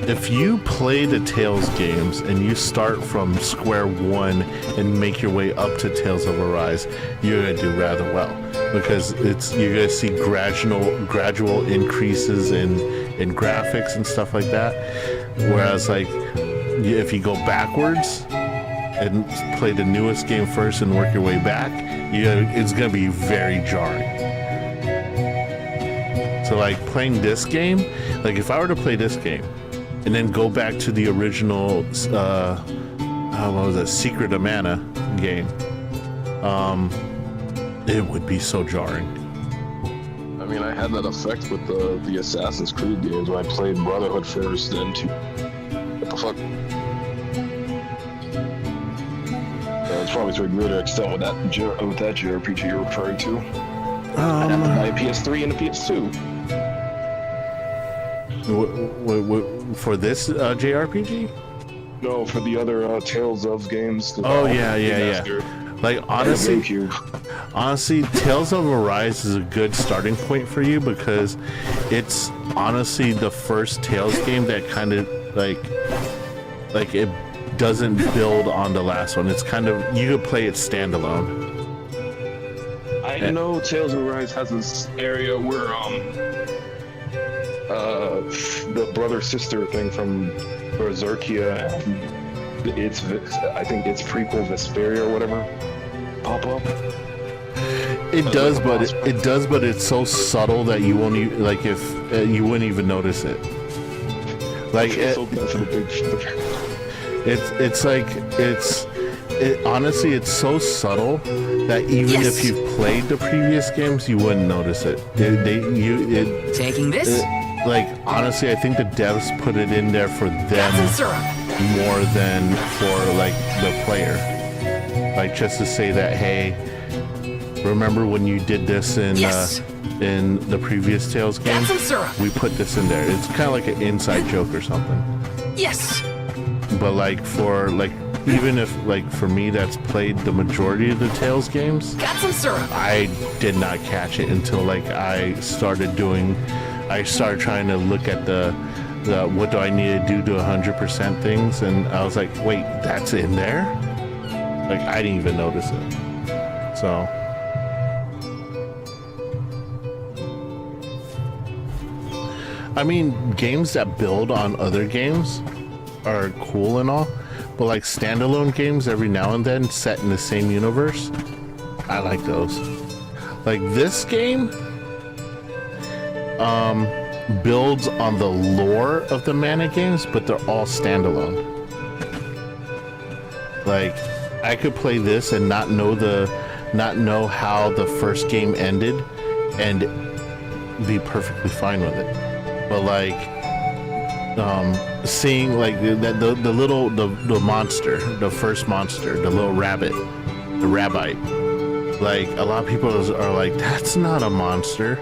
if you play the Tales games and you start from square one and make your way up to Tales of Arise, you're gonna do rather well, because you're gonna see gradual increases in graphics and stuff like that. Whereas like if you go backwards and play the newest game first and work your way back, it's gonna be very jarring. So like playing this game, like if I were to play this game and then go back to the original what was it, Secret of Mana game, it would be so jarring. I mean, I had that effect with the Assassin's Creed games when I played Brotherhood first, then what the fuck? It's probably to a greater extent with that JRPG you're referring to. I'd have to buy a PS3 and a PS2. For this JRPG? No, for the other Tales of games. Oh yeah. Like honestly, Tales of Arise is a good starting point for you, because it's honestly the first Tales game that kind of like it doesn't build on the last one. It's kind of, you could play it standalone. I know Tales of Arise has this area where the brother sister thing from Berserkia, I think it's prequel Vesperia or whatever, pop up. It does, but it's so subtle that you won't even, like, if you wouldn't even notice it. Like honestly, it's so subtle that even if you've played the previous games, you wouldn't notice it. Taking this? Like honestly, I think the devs put it in there for them more than for like the player. Like just to say that, hey, remember when you did this in the previous Tales game? We put this in there. It's kind of like an inside joke or something. Yes. But like for like, even if like for me that's played the majority of the Tales games, got some syrup. I did not catch it until like I started trying to look at the what do I need to do 100% things, and I was like, wait, that's in there? Like, I didn't even notice it. So I mean, games that build on other games are cool and all, but like standalone games every now and then set in the same universe, I like those. Like this game builds on the lore of the Mana games, but they're all standalone. Like I could play this and not know how the first game ended and be perfectly fine with it. But like seeing like the monster, the first monster, the little rabbit, the rabbite, like a lot of people are like, that's not a monster.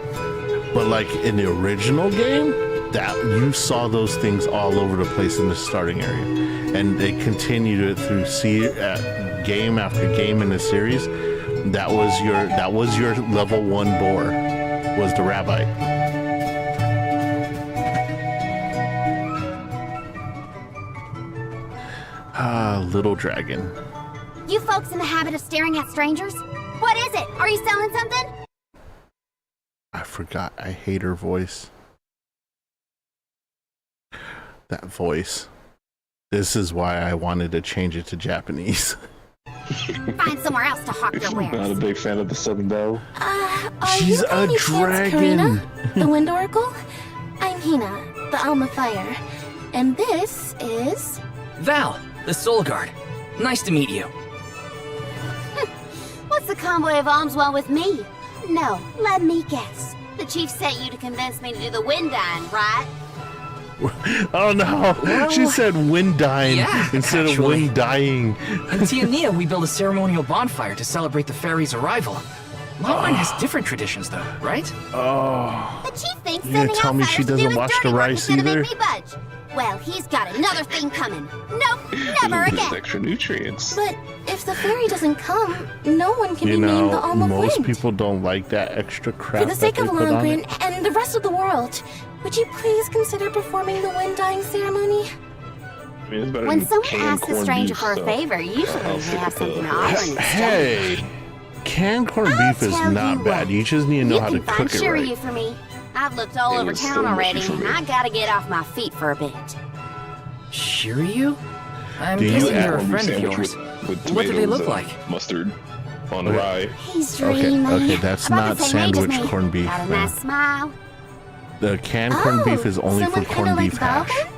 But like in the original game, that you saw those things all over the place in the starting area, and they continued it through game after game in the series. That was your level 1 boar, was the rabbite. Little dragon. You folks in the habit of staring at strangers? What is it? Are you selling something? I forgot. I hate her voice. That voice. This is why I wanted to change it to Japanese. Find somewhere else to hawk your wares. Not a big fan of the Southern Belle. She's a dragon. Karina, the Wind Oracle? I'm Hina, the Alma Fire. And this is... Val, the Soul Guard. Nice to meet you. What's the convoy of Almswell with me? No, let me guess. The chief sent you to convince me to do the wind dying, right? Oh no, well, she said wind dying instead of wind dying. In Tia Nia, we built a ceremonial bonfire to celebrate the fairy's arrival. Longline has different traditions though, right? Oh. The chief thinks You gonna tell me she doesn't watch the rice either? Make me budge. Well, he's got another thing coming. Nope, never again. Extra nutrients. But if the fairy doesn't come, no one can You be named the know, Alm of most Wind. people don't like that extra crap. For the sake that of they put on Longren it. and the rest of the world, would you please consider performing the wind dying ceremony? I mean, it's better When than someone canned asks a corned stranger beef, for a so favor, usually I'll they stick have with something the- to offer instead. Hey, canned corned beef is tell not you bad. what, You just need to know You how to can find cook it Shiryu right. for me. I've looked all It over was town still already, mushy for and me. I gotta get off my feet for a bit. Shiryu? I'm Do you guessing add you're a corned beef friend of sandwich yours. with What do they tomatoes look and like? Mustard on Okay. rye. He's Okay, dreamy. okay, that's About not the same age as sandwich me. corned beef, Got a man. nice smile. The canned corned beef is only for someone corned kinda beef like hash. Valvin?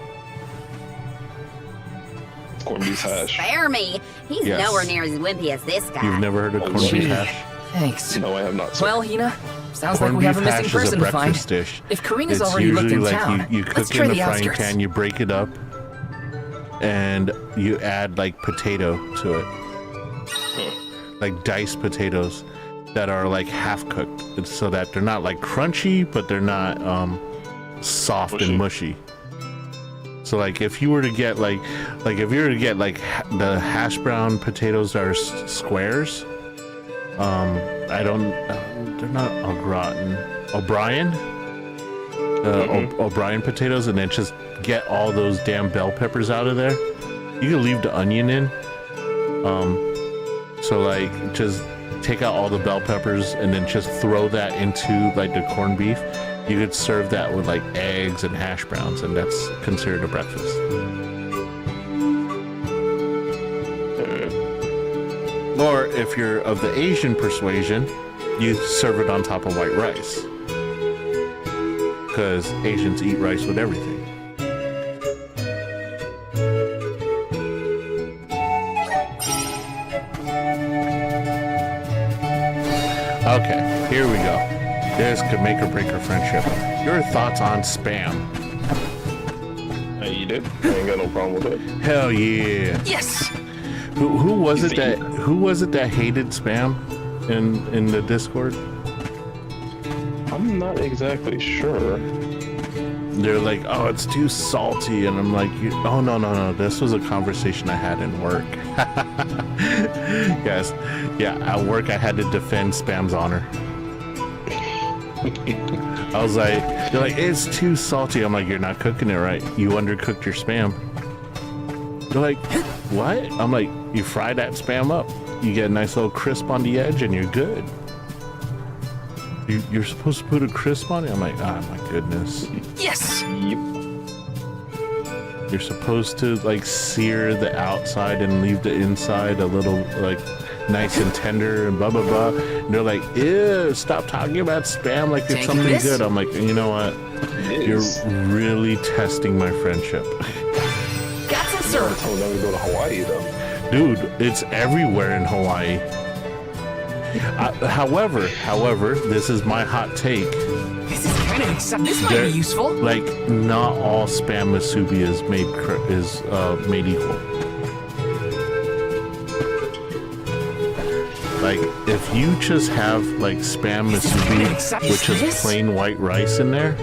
Corned beef hash. Spare me. He's Yes. nowhere near as wimpy as this guy. You've never heard of corned Gee, beef hash? Thanks. No, I have not. Well, Hina, sounds Corned like we have a beef missing hash is a person to find. breakfast dish. If Karina's It's already looked usually in like town, you let's cook try in a the frying outskirts. pan, you break it up, and you add like potato to it, like diced potatoes that are like half cooked, so that they're not like crunchy, but they're not soft and mushy. So like if you were to get like if you were to get like the hash brown potatoes that are squares, I don't, they're not au gratin, O'Brien, O'Brien potatoes, and then just get all those damn bell peppers out of there. You can leave the onion in. So like just take out all the bell peppers and then just throw that into like the corned beef. You could serve that with like eggs and hash browns, and that's considered a breakfast. Or if you're of the Asian persuasion, you serve it on top of white rice. Because Asians eat rice with everything. Okay, here we go. This could make or break our friendship. Your thoughts on spam? I eat it. I ain't got no problem with it. Hell yeah! Yes. Who was it that hated spam in the Discord? I'm not exactly sure. They're like, oh, it's too salty, and I'm like, oh no, this was a conversation I had in work. Yes, yeah, at work I had to defend spam's honor. I was like, they're like, it's too salty. I'm like, you're not cooking it right. You undercooked your Spam. They're like, what? I'm like, you fry that Spam up. You get a nice little crisp on the edge and you're good. You're supposed to put a crisp on it? I'm like, oh my goodness. Yes! Yep. You're supposed to like sear the outside and leave the inside a little like nice and tender and blah blah blah. And they're like, ew, stop talking about Spam like it's something good. I'm like, you know what? You're really testing my friendship. Got some syrup. I told them to go to Hawaii though. Dude, it's everywhere in Hawaii. However, this is my hot take. This is kind of exciting. This might be useful. Like, not all Spam musubi is made equal. Like, if you just have like Spam musubi with just plain white rice in there,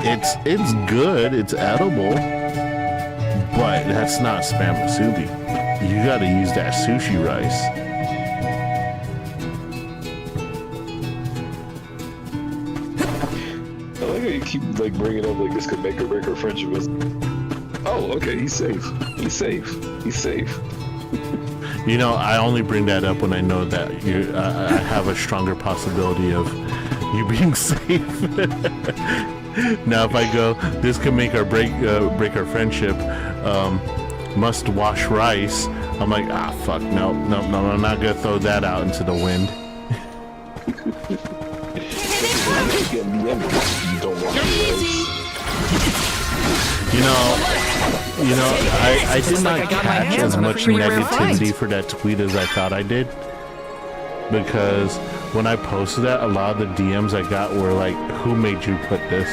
it's good, it's edible, but that's not Spam musubi. You gotta use that sushi rice. I like how you keep like bringing up like this could make or break our friendship. Oh, okay, he's safe. He's safe. He's safe. You know, I only bring that up when I know that I have a stronger possibility of you being safe. Now, if I go, this could make or break our friendship. Must wash rice. I'm like, ah, fuck, no, I'm not gonna throw that out into the wind. You know, I did not catch as much negativity for that tweet as I thought I did. Because when I posted that, a lot of the DMs I got were like, who made you put this?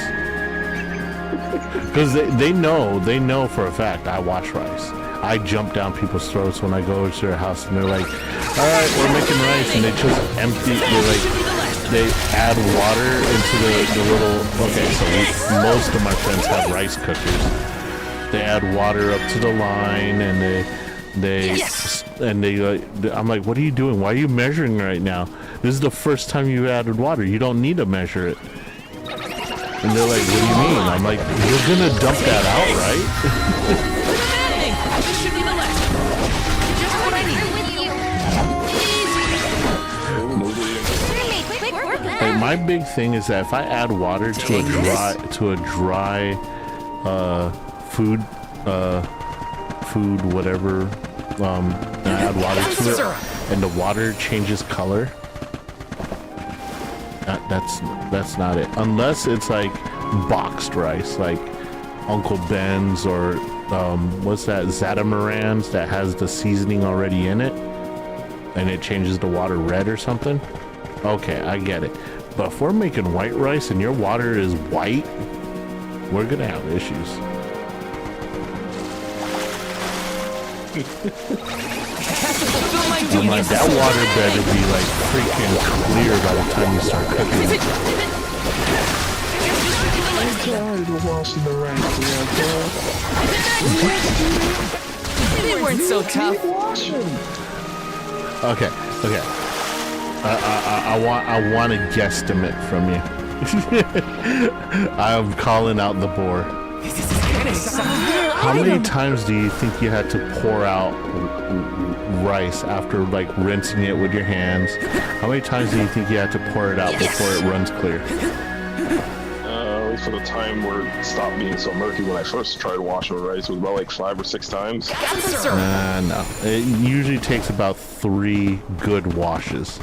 Because they know for a fact I wash rice. I jump down people's throats when I go to their house and they're like, all right, we're making rice, and they just empty, they add water into the little, okay, so most of my friends have rice cookers. They add water up to the line, and I'm like, what are you doing? Why are you measuring right now? This is the first time you added water. You don't need to measure it. And they're like, what do you mean? I'm like, you're gonna dump that out, right? This should be the last. Just what I need. Like, my big thing is that if I add water to a dry food whatever, and I add water to it, and the water changes color, that's not it. Unless it's like boxed rice, like Uncle Ben's or what's that, Zatamaran's that has the seasoning already in it, and it changes the water red or something. Okay, I get it. But if we're making white rice and your water is white, we're gonna have issues. I'm like, that water better be like freaking clear by the time you start cooking it. They weren't so tough. Okay. I want a guesstimate from you. I'm calling out the boar. How many times do you think you had to pour out rice after like rinsing it with your hands? How many times do you think you had to pour it out before it runs clear? At least for the time where it stopped being so murky when I first tried washing rice, it was about like 5 or 6 times. No. It usually takes about 3 good washes,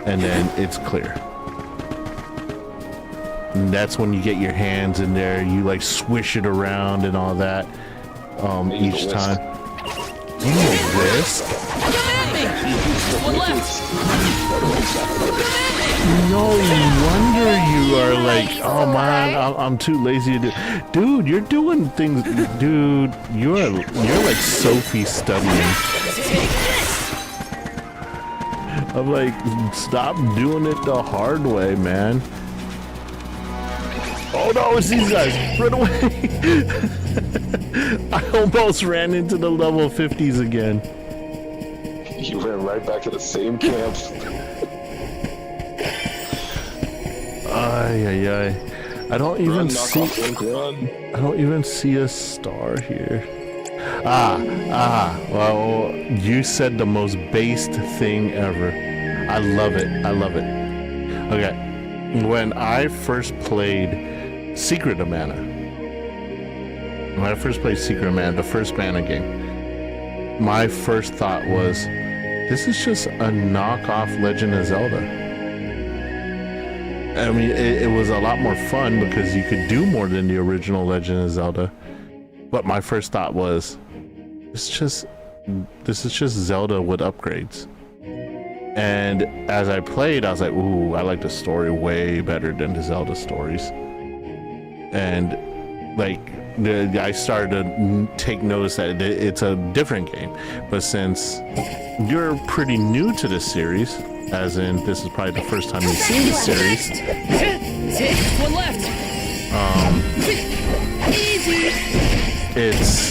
and then it's clear. And that's when you get your hands in there, you like swish it around and all that each time. You need a whisk? No wonder you are like, oh man, I'm too lazy to do. Dude, you're doing things. Dude, you're like Sophie studying. I'm like, stop doing it the hard way, man. Oh no, it's these guys! Run away! I almost ran into the level 50s again. You ran right back to the same camp. I don't even see. I don't even see a star here. Well, you said the most based thing ever. I love it. I love it. Okay, when I first played Secret of Mana, the first Mana game, my first thought was, this is just a knockoff Legend of Zelda. I mean, it was a lot more fun because you could do more than the original Legend of Zelda. But my first thought was, this is just Zelda with upgrades. And as I played, I was like, ooh, I like the story way better than the Zelda stories. And like, I started to take notice that it's a different game. But since you're pretty new to this series, as in this is probably the first time you've seen the series, One left. Easy.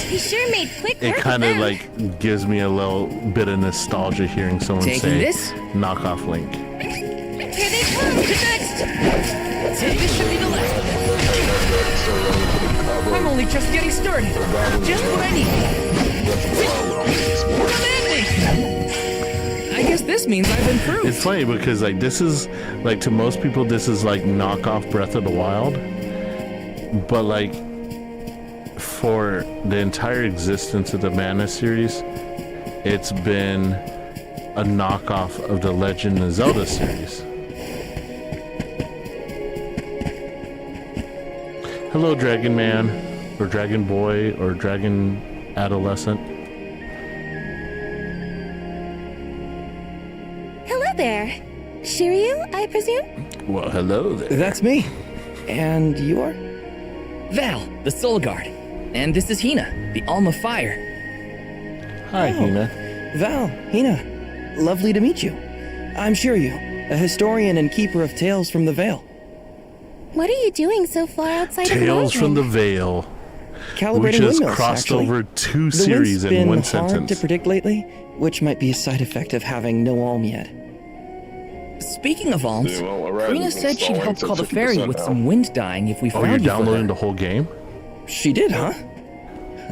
He sure made quick it work kind of of them. like gives me a little bit of nostalgia hearing someone Taking say this? knockoff Link. Here they come. Next. This should be the last. I'm only just getting started. Just what I need. Come at me. I guess this means I've improved. It's funny because like this is like, to most people this is like knockoff Breath of the Wild, but like for the entire existence of the Mana series, it's been a knockoff of the Legend of Zelda series. Hello, Dragon Man, or Dragon Boy, or Dragon Adolescent. Hello there. Shiryu, I presume? Well, hello there. That's me. And you are? Val, the Soul Guard. And this is Hina, the Alma Fire. Hi, Hina. Val, Hina. Lovely to meet you. I'm Shiryu, a historian and keeper of tales from the Vale. What are you doing so far outside of Tales from the Northland? Vale. Calibrating We just windmills, crossed actually. over two The series wind's in been one hard sentence. to predict lately, which might be a side effect of having no alm yet. Speaking of alms, Yeah, well, Arise Karina is said she'd installing help to call the 50% fairy with now. some wind dying if we Oh, found you're you for downloading her. the whole game? She did, huh?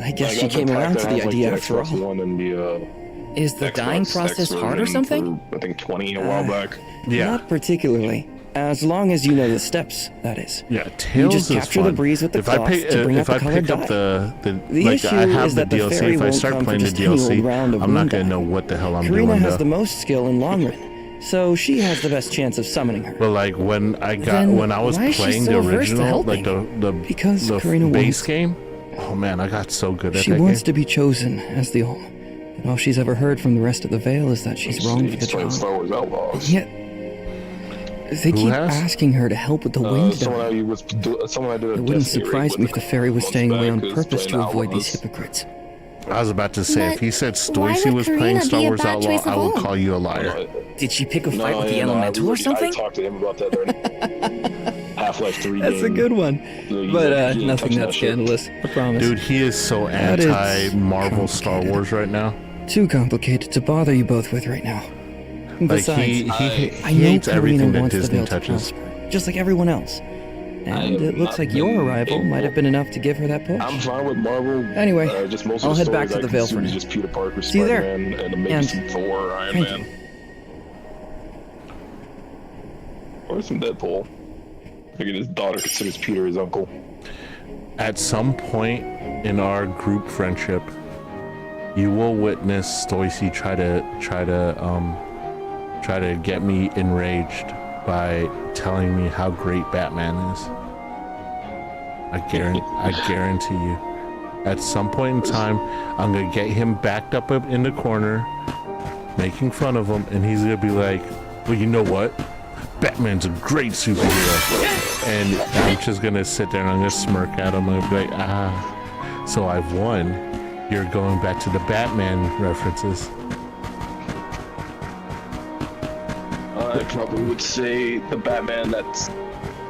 I guess she came around to the idea after all. One and the, Is the dying Xbox process X hard or version something? for, I think 20 a while back. Yeah. Not particularly. As long as you know the steps, that is. Yeah, Tales just is capture fun. the breeze with the if I cloth pick, to bring if out I the colored pick up dye. the The like issue I have is the that the DLC. fairy If I won't start come for playing the just any old DLC, round of I'm not wind gonna dye. know what the hell I'm Karina doing has though. the most skill in long run, so she has the best chance of summoning her. But like when I Then was why is she playing so the averse to original, helping? like Because the Karina base wants- game, oh man, I got so good at She that wants game. to be chosen as the Alm. But all she's ever heard from the rest of the Vale is that she's wrong for the Playing job. Star Wars Outlaws. Yet, they Who keep has? asking her to help with the wind Someone dye. I did a It wouldn't Destiny surprise raid me with if the fairy was months staying away on back, is purpose to playing avoid these Outlaws. hypocrites. I was about to say, But if he said why Stoicy would was playing Karina Star be a Wars bad Outlaw, choice of I would all? call you a liar. Did she pick a fight No, with the yeah, no, elemental or I something? talked to him about that during Half-Life 3 That's a game. good one. You But didn't nothing touch that that shit. scandalous, I promise. Dude, he is so That is anti-Marvel Star complicated. Wars right now. Too complicated to bother you both with right now. Like Besides, he I know hates everything Karina that wants the Disney Vale to touches. prosper, just like everyone else. And it looks like your arrival might have been enough to give her that push. I'm fine with Marvel. Anyway, just most I'll of the head back stories to I the Vale consume for is now. just Peter Parker, See you there. Spider-Man, and maybe And some Thor, Iron thank Man. you. Or some Deadpool. Maybe his daughter considers Peter his uncle. At some point in our group friendship, you will witness Stoicy try to get me enraged by telling me how great Batman is. I guarantee you. At some point in time, I'm gonna get him backed up in the corner, making fun of him, and he's gonna be like, "Well, you know what? Batman's a great superhero." And I'm just gonna sit there and I'm gonna smirk at him and be like, so I've won. You're going back to the Batman references. I probably would say the Batman that's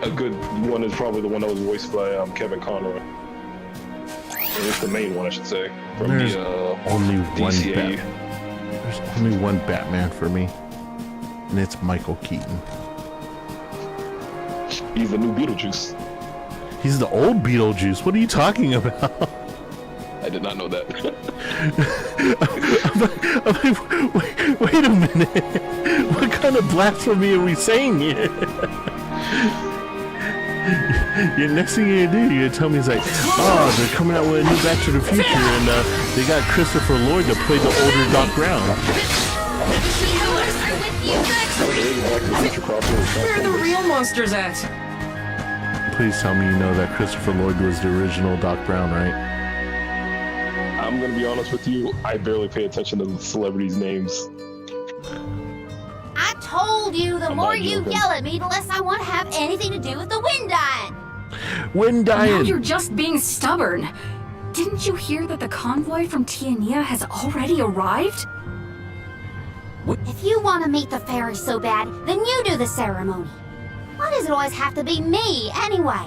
a good one is probably the one that was voiced by Kevin Conroy. It's the main one, I should say. From There's the only one DCAU. There's only one Batman for me, and it's Michael Keaton. He's the new Beetlejuice. He's the old Beetlejuice. What are you talking about? I did not know that. wait a minute. What kind of blasphemy are we saying here? Your next thing you're gonna do, you're gonna tell me it's like, oh, they're coming out with a new Back to the Future, and they got Christopher Lloyd to play the older Doc Brown. Where are the real monsters at? Please tell me you know that Christopher Lloyd was the original Doc Brown, right? I'm gonna be honest with you, I barely pay attention to the celebrities' names. I told you, the more you yell at me, the less I want to have anything to do with the wind dying. Wind dying. Now you're just being stubborn. Didn't you hear that the convoy from Tiania has already arrived? If you want to meet the fairy so bad, then you do the ceremony. Why does it always have to be me, anyway?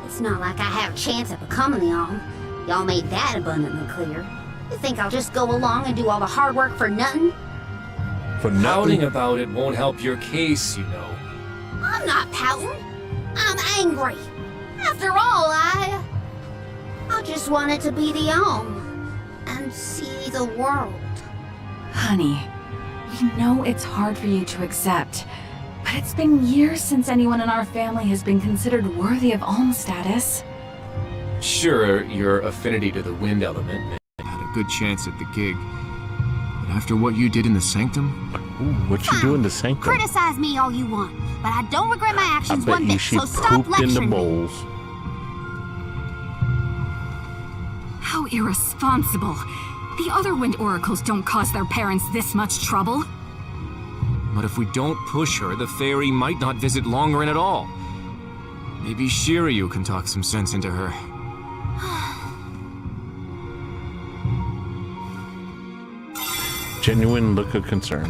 It's not like I have a chance of becoming the Alm. Y'all made that abundantly clear. You think I'll just go along and do all the hard work for nothing? For nothing? Pouting about it won't help your case, you know. I'm not pouting. I'm angry. After all, I just wanted to be the Alm and see the world. Honey, we know it's hard for you to accept, but it's been years since anyone in our family has been considered worthy of Alm status. Sure, your affinity to the wind element had a good chance at the gig. But after what you did in the Sanctum? Ooh, what you do in the Sanctum? Criticize me all you want, but I don't regret my actions I bet one you bit, she so stop pooped in the lecturing me. bowls. How irresponsible. The other wind oracles don't cause their parents this much trouble. But if we don't push her, the fairy might not visit Longerin at all. Maybe Shiryu can talk some sense into her. Genuine look of concern.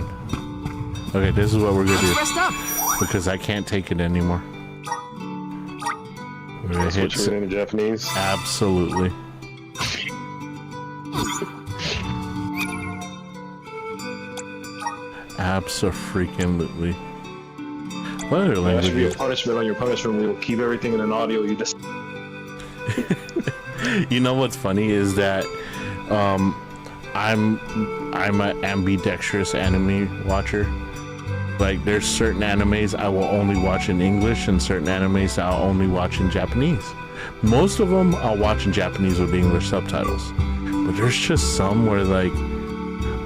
Okay, this is what we're gonna do. Rest up. Because I can't take it anymore. We're gonna hit Switch it into Japanese? Absolutely. Abso-freaking-lutely. What other That language? should be a punishment on your punishment wheel. Keep everything in an audio. You just. You know what's funny is that I'm an ambidextrous anime watcher. Like there's certain animes I will only watch in English and certain animes I'll only watch in Japanese. Most of them I'll watch in Japanese with English subtitles. But there's just some where like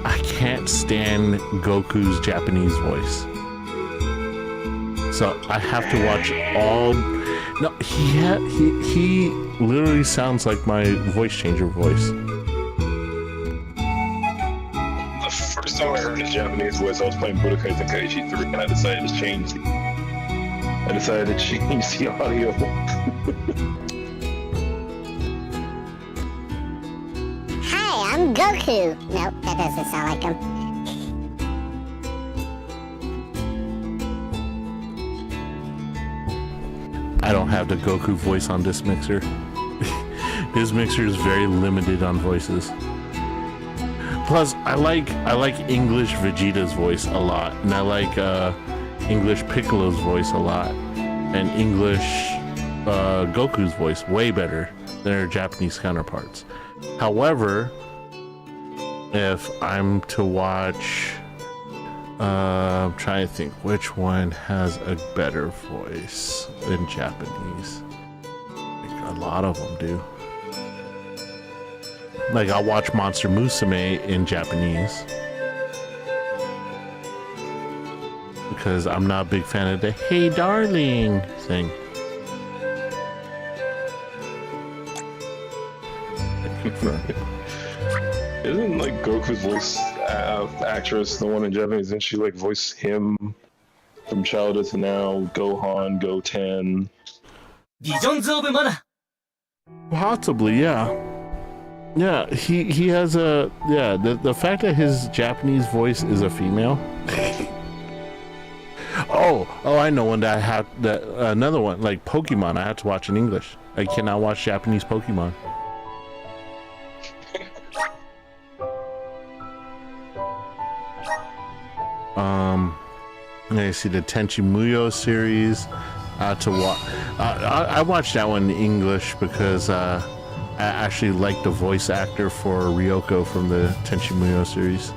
I can't stand Goku's Japanese voice. So I have to watch all. No, he literally sounds like my voice changer voice. The first time I heard his Japanese voice, I was playing Budokai Tenkaichi 3, and I decided to change the audio. Hi, I'm Goku. Nope, that doesn't sound like him. I don't have the Goku voice on this mixer. This mixer is very limited on voices. Plus, I like English Vegeta's voice a lot, and I like English Piccolo's voice a lot, and English Goku's voice way better than their Japanese counterparts. However, if I'm to watch, I'm trying to think which one has a better voice in Japanese. Like, a lot of them do. Like I'll watch Monster Musume in Japanese because I'm not a big fan of the "Hey darling" thing. Isn't like Goku's voice actress the one in Japanese? Didn't she like voice him from childhood to now? Gohan, Goten. Possibly, yeah. Yeah, he has a the fact that his Japanese voice is a female. oh, I know one that I have another one like Pokemon. I have to watch in English. I cannot watch Japanese Pokemon. I see the Tenchi Muyo series. to watch. I watched that one in English because I actually like the voice actor for Ryoko from the Tenchi Muyo series.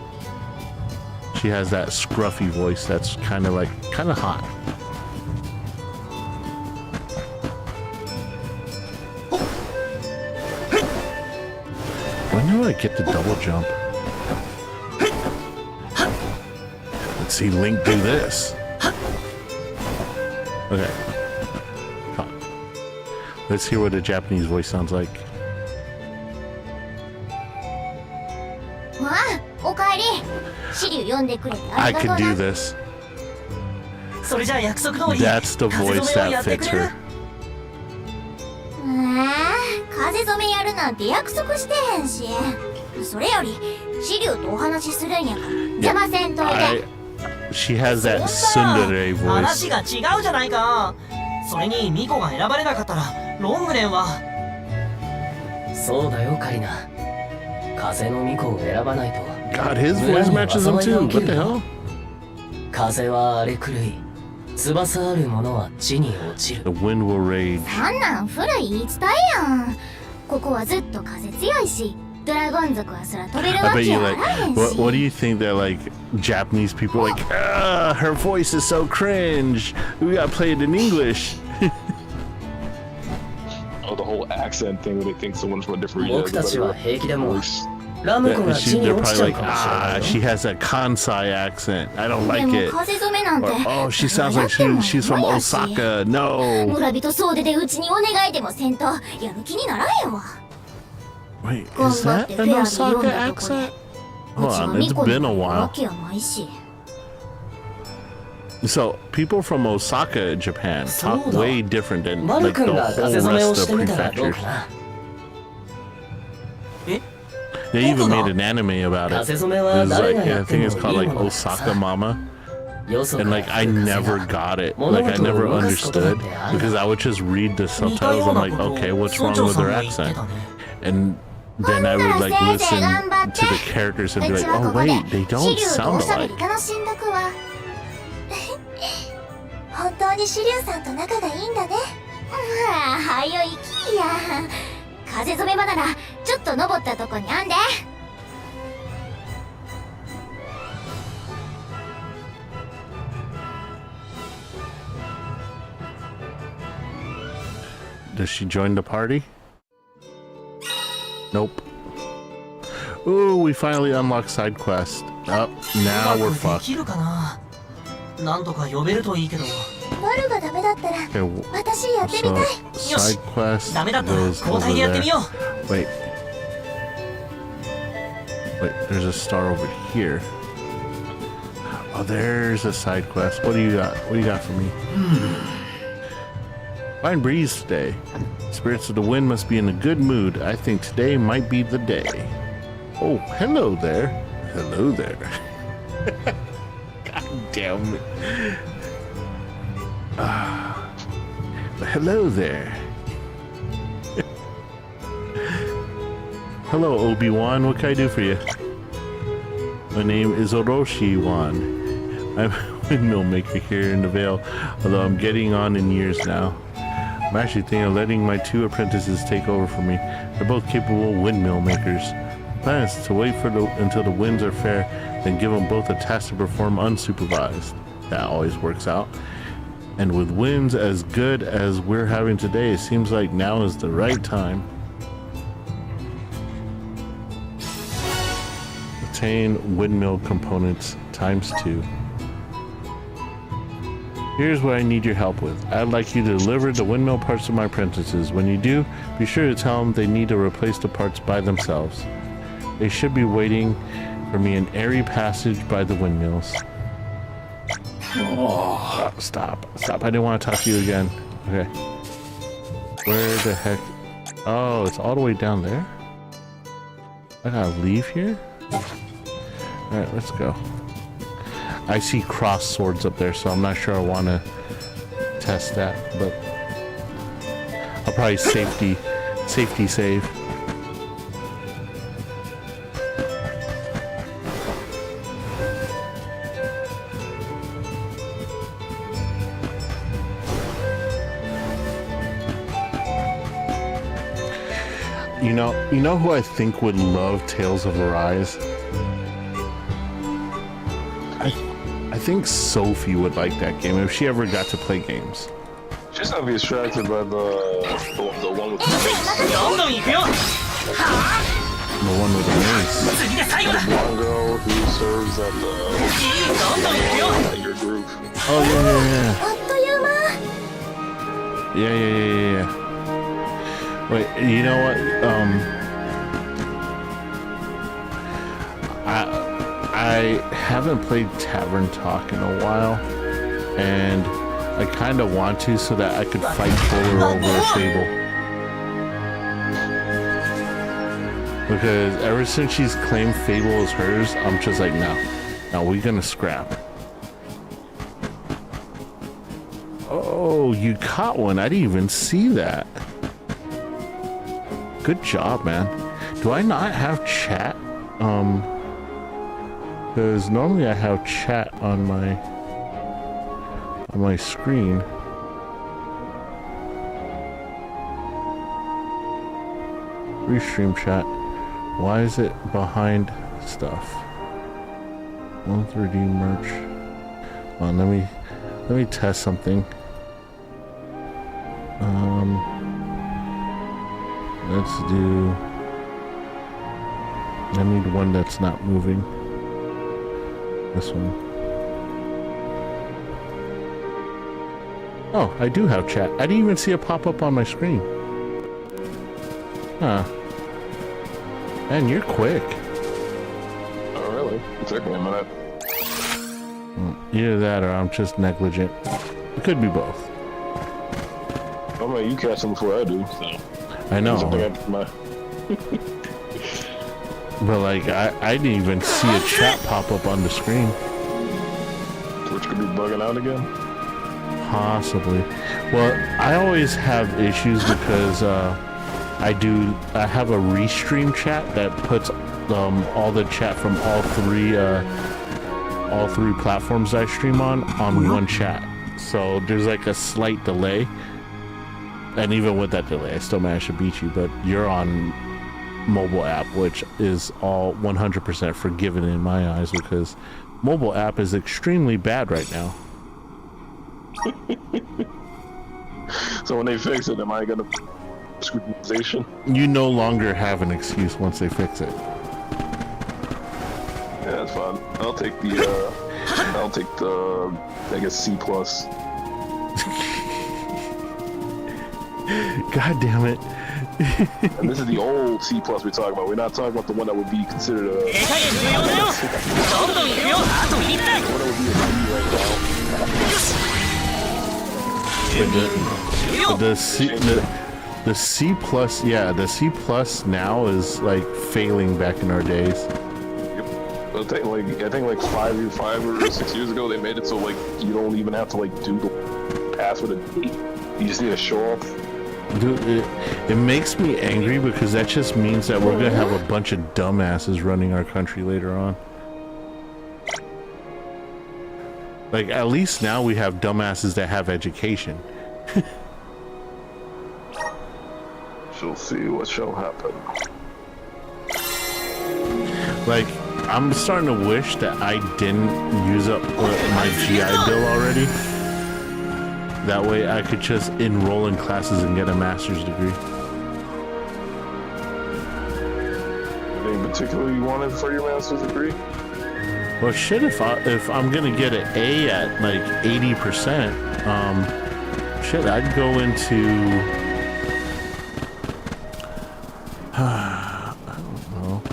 She has that scruffy voice that's kind of hot. When do I get the double jump? Let's see Link do this. Okay. Let's hear what a Japanese voice sounds like. I could do this. That's the voice that fits her. 風染めやるなんて約束してへんし。それより、シリュウとお話しするんやから、邪魔せんといて。She has that tsundere voice. 話が違うじゃないか。それにミコが選ばれなかったら、ロングレンは。そうだよ、カリナ。風のミコを選ばないと。God, his voice matches him too. What the hell? 風は荒れ狂い。翼あるものは地に落ちる。 The wind will rage. そんなん古い言い伝えやん。ここはずっと風強いし、ドラゴン族は空飛べるわ I bet け you やあ like. らへんし。 What do you think that like Japanese people are like? Her voice is so cringe. We gotta play it in English. Oh, the whole accent thing where they think someone's from a different region. 僕たちは平気でも。 They're probably like, she has a Kansai accent. I don't like it. Or, oh, she sounds like she's from Osaka. No. 村人総出でうちにお願いでもせんと、やる気にならへんわ。 Wait, is that an Osaka accent? Hold on, it's been a while. So, people from Osaka, Japan, talk way different than like the whole rest of the prefectures. They even made an anime about it. It was like, I think it's called like Osaka Mama. And like I never got it. Like I never understood because I would just read the subtitles. I'm like, okay, what's wrong with their accent? And then I would like listen to the characters and be like, oh wait, they don't sound alike. 本当にシリュウさんと仲がいいんだね。はよ行きや。風染めバナナ、ちょっと登ったとこにあんで。Does she join the party? Nope. Ooh, we finally unlocked side quest. Oh, now we're fucked. なんとか呼べるといいけど。バルがダメだったら、私やってみたい。 Side quest ダメだったら goes 交代でやってみよう。 Wait. Wait, there's a star over here. Oh, there's a side quest. What do you got? What do you got for me? Fine breeze today. Spirits of the wind must be in a good mood. I think today might be the day. Oh, hello there. Hello there. God damn it. Hello there. Hello, Obi-Wan. What can I do for you? My name is Orochi-Wan. I'm a windmill maker here in the Vale, although I'm getting on in years now. I'm actually thinking of letting my two apprentices take over for me. They're both capable windmill makers. The plan is to wait until the winds are fair, then give them both a task to perform unsupervised. That always works out. And with winds as good as we're having today, it seems like now is the right time. Obtain windmill components ×2. Here's what I need your help with. I'd like you to deliver the windmill parts to my apprentices. When you do, be sure to tell them they need to replace the parts by themselves. They should be waiting for me in airy passage by the windmills. Oh, stop. I didn't want to talk to you again. Okay. Where the heck? Oh, it's all the way down there? I gotta leave here? Alright, let's go. I see cross swords up there, so I'm not sure I want to test that, but I'll probably safety save. You know who I think would love Tales of Arise? I think Sophie would like that game if she ever got to play games. She's not be distracted by the one with the mace. The one with the mace. The blonde girl who serves at your group. Oh yeah. Wait, you know what? I haven't played Tavern Talk in a while, and I kind of want to so that I could fight Fuller over a Fable. Because ever since she's claimed Fable as hers, I'm just like, no, we're gonna scrap. Oh, you caught one. I didn't even see that. Good job, man. Do I not have chat? Because normally I have chat on my screen. Restream chat. Why is it behind stuff? 130 merch. Let me test something. Let's do. I need one that's not moving. This one. Oh, I do have chat. I didn't even see it pop up on my screen. Huh. Man, you're quick. Oh, really? It took me a minute. Either that or I'm just negligent. It could be both. Oh man, you catch them before I do, so. I know. But like, I didn't even see a chat pop up on the screen. Twitch could be bugging out again? Possibly. Well, I always have issues because I have a restream chat that puts all the chat from all three platforms I stream on one chat. So there's like a slight delay. And even with that delay, I still managed to beat you, but you're on mobile app, which is all 100% forgiven in my eyes because mobile app is extremely bad right now. So when they fix it, am I gonna scrutinization? You no longer have an excuse once they fix it. Yeah, that's fine. I'll take the I guess C+. God damn it. And this is the old C+ we're talking about. We're not talking about the one that would be considered a... The C+, yeah, the C+ now is like failing back in our days. I think like 5 or 6 years ago they made it so like you don't even have to like do the pass with a D. You just need to show off. Dude, it makes me angry because that just means that we're gonna have a bunch of dumbasses running our country later on. Like, at least now we have dumbasses that have education. She'll see what shall happen. Like, I'm starting to wish that I didn't use up my GI Bill already. That way I could just enroll in classes and get a master's degree. Anything particular you wanted for your master's degree? Well, shit, if I'm gonna get an A at like 80%, shit, I'd go into I don't know,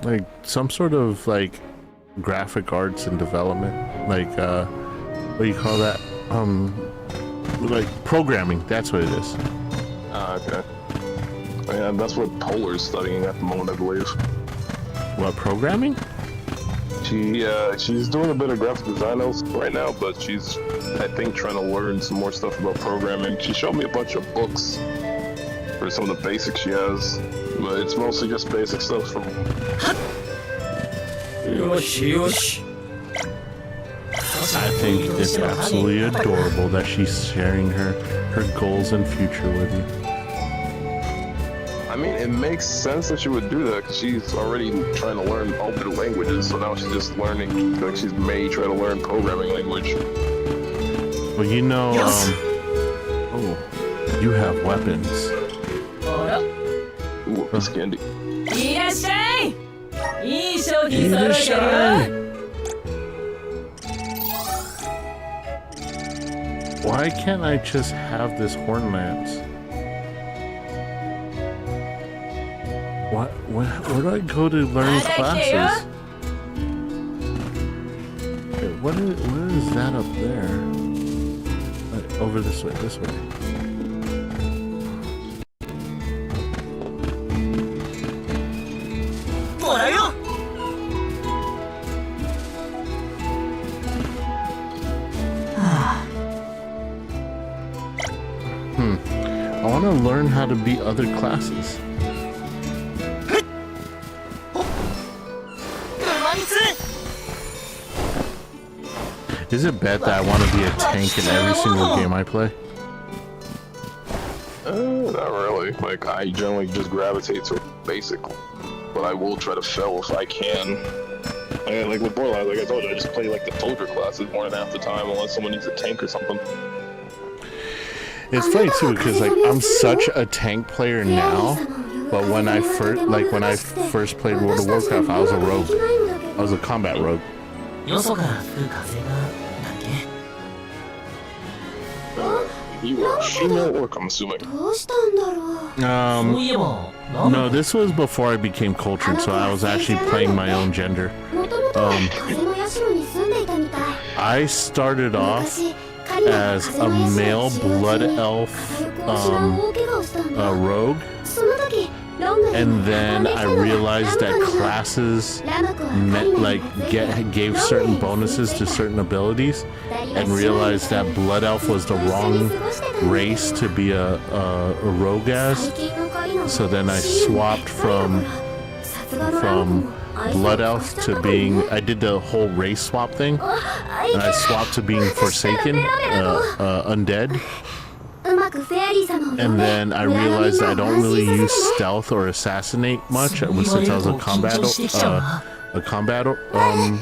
like some sort of like graphic arts and development, like what do you call that? Like programming. That's what it is. Okay. Yeah, that's what Polar's studying at the moment, I believe. What, programming? She's doing a bit of graphic design right now, but she's, I think, trying to learn some more stuff about programming. She showed me a bunch of books for some of the basics she has, but it's mostly just basic stuff from... Yosh. I think it's absolutely adorable that she's sharing her goals and future with you. I I mean, it makes sense that she would do that because she's already trying to learn other languages. So now she's just learning, like she's trying to learn programming language. Well, you know, oh, you have weapons. Ooh, it's candy. Why can't I just have this horn lance? Where do I go to learn classes? Okay, what is that up there? Over this way, this way. I want to learn how to beat other classes. Is it bad that I want to be a tank in every single game I play? Not really. Like, I generally just gravitate to basic, but I will try to fail if I can. Like with Borderlands, like I told you, I just play like the soldier classes more than half the time, unless someone needs a tank or something. It's funny too, because like I'm such a tank player now, but when I first played World of Warcraft, I was a rogue. I was a combat rogue. You were female orc, I'm assuming. No, this was before I became cultured, so I was actually playing my own gender. I started off as a male blood elf rogue, and then I realized that classes gave certain bonuses to certain abilities, and realized that blood elf was the wrong race to be a rogue as. So then I swapped from blood elf to being, I did the whole race swap thing, and I swapped to being Forsaken, undead. And then I realized I don't really use stealth or assassinate much since I was a combat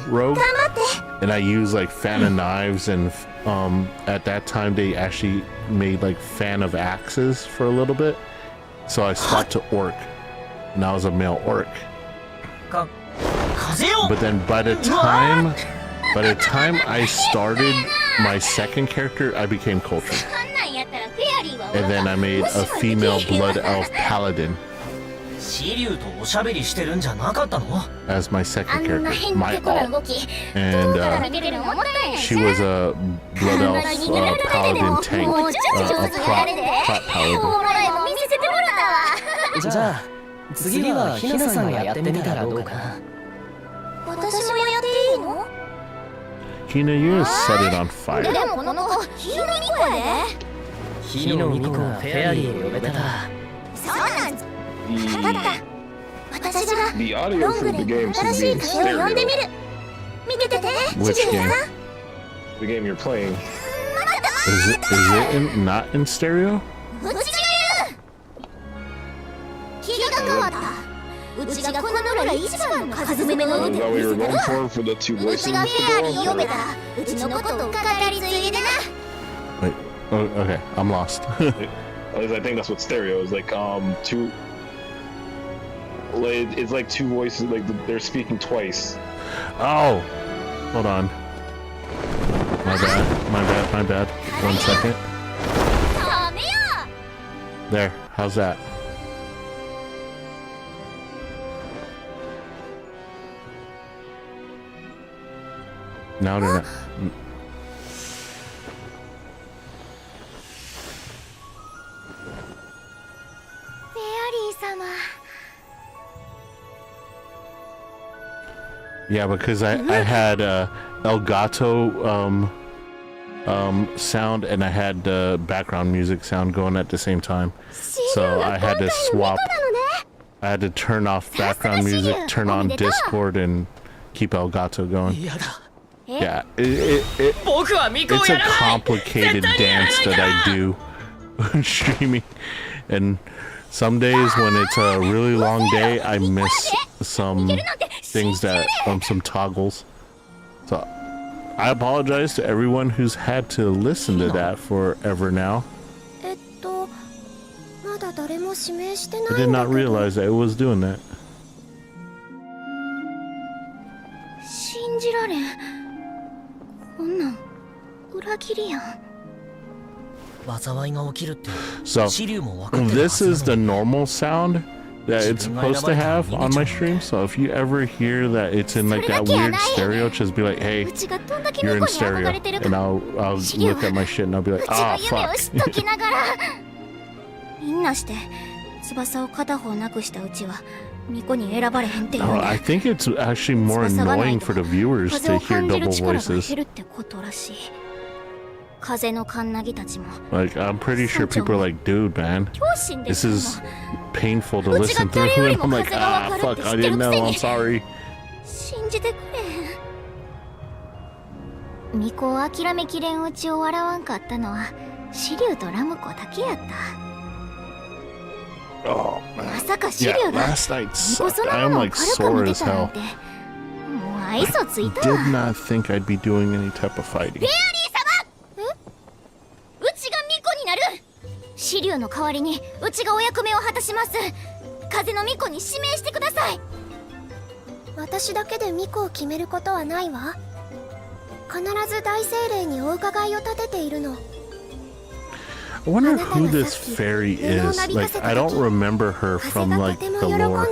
rogue, and I use like fan of knives, and at that time they actually made like fan of axes for a little bit, so I swapped to orc, and I was a male orc. But then by the time I started my second character, I became cultured. And then I made a female blood elf paladin as my second character, my alt. And she was a blood elf paladin tank, a prop paladin. じゃあ次はひなさんがやってみたらどうかな。私もやっていいの？ Hina, you just set it on fire. でもこの子、ヒノミコやで。ヒノミコがフェアリーを呼べたら。そうなんです。わかった。私が The audio for the game should be in stereo. 見ててて。 Which game? The game you're playing. Is it not in stereo? うちが言う。気が変わった。うちがこの村一番の数詰めの腕を見せたろ。うちがフェアリー呼べたら、うちのことを語り継いでな。 Wait, oh, okay, I'm lost. At least I think that's what stereo is, like two. It's like two voices, like they're speaking twice. Oh, hold on. My bad. 1 second. There, how's that? No, they're not. Yeah, because I had Elgato sound, and I had the background music sound going at the same time. So I had to swap. I had to turn off background music, turn on Discord, and keep Elgato going. Yeah, it's a complicated dance that I do streaming, and Some days when it's a really long day, I miss some things that, some toggles. So I apologize to everyone who's had to listen to that forever now. I did not realize that it was doing that. So this is the normal sound that it's supposed to have on my stream. So if you ever hear that it's in like that weird stereo, just be like, hey, you're in stereo, and I'll look at my shit and I'll be like, ah, fuck. No, I think it's actually more annoying for the viewers to hear double voices. Like, I'm pretty sure people are like, dude, man, this is painful to listen through. And I'm like, ah, fuck, I didn't know, I'm sorry. Oh, man. Yeah, last night sucked. I am like sore as hell. I did not think I'd be doing any type of fighting. シリュウの代わりにうちがお役目を果たします。風の巫女に指名してください。私だけで巫女を決めることはないわ。必ず大精霊にお伺いを立てているの。I wonder who this fairy is. Like, I don't remember her from like the lore.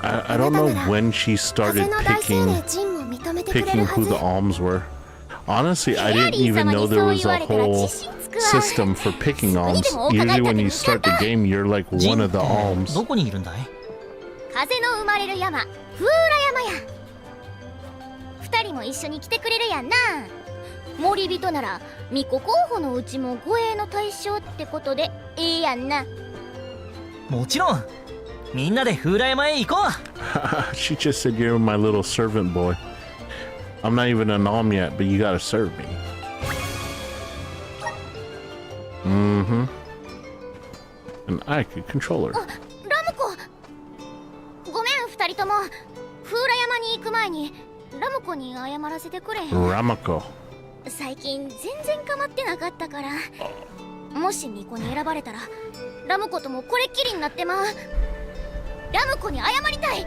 I don't know when she started picking who the alms were. Honestly, I didn't even know there was a whole system for picking alms. Usually when you start the game, you're like one of the alms. どこにいるんだい？風の生まれる山、風浦山や。二人も一緒に来てくれるやんな。森人なら巫女候補のうちも護衛の対象ってことでええやんな。もちろん。みんなで風浦山へ行こう。She just said you're my little servant boy. I'm not even an alm yet, but you gotta serve me. Mm-hmm. And I could control her. ラムコ。ごめん、二人とも。風浦山に行く前にラムコに謝らせてくれへん。ラムコ。最近全然構ってなかったから。もし巫女に選ばれたら、ラムコともこれっきりになってまう。ラムコに謝りたい。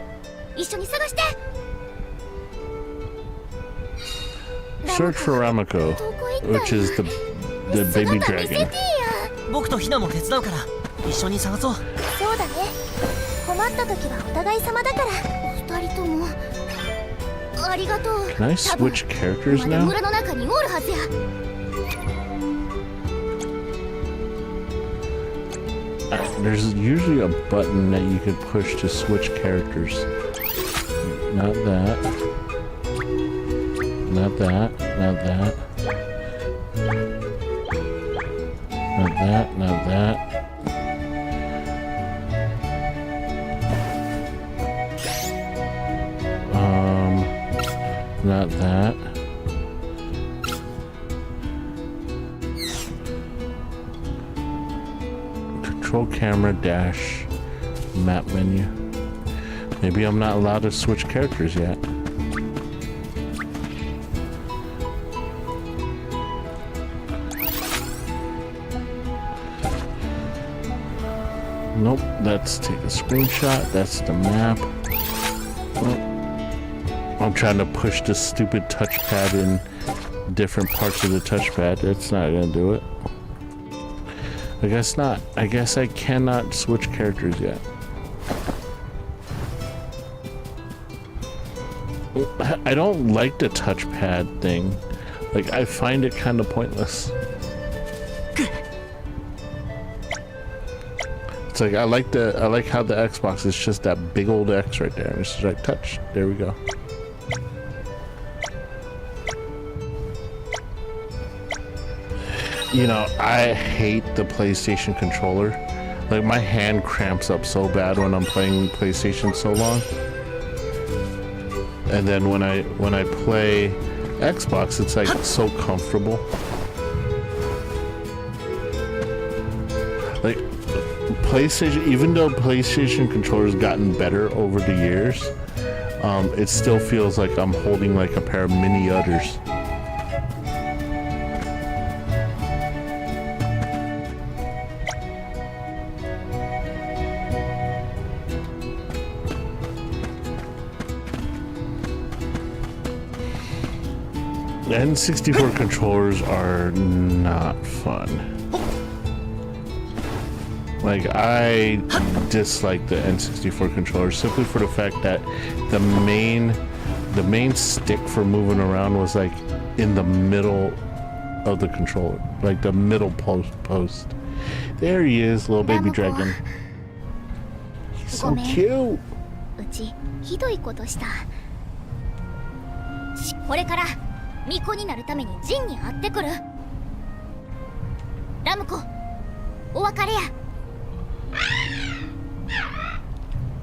一緒に探して。Search for Ramako, which is the baby dragon. 僕とヒナも手伝うから一緒に探そう。そうだね。困った時はお互い様だから。二人ともありがとう。 Can I switch characters now? 村の中におるはずや。There's usually a button that you could push to switch characters. Not that. Not that. Not that. Not that. Not that. Not that. Control camera dash map menu. Maybe I'm not allowed to switch characters yet. Nope, let's take a screenshot. That's the map. Oh. I'm trying to push this stupid touchpad in different parts of the touchpad. It's not gonna do it. I guess not. I guess I cannot switch characters yet. I don't like the touchpad thing. Like, I find it kind of pointless. It's like I like how the Xbox is just that big old X right there. It's just like touch. There we go. You know, I hate the PlayStation controller. Like, my hand cramps up so bad when I'm playing PlayStation so long. And then when I play Xbox, it's like so comfortable. Like, PlayStation, even though PlayStation controllers gotten better over the years, it still feels like I'm holding like a pair of mini udders. The N64 controllers are not fun. Like, I dislike the N64 controller simply for the fact that the main stick for moving around was like in the middle of the controller, like the middle post. There he is, little baby dragon. He's so cute. ひどいことした。これから巫女になるためにジンに会ってくる。ラムコ、お別れや。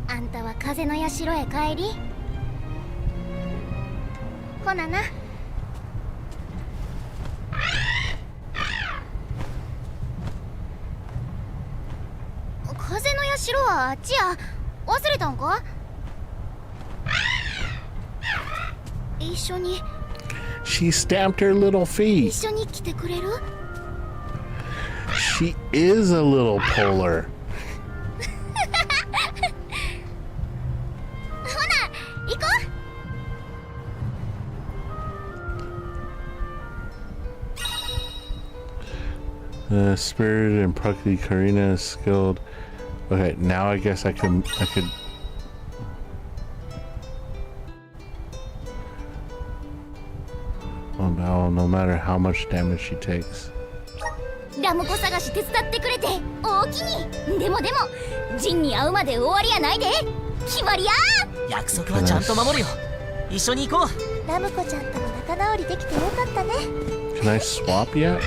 あんたは風の社へ帰り。ほなな。風の社はあっちや。忘れたんか？一緒に。She stamped her little feet. 一緒に来てくれる？ She is a little polar. ほな、行こう。Spirited and Plucky Karina is skilled. Okay, now I guess I could. Oh no matter how much damage she takes. ラムコ探し手伝ってくれておおきに。でもジンに会うまで終わりやないで。決まりや。約束はちゃんと守るよ。一緒に行こう。ラムコちゃんとも仲直りできてよかったね。 Can I swap yet?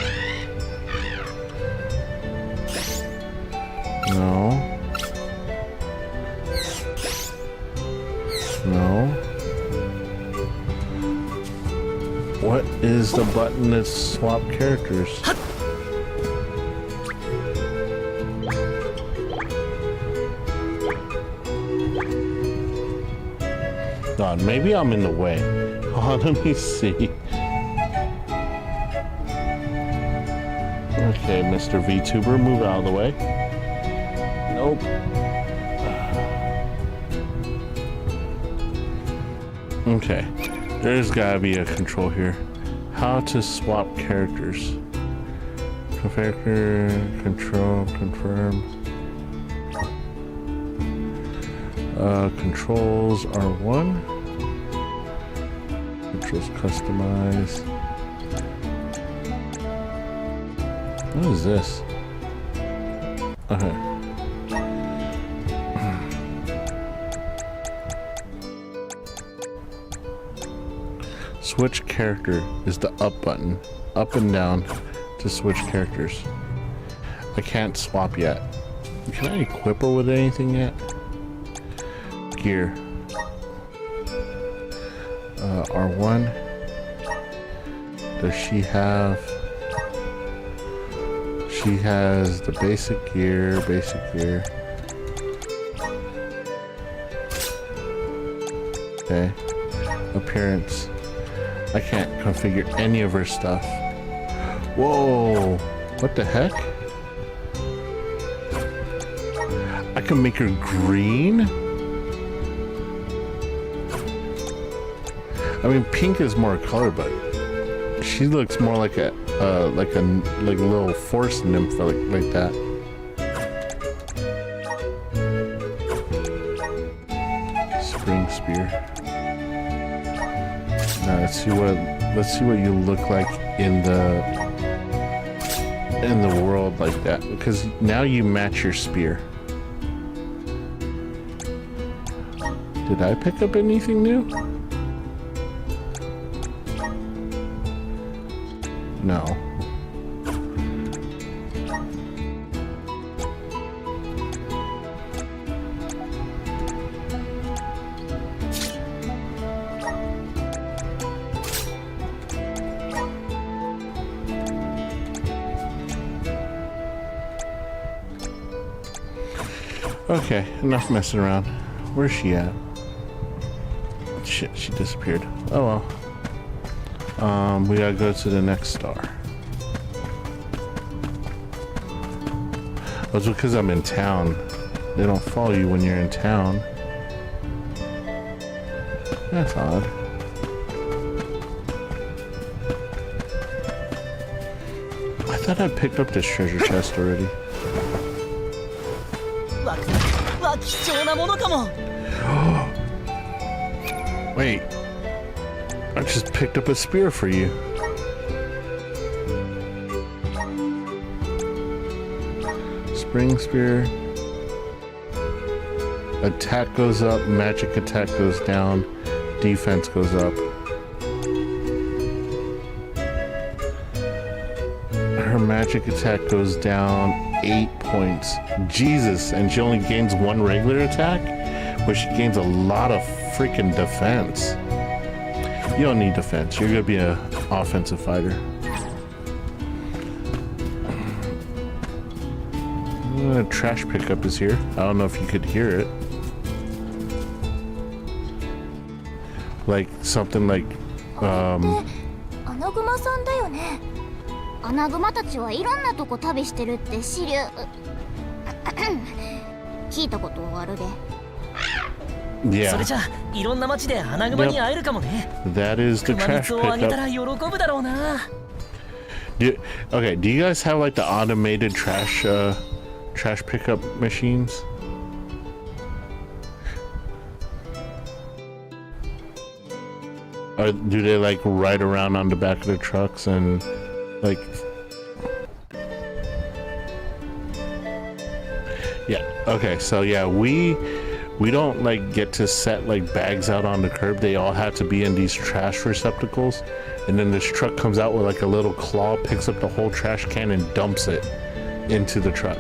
No. What is the button that swap characters? God, maybe I'm in the way. Oh, let me see. Okay, Mr. VTuber, move out of the way. Nope. Okay, there's gotta be a control here. How to swap characters. Configure, control, confirm. Controls R1. Controls customize. What is this? Okay. Switch character is the up button. Up and down to switch characters. I can't swap yet. Can I equip her with anything yet? Gear. R1. Does she have... She has the basic gear. Okay. Appearance. I can't configure any of her stuff. Whoa! What the heck? I can make her green? I mean, pink is more color, but she looks more like a little force nymph like that. Spring spear. Now let's see what you look like in the world like that, because now you match your spear. Did I pick up anything new? No. Okay, enough messing around. Where's she at? Shit, she disappeared. Oh well. We gotta go to the next star. That's because I'm in town. They don't follow you when you're in town. That's odd. I thought I picked up this treasure chest already. Wait. I just picked up a spear for you. Spring spear. Attack goes up, magic attack goes down, defense goes up. Her magic attack goes down 8 points. Jesus, and she only gains 1 regular attack? But she gains a lot of freaking defense. You don't need defense, you're gonna be an offensive fighter. Trash pickup is here. I don't know if you could hear it. Like something like アナグマさんだよね。アナグマたちはいろんなとこ旅してるって知り聞いたことあるで。Yeah. それじゃいろんな街でアナグマに会えるかもね。That is the trash 熊蜜をあげたら喜ぶだろうな。Okay, do you guys have like the automated trash pickup machines? Or do they like ride around on the back of the trucks and like... Yeah, okay, so yeah, we don't like get to set like bags out on the curb. They all have to be in these trash receptacles, and then this truck comes out with like a little claw, picks up the whole trash can and dumps it into the truck.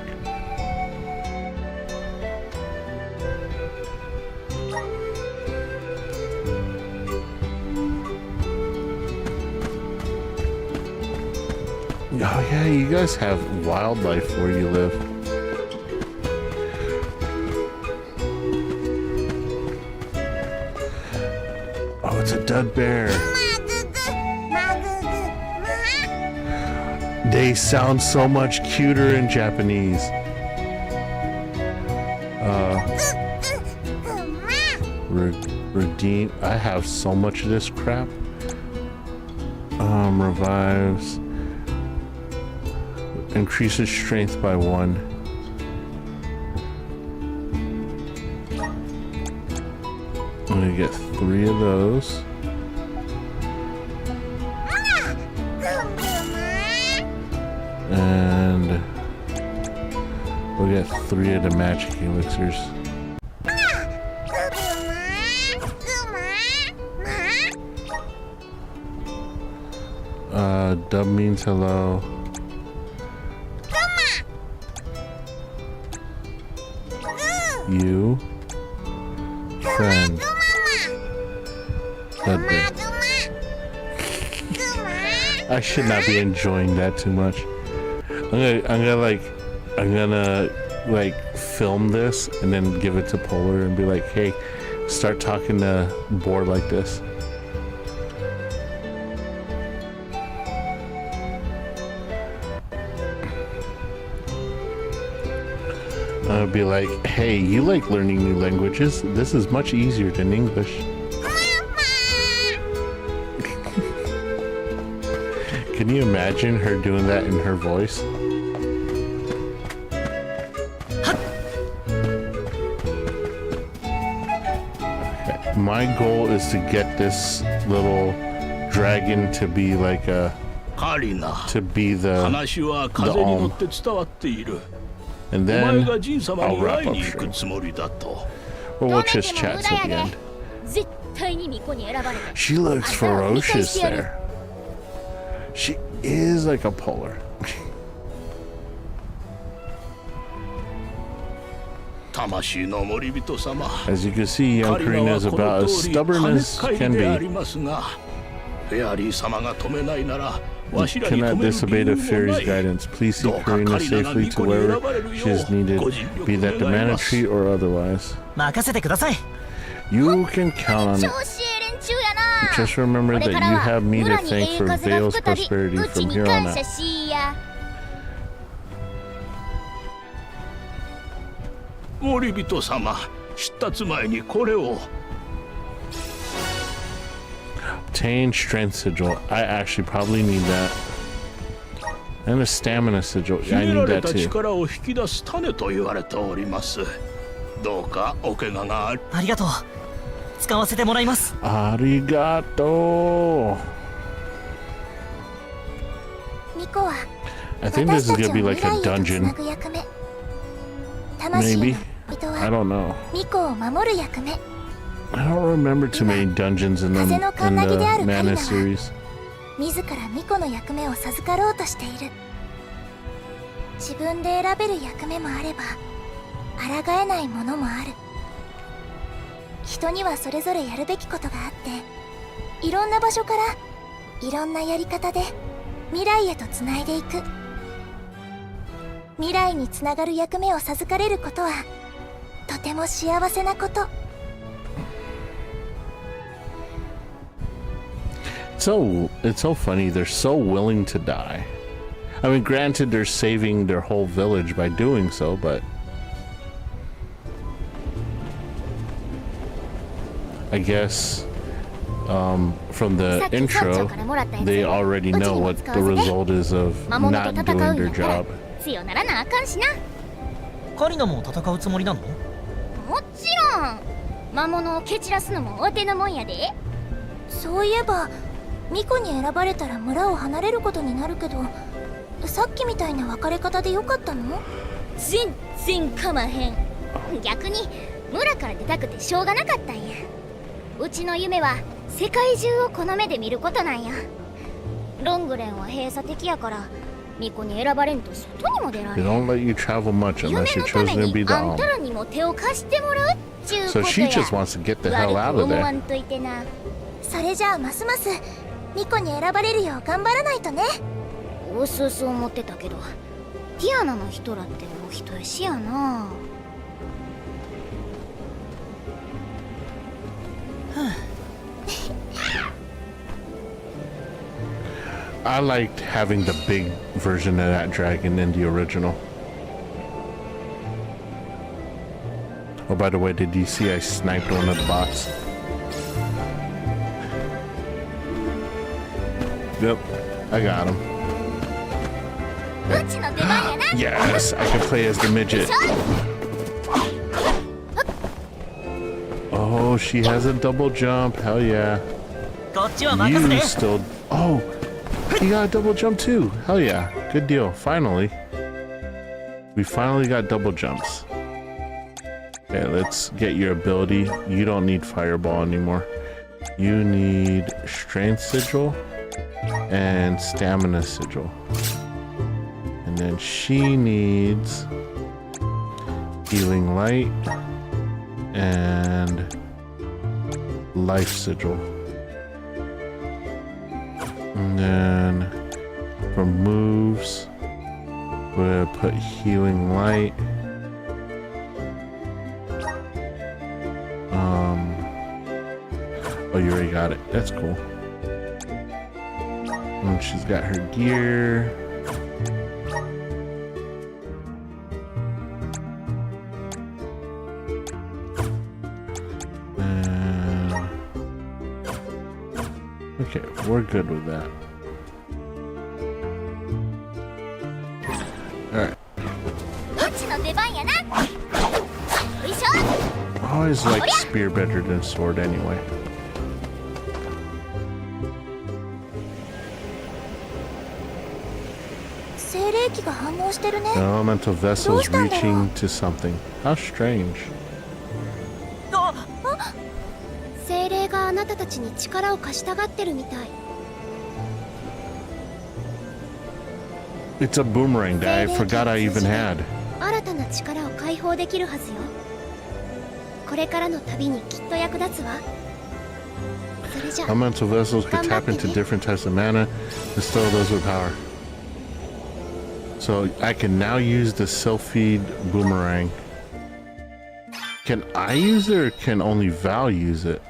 Oh yeah, you guys have wildlife where you live. Oh, it's a dud bear. They sound so much cuter in Japanese. Redeem. I have so much of this crap. Revives. Increases strength by 1. I'm gonna get 3 of those. And we'll get 3 of the magic elixirs. Dub means hello. You, friend, Deadbear. I should not be enjoying that too much. I'm gonna film this and then give it to Polar and be like, hey, start talking to Boar like this. I'll be like, hey, you like learning new languages? This is much easier than English. Can you imagine her doing that in her voice? Okay. My goal is to get this little dragon to be like the Alm. And then I'll wrap up stream. Or we'll just chat till the end. She looks ferocious there. She is like a polar. As you can see, young Karina is about as stubborn as can be. You cannot disobey the fairy's guidance. Please see Karina safely to wherever she is needed, be that the mana tree or otherwise. You can count on it. Just remember that you have me to thank for Vale's prosperity from here on out. Obtain strength sigil. I actually probably need that. And a stamina sigil. Yeah, I need that too. Arigato. I think this is gonna be like a dungeon. Maybe. I don't know. I don't remember too many dungeons in the Mana series. 自ら巫女の役目を授かろうとしている。自分で選べる役目もあれば、抗えないものもある。人にはそれぞれやるべきことがあって、いろんな場所からいろんなやり方で未来へとつないでいく。未来につながる役目を授かれることはとても幸せなこと。It's so funny. They're so willing to die. I mean, granted, they're saving their whole village by doing so, but I guess from the intro, they already know what the result is of not doing their job. カリナも戦うつもりなの？もちろん。魔物を蹴散らすのもお手のもんやで。そういえば巫女に選ばれたら村を離れることになるけど、さっきみたいな別れ方でよかったの？全然かまへん。逆に村から出たくてしょうがなかったんや。うちの夢は世界中をこの目で見ることなんや。ロングレンは閉鎖的やから巫女に選ばれんと外にも出られん。 They don't let you travel much unless you're chosen to be the あんたらにも手を貸してもらうっちゅうこと So や。 she just wants to get the hell out of 思わ there. んといてな。それじゃあますます巫女に選ばれるよう頑張らないとね。うすうす思ってたけど、ティアナの人らってお人よしやな。I liked having the big version of that dragon in the original. Oh, by the way, did you see I sniped one of the bots? Yep, I got him. Yes, I can play as the midget. Oh, she has a double jump. Hell yeah. You still... Oh, he got a double jump too. Hell yeah. Good deal. Finally. We finally got double jumps. Okay, let's get your ability. You don't need fireball anymore. You need strength sigil and stamina sigil. And then she needs healing light and life sigil. And then for moves, we're gonna put healing light. Oh, you already got it. That's cool. And she's got her gear. And okay, we're good with that. Alright. I always like spear better than sword anyway. The elemental vessel's reaching to something. How strange. 精霊があなたたちに力を貸したがってるみたい。 It's a boomerang that I forgot I even had. 新たな力を解放できるはずよ。これからの旅にきっと役立つわ。Elemental vessels can tap into different types of mana, bestow those with power. So I can now use the self-feed boomerang. Can I use it or can only Val use it?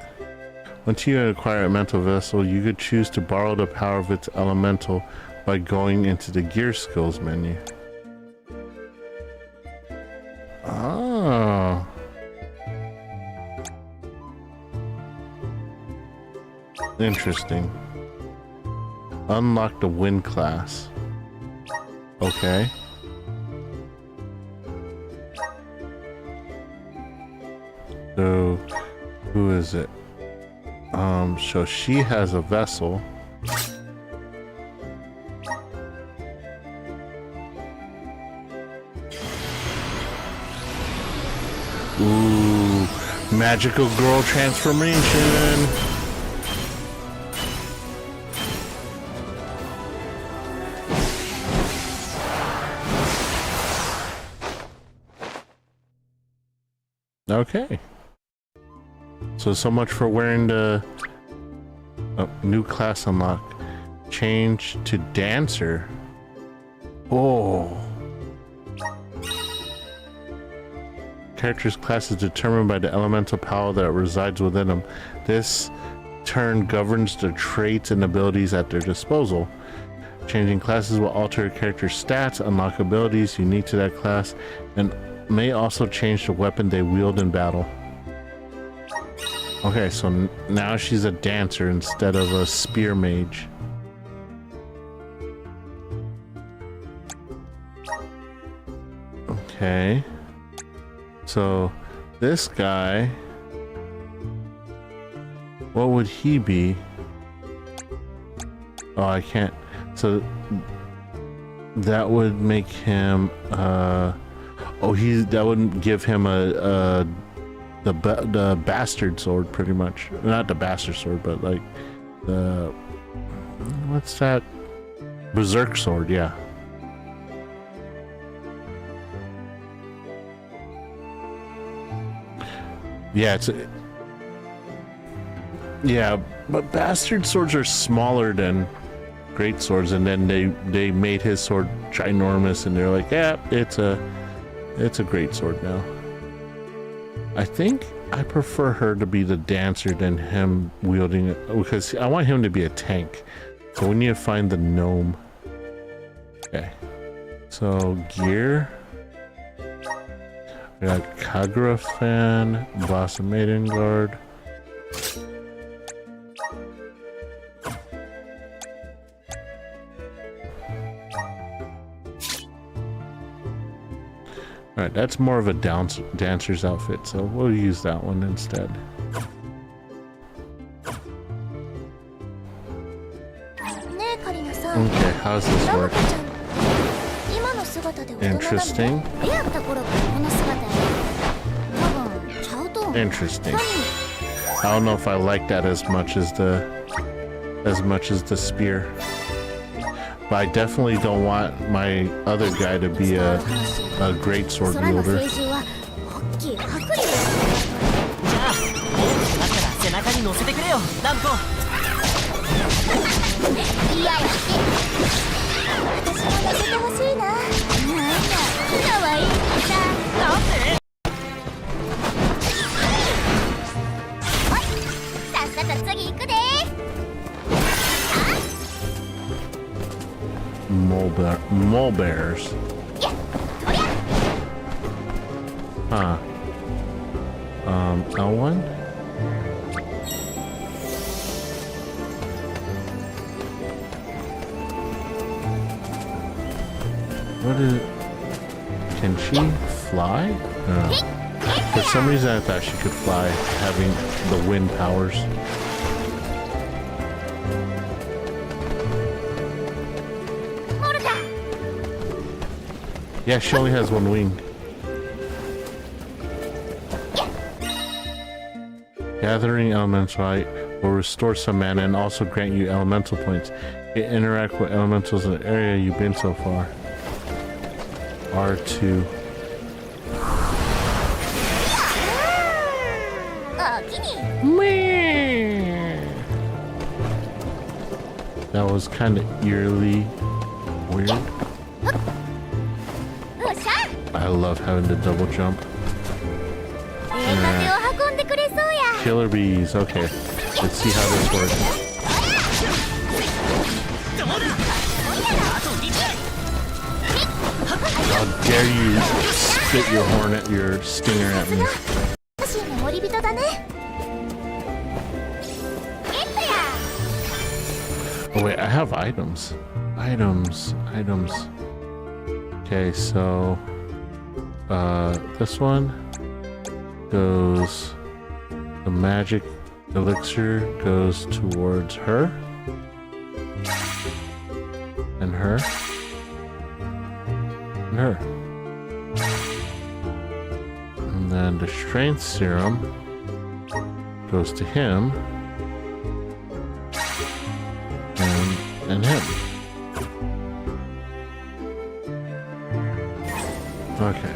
Once you acquire a mental vessel, you could choose to borrow the power of its elemental by going into the gear skills menu. Oh. Interesting. Unlock the wind class. Okay. So, who is it? So she has a vessel. Ooh, magical girl transformation. Okay. So much for wearing the new class unlock. Change to dancer. Oh. Character's class is determined by the elemental power that resides within them. This turn governs the traits and abilities at their disposal. Changing classes will alter a character's stats, unlock abilities unique to that class, and may also change the weapon they wield in battle. Okay, so now she's a dancer instead of a spear mage. Okay. So this guy, what would he be? Oh, I can't. So that would make him that wouldn't give him the bastard sword, pretty much. Not the bastard sword, but like the, what's that? Berserk sword, yeah. Yeah, yeah, but bastard swords are smaller than great swords, and then they made his sword ginormous, and they're like, yeah, it's a great sword now. I think I prefer her to be the dancer than him wielding it, because I want him to be a tank. So we need to find the gnome. Okay, so gear. We got Kagura fan, Boss of Maiden Guard. Alright, that's more of a dancer's outfit, so we'll use that one instead. Okay, how's this work? Interesting. Interesting. I don't know if I like that as much as the spear. But I definitely don't want my other guy to be a great sword wielder. Mole bears. Huh. L1? What is it? Can she fly? No. For some reason I thought she could fly, having the wind powers. Yeah, she only has one wing. Gathering elemental light will restore some mana and also grant you elemental points. It interact with elementals in the area you've been so far. R2. That was kind of eerily weird. I love having to double jump. Killer bees. Okay, let's see how this works. How dare you spit your hornet, your stinger at me? Oh wait, I have items. Items. Okay, so this one goes, the magic elixir goes towards her and her and her, and then the strength serum goes to him and him. Okay.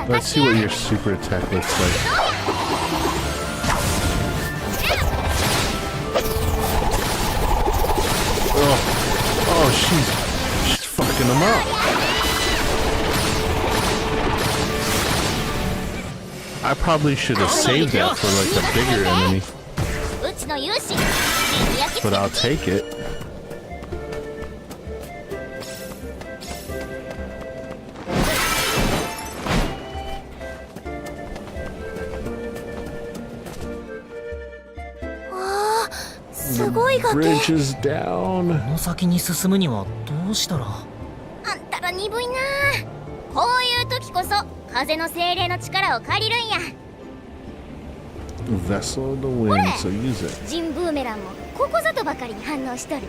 Let's see what your super attack looks like. Oh, she's fucking him up. I probably should have saved that for like a bigger enemy. But I'll take it. The bridge is down. この先に進むにはどうしたら。あんたら鈍いな。こういう時こそ風の精霊の力を借りるんや。Vessel of the wind, so use it. ジンブーメランもここぞとばかりに反応しとる。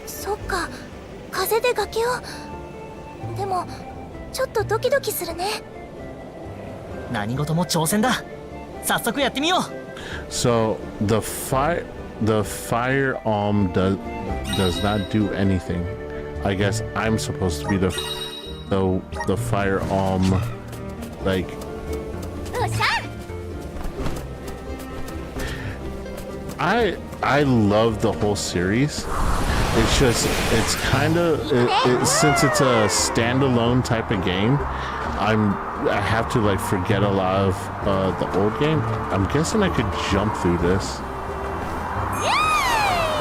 そっか、風で崖を。でもちょっとドキドキするね。何事も挑戦だ。早速やってみよう。So the fire does not do anything. I guess I'm supposed to be the fire like. I love the whole series. It's just, it's kind of, since it's a standalone type of game, I have to like forget a lot of the old game. I'm guessing I could jump through this.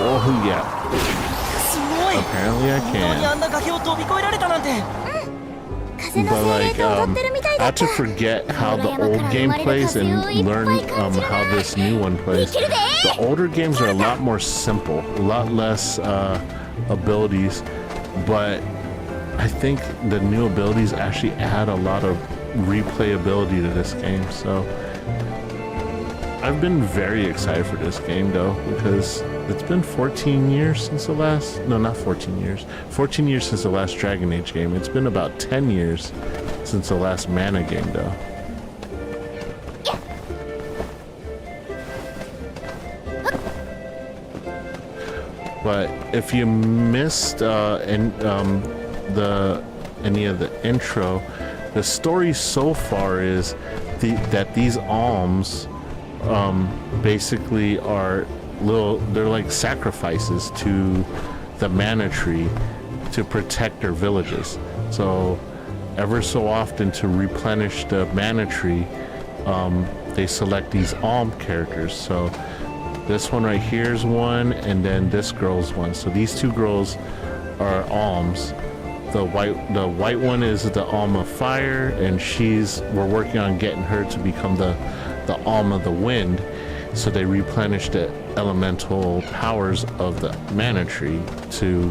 Oh yeah. Apparently I can. But like, I have to forget how the old game plays and learn how this new one plays. The older games are a lot more simple, a lot less abilities, but I think the new abilities actually add a lot of replayability to this game. So I've been very excited for this game though, because it's been 14 years since the last, no, not 14 years, 14 years since the last Dragon Age game. It's been about 10 years since the last Mana game though. But if you missed any of the intro, the story so far is that these alms basically are they're like sacrifices to the mana tree to protect their villages. So ever so often, to replenish the mana tree, they select these alm characters. So this one right here is one, and then this girl's one. So these two girls are alms. The white one is the alm of fire, and we're working on getting her to become the alm of the wind. So they replenish the elemental powers of the mana tree to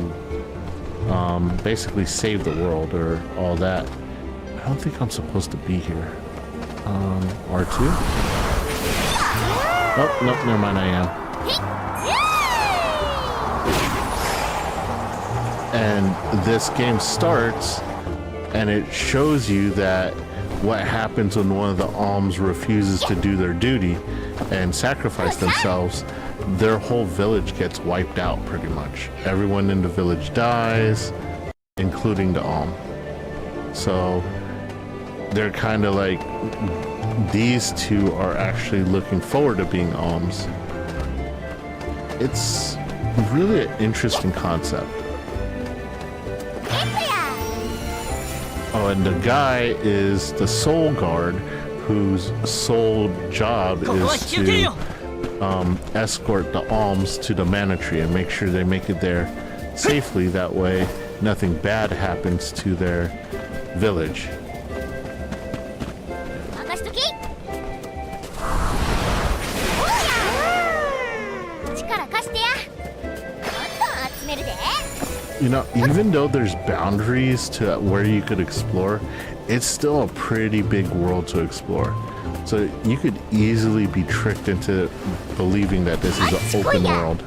basically save the world or all that. I don't think I'm supposed to be here. R2? Oh, nope, never mind, I am. And this game starts, and it shows you that what happens when one of the alms refuses to do their duty and sacrifice themselves, their whole village gets wiped out pretty much. Everyone in the village dies, including the alm. So they're kind of like these two are actually looking forward to being alms. It's really an interesting concept. Oh, and the guy is the soul guard, whose sole job is to escort the alms to the mana tree and make sure they make it there safely. That way, nothing bad happens to their village. You know, even though there's boundaries to where you could explore, it's still a pretty big world to explore. So you could easily be tricked into believing that this is an open world.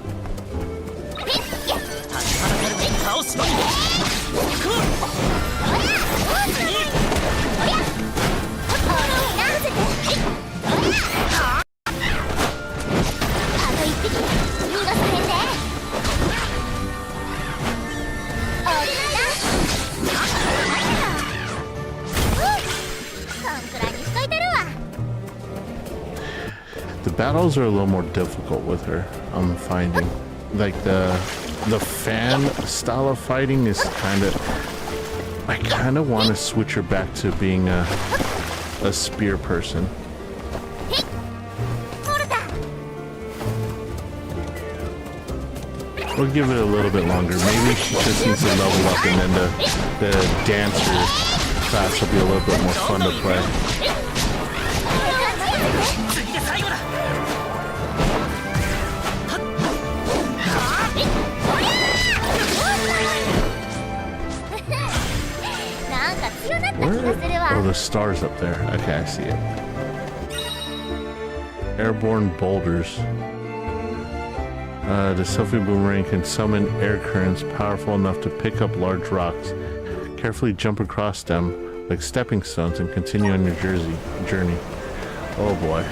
The battles are a little more difficult with her, I'm finding. Like the fan style of fighting is I kind of want to switch her back to being a spear person. We'll give it a little bit longer. Maybe she just needs to level up, and then the dancer class will be a little bit more fun to play. Where? Oh, the star's up there. Okay, I see it. Airborne boulders. The selfie boomerang can summon air currents powerful enough to pick up large rocks. Carefully jump across them like stepping stones and continue on your journey. Oh boy.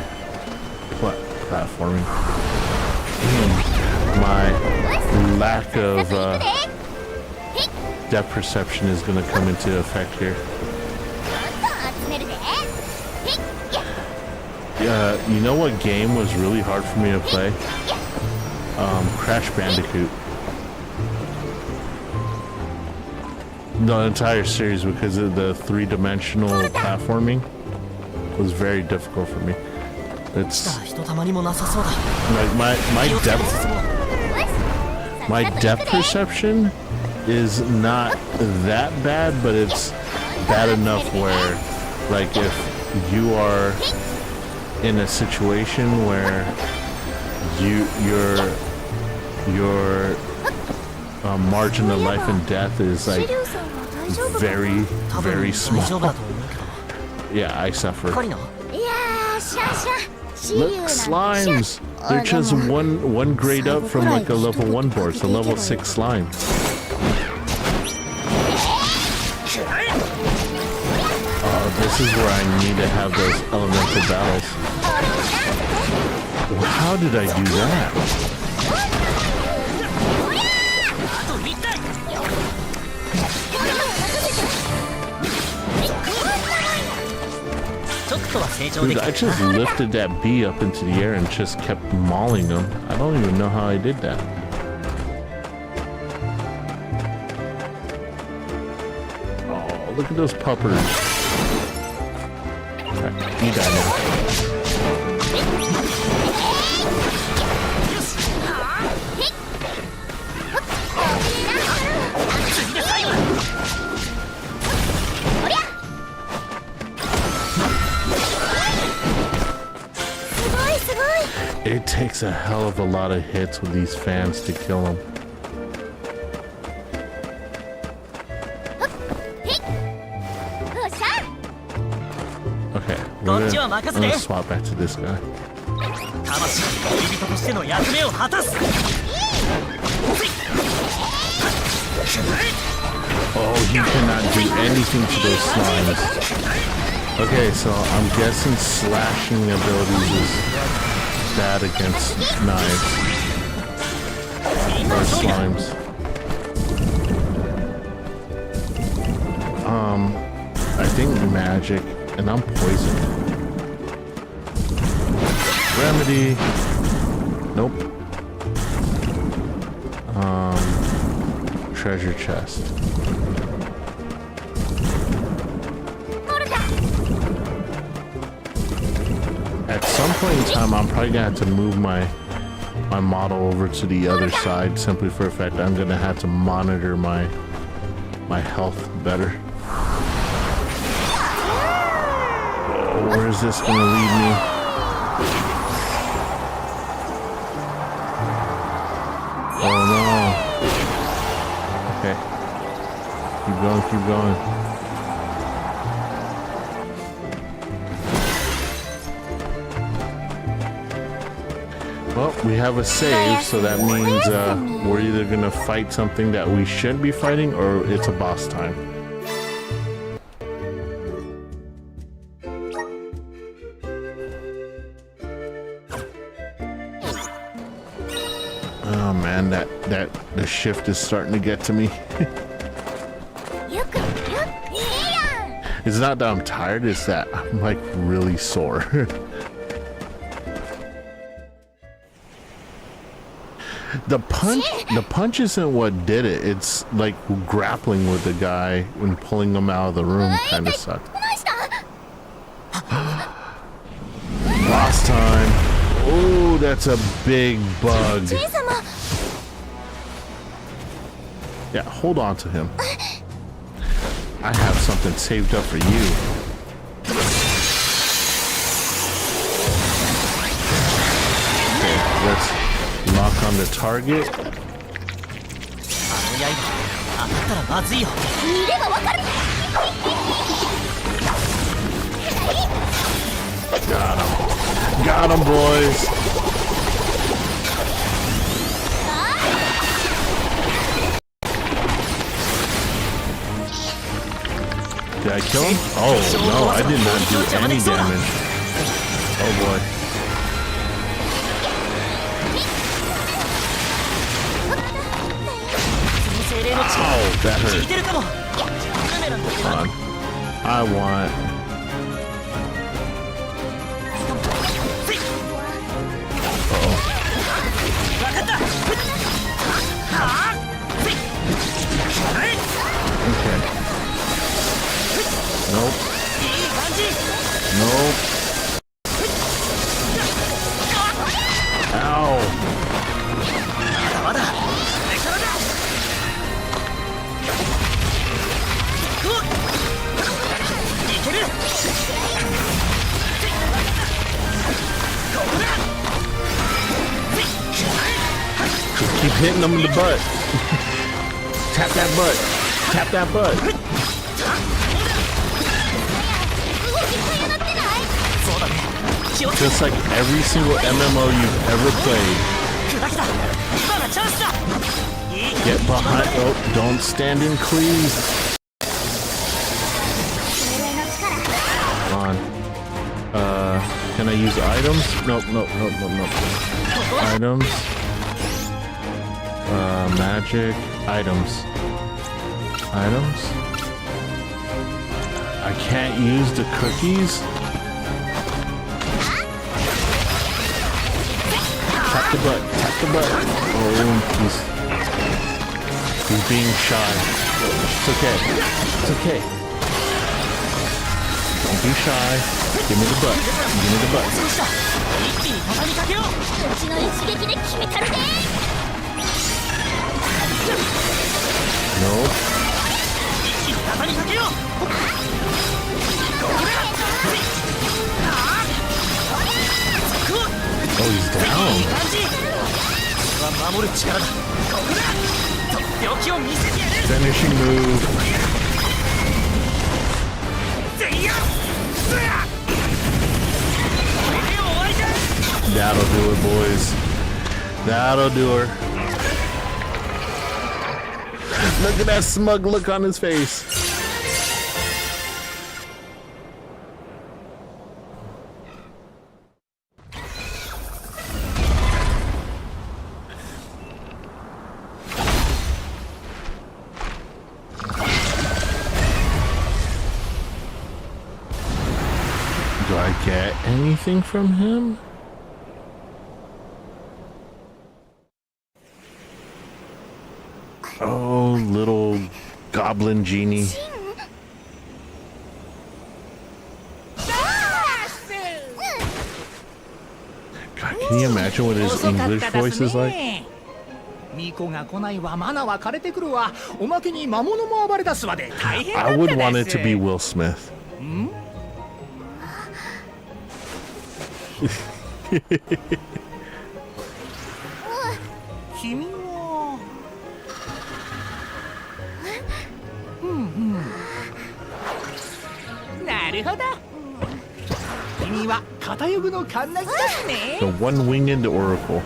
Platforming. My lack of depth perception is going to come into effect here. You know what game was really hard for me to play? Crash Bandicoot. The entire series, because of the three-dimensional platforming, was very difficult for me. It's like my depth perception is not that bad, but it's bad enough where, like, if you are in a situation where your margin of life and death is like very, very small. Yeah, I suffer. Look, slimes! They're just one grade up from like a level 1 board, so level 6 slime. This is where I need to have those elemental battles. Well, how did I do that? Dude, I just lifted that bee up into the air and just kept mauling them. I don't even know how I did that. Oh, look at those puppers. Right, you die now. It takes a hell of a lot of hits with these fans to kill them. Okay, I'm gonna swap back to this guy. Oh, he cannot do anything to those slimes. Okay, so I'm guessing slashing abilities is bad against knives or slimes. I think magic, and I'm poisoned. Remedy. Nope. Treasure chest. At some point in time, I'm probably gonna have to move my model over to the other side, simply for the fact I'm gonna have to monitor my health better. Where is this gonna lead me? Oh no. Okay. Keep going, keep going. Well, we have a save, so that means we're either gonna fight something that we shouldn't be fighting, or it's a boss time. Oh man, the shift is starting to get to me. It's not that I'm tired, it's that I'm like really sore. The punch isn't what did it. It's like grappling with the guy and pulling him out of the room kind of sucked. Last time. Oh, that's a big bug. Yeah, hold on to him. I have something saved up for you. Okay, let's lock on the target. Got him. Got him, boys. Did I kill him? Oh no, I did not do any damage. Oh boy. Oh, that hurt. Come on. I want... Uh-oh. Okay. Nope. Nope. Ow. Just keep hitting them in the butt. Tap that butt. Tap that butt. Just like every single MMO you've ever played. Get behind. Oh, don't stand in, please. Come on. Can I use items? Nope, nope, nope, nope, nope. Items. Magic. Items. Items. I can't use the cookies. Tap the butt. Tap the butt. Oh, he's being shy. It's okay. It's okay. Don't be shy. Give me the butt. Give me the butt. Nope. Oh, he's down. Finishing move. That'll do it, boys. That'll do her. Look at that smug look on his face. Do I get anything from him? goblin genie. God, can you imagine what his English voice is like? I would want it to be Will Smith. The one-winged oracle.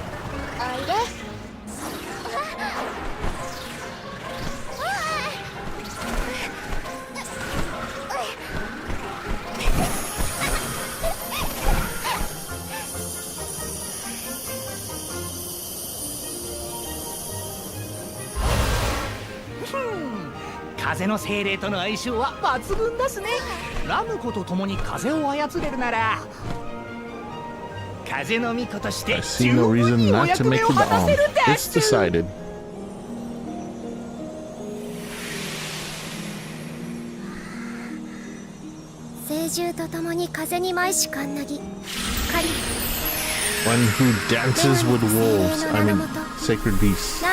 I see no reason not to make it the Alm. It's decided. One who dances with wolves, I mean sacred beasts.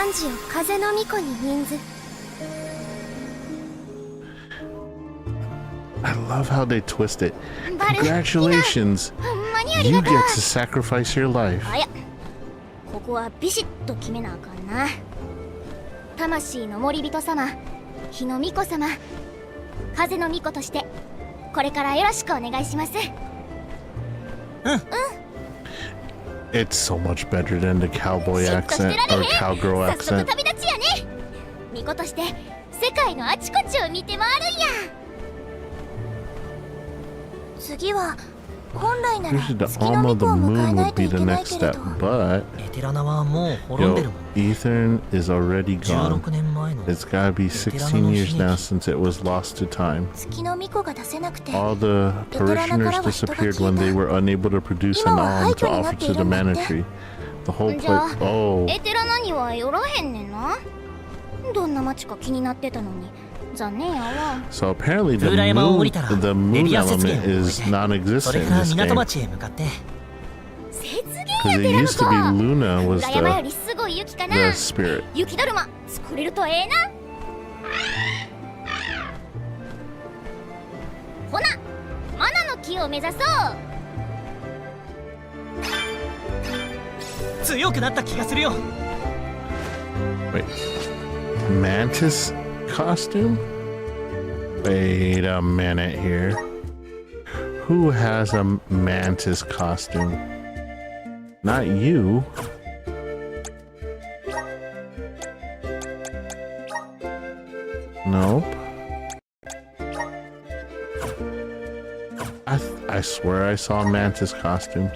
I love how they twist it. Congratulations! You get to sacrifice your life. It's so much better than the cowboy accent or cowgirl accent. Usually the arm of the moon would be the next step, but yo, Ethan is already gone. It's gotta be 16 years now since it was lost to time. All the parishioners disappeared when they were unable to produce an alm to offer to the mana tree. The whole place. Oh. So apparently the moon element is non-existent in this game. Because it used to be Luna was the spirit. Wait, Mantis costume? Wait a minute here. Who has a Mantis costume? Not you. Nope. I swear I saw a Mantis costume.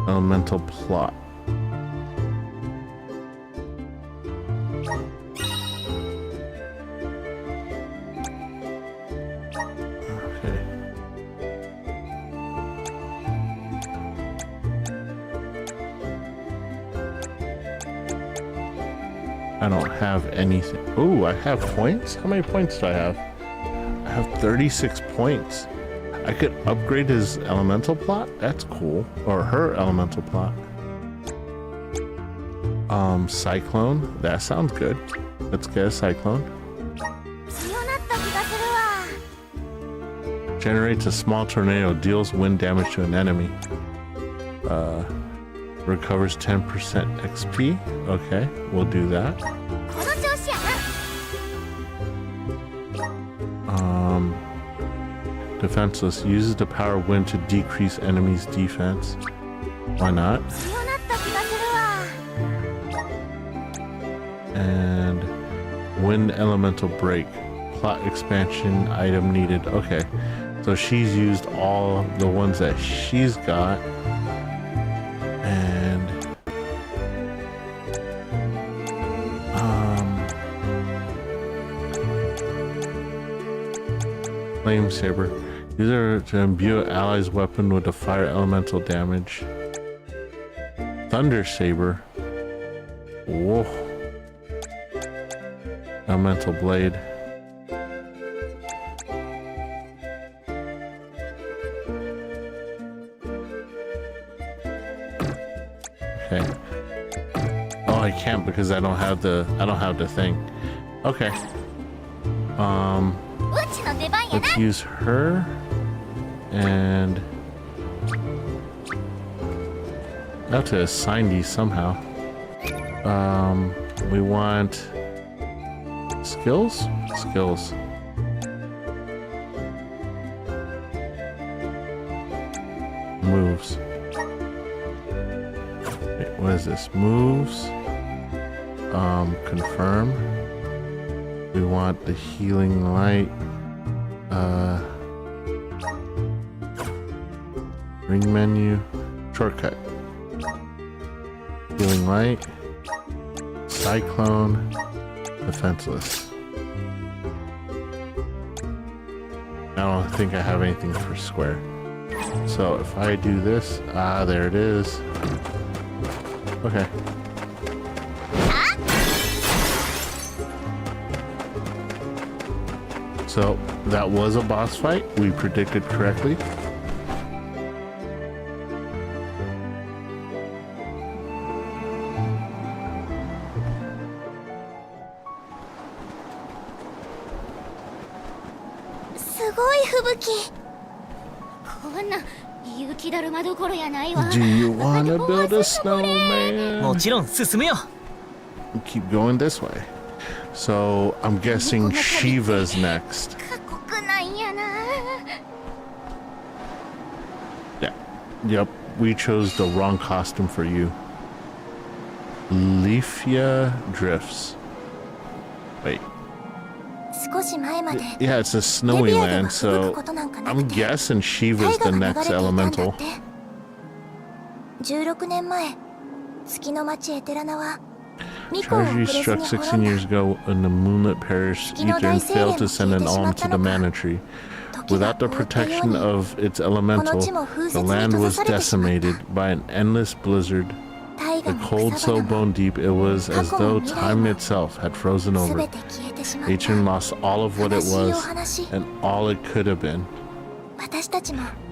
Elemental plot. Okay. I don't have anything. Oh, I have points? How many points do I have? I have 36 points. I could upgrade his elemental plot? That's cool. Or her elemental plot. Cyclone? That sounds good. Let's get a cyclone. Generates a small tornado, deals wind damage to an enemy. Recovers 10% XP. Okay, we'll do that. Defenseless. Uses the power of wind to decrease enemies' defense. Why not? And wind elemental break. Plot expansion item needed. Okay. So she's used all the ones that she's got. And Flame Saber. Use her to imbue an ally's weapon with a fire elemental damage. Thunder Saber. Whoa. Elemental Blade. Okay. Oh, I can't because I don't have the thing. Okay. Let's use her and I have to assign these somehow. We want skills? Skills. Moves. Wait, what is this? Moves. Confirm. We want the healing light. Ring menu. Shortcut. Healing light. Cyclone. Defenseless. I don't think I have anything for square. So if I do this, there it is. Okay. So that was a boss fight. We predicted correctly. Do you want to build a snowman? Keep going this way. So I'm guessing Shiva's next. Yeah. Yep. We chose the wrong costume for you. Leafia drifts. Wait. Yeah, it's a snowy land, so I'm guessing Shiva's the next elemental. Tragedy struck 16 years ago when the moonlit parish Ethan failed to send an alm to the Mana Tree. Without the protection of its elemental, the land was decimated by an endless blizzard. The cold so bone deep it was as though time itself had frozen over. Ethan lost all of what it was and all it could have been.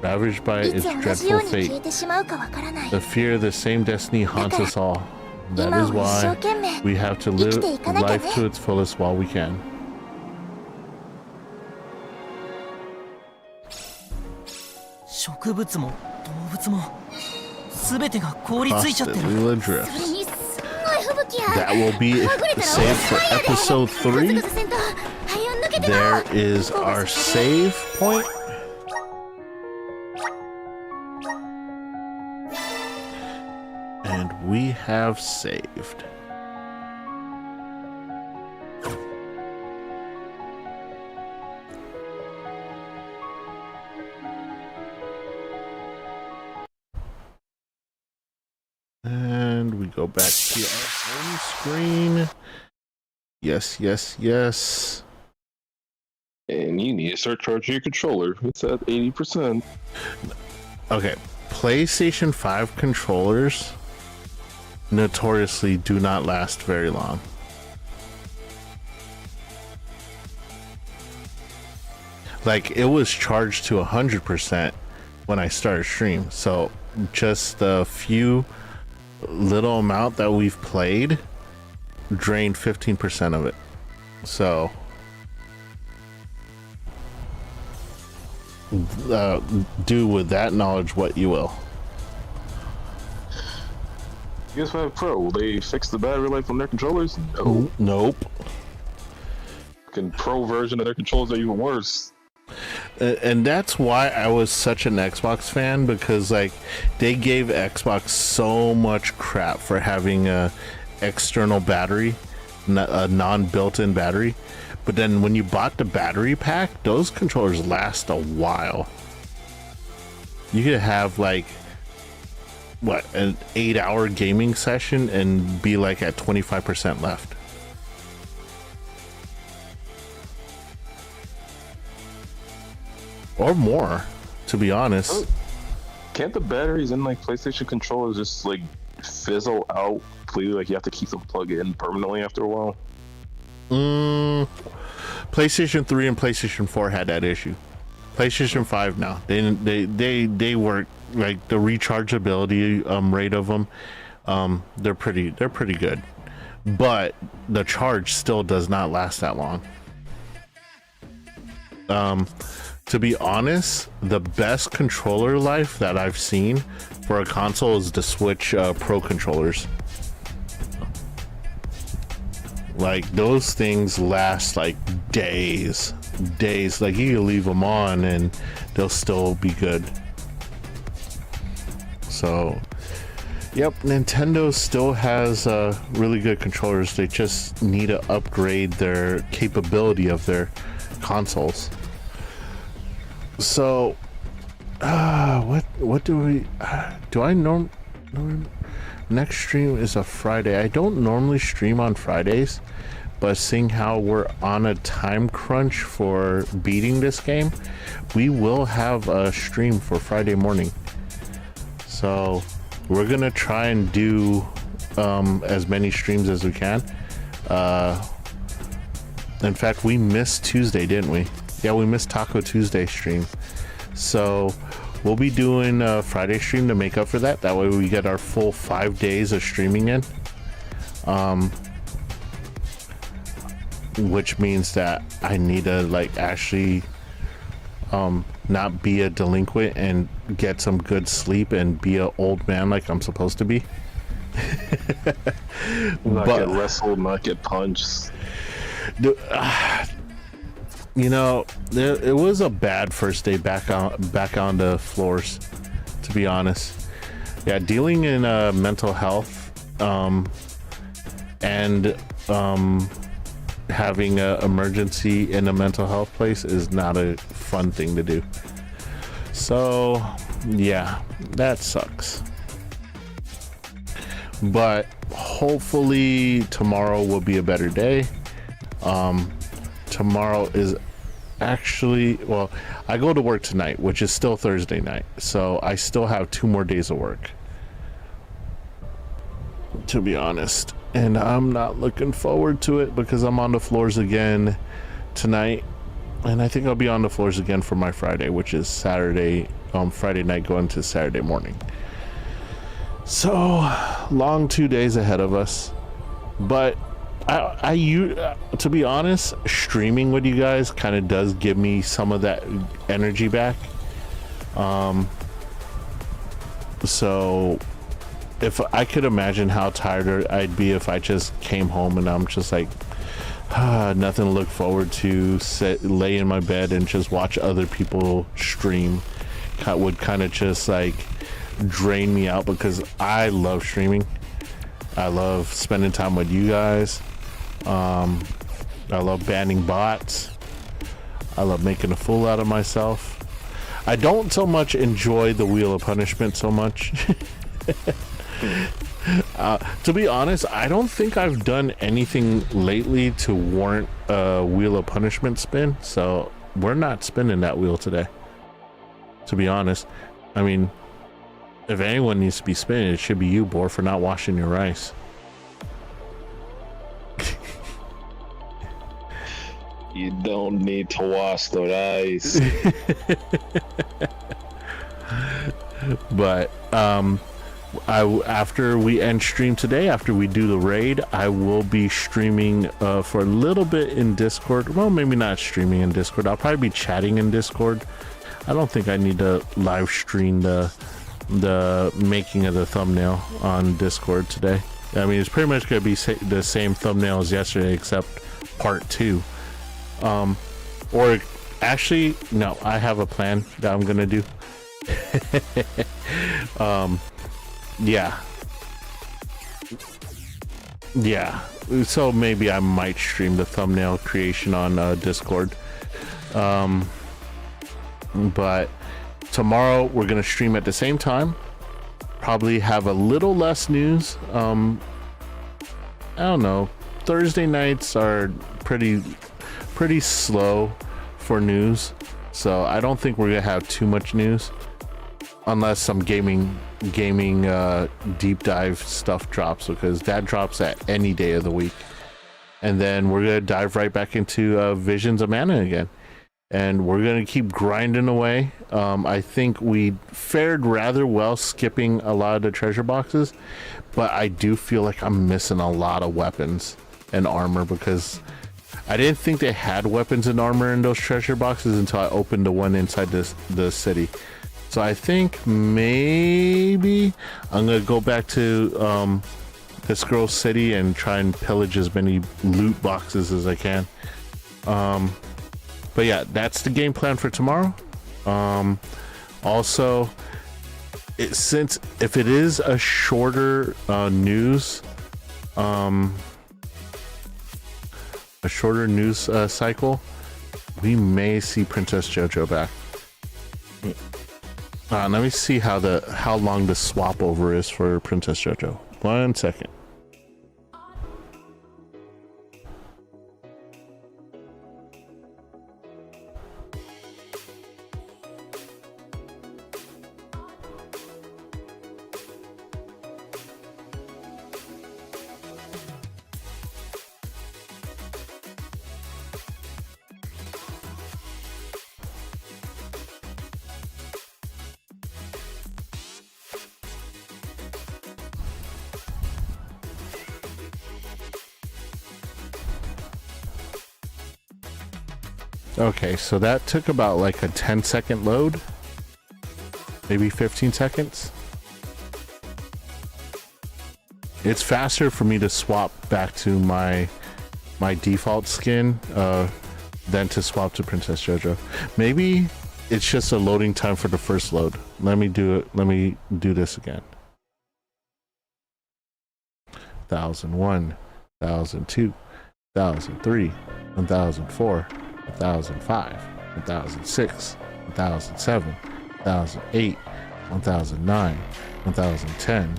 Ravaged by its dreadful fate, the fear of the same destiny haunts us all. That is why we have to live life to its fullest while we can. Lila drifts. That will be saved for episode 3. There is our save point. And we have saved. And we go back to our home screen. Yes, yes, yes. And you need to surcharge your controller. It's at 80%. Okay, PlayStation 5 controllers notoriously do not last very long. Like, it was charged to 100% when I started stream, so just the few little amount that we've played drained 15% of it. So do with that knowledge what you will. PS5 Pro, will they fix the battery life on their controllers? No. Nope. Pro version of their controllers are even worse. And that's why I was such an Xbox fan, because like they gave Xbox so much crap for having a external battery, a non-built-in battery. But then when you bought the battery pack, those controllers last a while. You could have like what, an 8-hour gaming session and be like at 25% left. Or more, to be honest. Can't the batteries in like PlayStation controllers just like fizzle out completely? Like you have to keep them plugged in permanently after a while? PlayStation 3 and PlayStation 4 had that issue. PlayStation 5 now. They work, like the rechargeability rate of them. They're pretty good. But the charge still does not last that long. To be honest, the best controller life that I've seen for a console is the Switch Pro controllers. Like those things last like days. Like you can leave them on and they'll still be good. So, yep, Nintendo still has really good controllers. They just need to upgrade their capability of their consoles. So, what do we do? Next stream is a Friday. I don't normally stream on Fridays, but seeing how we're on a time crunch for beating this game, we will have a stream for Friday morning. So we're gonna try and do as many streams as we can. In fact, we missed Tuesday, didn't we? Yeah, we missed Taco Tuesday stream. So we'll be doing a Friday stream to make up for that. That way we get our full 5 days of streaming in. Which means that I need to like actually not be a delinquent and get some good sleep and be an old man like I'm supposed to be. Not get wrestled, not get punched. You know, it was a bad first day back on the floors, to be honest. Yeah, dealing in mental health and having an emergency in a mental health place is not a fun thing to do. So yeah, that sucks. But hopefully tomorrow will be a better day. Tomorrow is actually, well, I go to work tonight, which is still Thursday night, so I still have 2 more days of work, to be honest, and I'm not looking forward to it because I'm on the floors again tonight, and I think I'll be on the floors again for my Friday, which is Saturday, Friday night going to Saturday morning. So long 2 days ahead of us, but to be honest, streaming with you guys kind of does give me some of that energy back. So if I could imagine how tired I'd be if I just came home and I'm just like, nothing to look forward to, lay in my bed and just watch other people stream, would kind of just like drain me out, because I love streaming. I love spending time with you guys. I love banning bots. I love making a fool out of myself. I don't so much enjoy the Wheel of Punishment so much. To be honest, I don't think I've done anything lately to warrant a Wheel of Punishment spin, so we're not spinning that wheel today, to be honest. I mean, if anyone needs to be spinning, it should be you, Bor, for not washing your rice. You don't need to wash the rice. But after we end stream today, after we do the raid, I will be streaming for a little bit in Discord. Well, maybe not streaming in Discord. I'll probably be chatting in Discord. I don't think I need to live stream the making of the thumbnail on Discord today. I mean, it's pretty much gonna be the same thumbnail as yesterday, except part 2. Or actually, no, I have a plan that I'm gonna do. Yeah, so maybe I might stream the thumbnail creation on Discord. But tomorrow we're gonna stream at the same time, probably have a little less news. I don't know, Thursday nights are pretty slow for news, so I don't think we're gonna have too much news unless some gaming gaming deep dive stuff drops, because that drops at any day of the week. And then we're gonna dive right back into Visions of Mana again, and we're gonna keep grinding away. I think we fared rather well skipping a lot of the treasure boxes, but I do feel like I'm missing a lot of weapons and armor, because I didn't think they had weapons and armor in those treasure boxes until I opened the one inside the city. So I think maybe I'm gonna go back to this girl's city and try and pillage as many loot boxes as I can. But yeah, that's the game plan for tomorrow. Also, since if it is a shorter news cycle, we may see Princess JoJo back. Let me see how long the swap over is for Princess JoJo. 1 second. Okay, so that took about like a 10-second load, maybe 15 seconds. It's faster for me to swap back to my default skin than to swap to Princess JoJo. Maybe it's just a loading time for the first load. Let me do it. Let me do this again. 1001, 1002, 1003, 1004. 1005, 1006, 1007, 1008, 1009, 1010,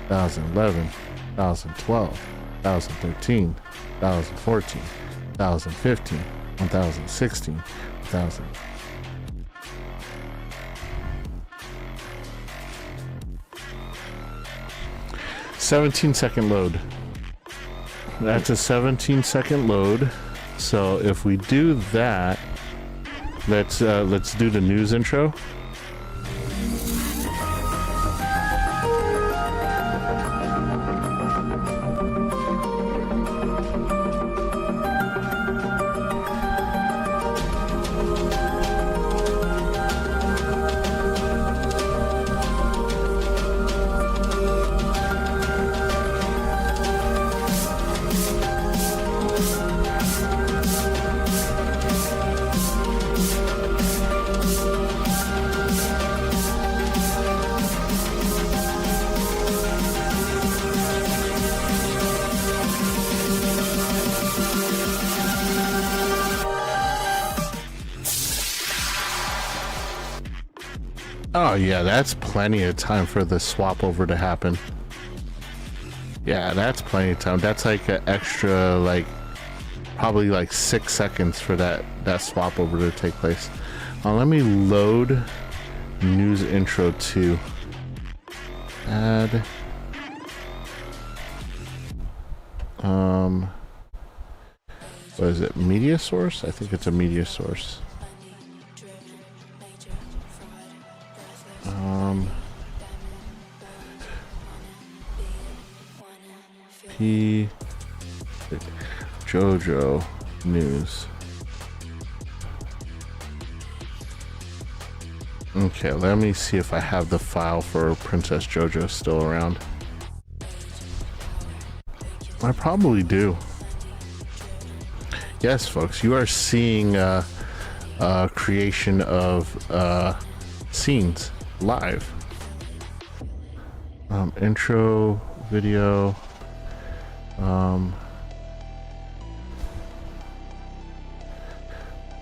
1011, 1012, 1013, 1014, 1015, 1016, 1000. "17-second load." That's a 17-second load. So if we do that, let's do the news intro. Oh yeah, that's plenty of time for the swap over to happen. Yeah, that's plenty of time. That's like an extra, like, probably like 6 seconds for that swap over to take place. Let me load news intro 2. Add. What is it? Media source? I think it's a media source. P JoJo news. Okay, let me see if I have the file for Princess JoJo still around. I probably do. Yes, folks, you are seeing creation of scenes live. Intro video.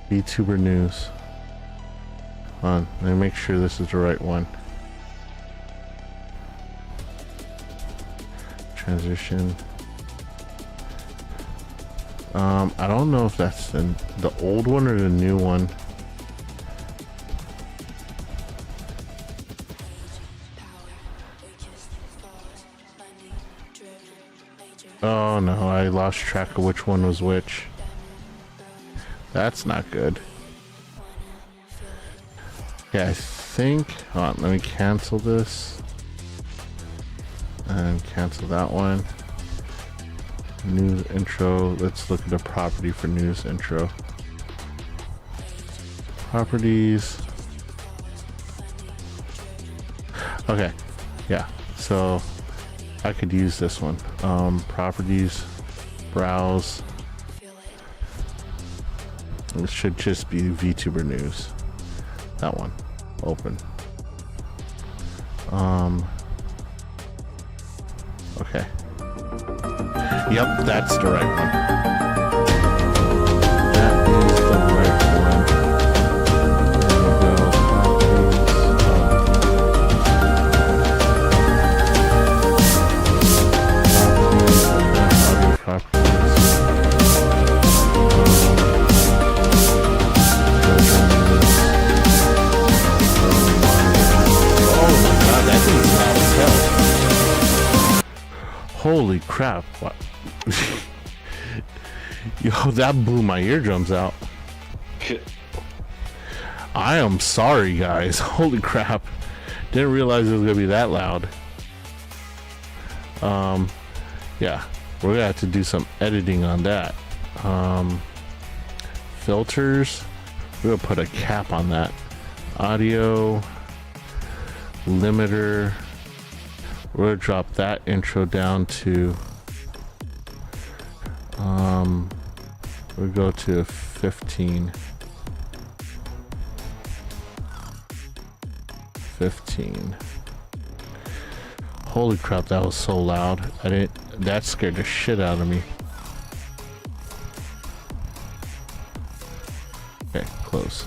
VTuber news. Hold on, let me make sure this is the right one. Transition. I don't know if that's the old one or the new one. Oh no, I lost track of which one was which. That's not good. Yeah, I think... Hold on, let me cancel this. And cancel that one. News intro. Let's look at the property for news intro. Properties. Okay. Yeah. So I could use this one. Properties. Browse. It should just be VTuber news. That one. Open. Okay. Yep, that's the right one. That is the right one. There we go. Properties. Oh my god, that thing's loud as hell. Holy crap. What? Yo, that blew my eardrums out. I am sorry, guys. Holy crap. Didn't realize it was gonna be that loud. Yeah, we're gonna have to do some editing on that. Filters. We're gonna put a cap on that. Audio. Limiter. We're gonna drop that intro down to we'll go to 15. 15. Holy crap, that was so loud. That scared the shit out of me. Okay, close.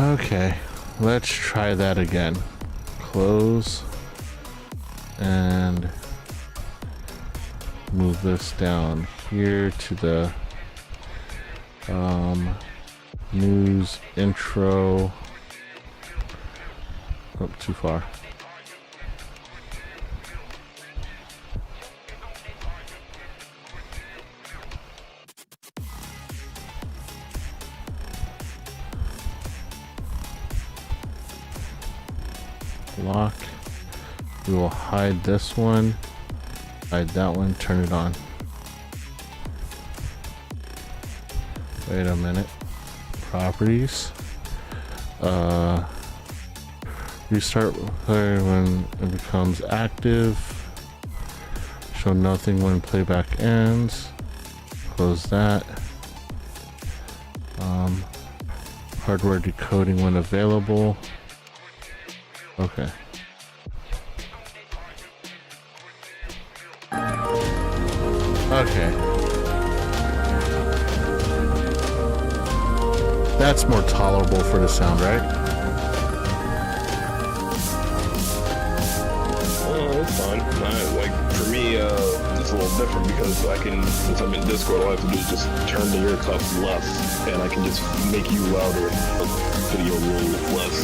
Okay, let's try that again. Close and move this down here to the news intro. Oh, too far. Lock. We will hide this one, hide that one, turn it on. Wait a minute. Properties. Restart when it becomes active. Show nothing when playback ends. Close that. Hardware decoding when available. Okay. Okay. That's more tolerable for the sound, right? It's fine. Like for me, it's a little different because I can, since I'm in Discord, all I have to do is just turn the ear cuffs less, and I can just make you louder and the video roll less.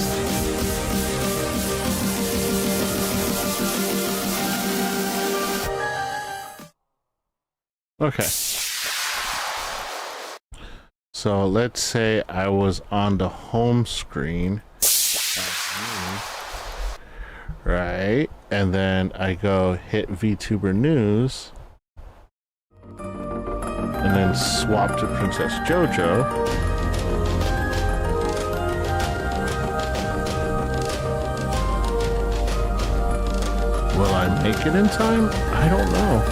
Okay. So let's say I was on the home screen, right? And then I go hit VTuber News, and then swap to Princess JoJo. Will I make it in time? I don't know.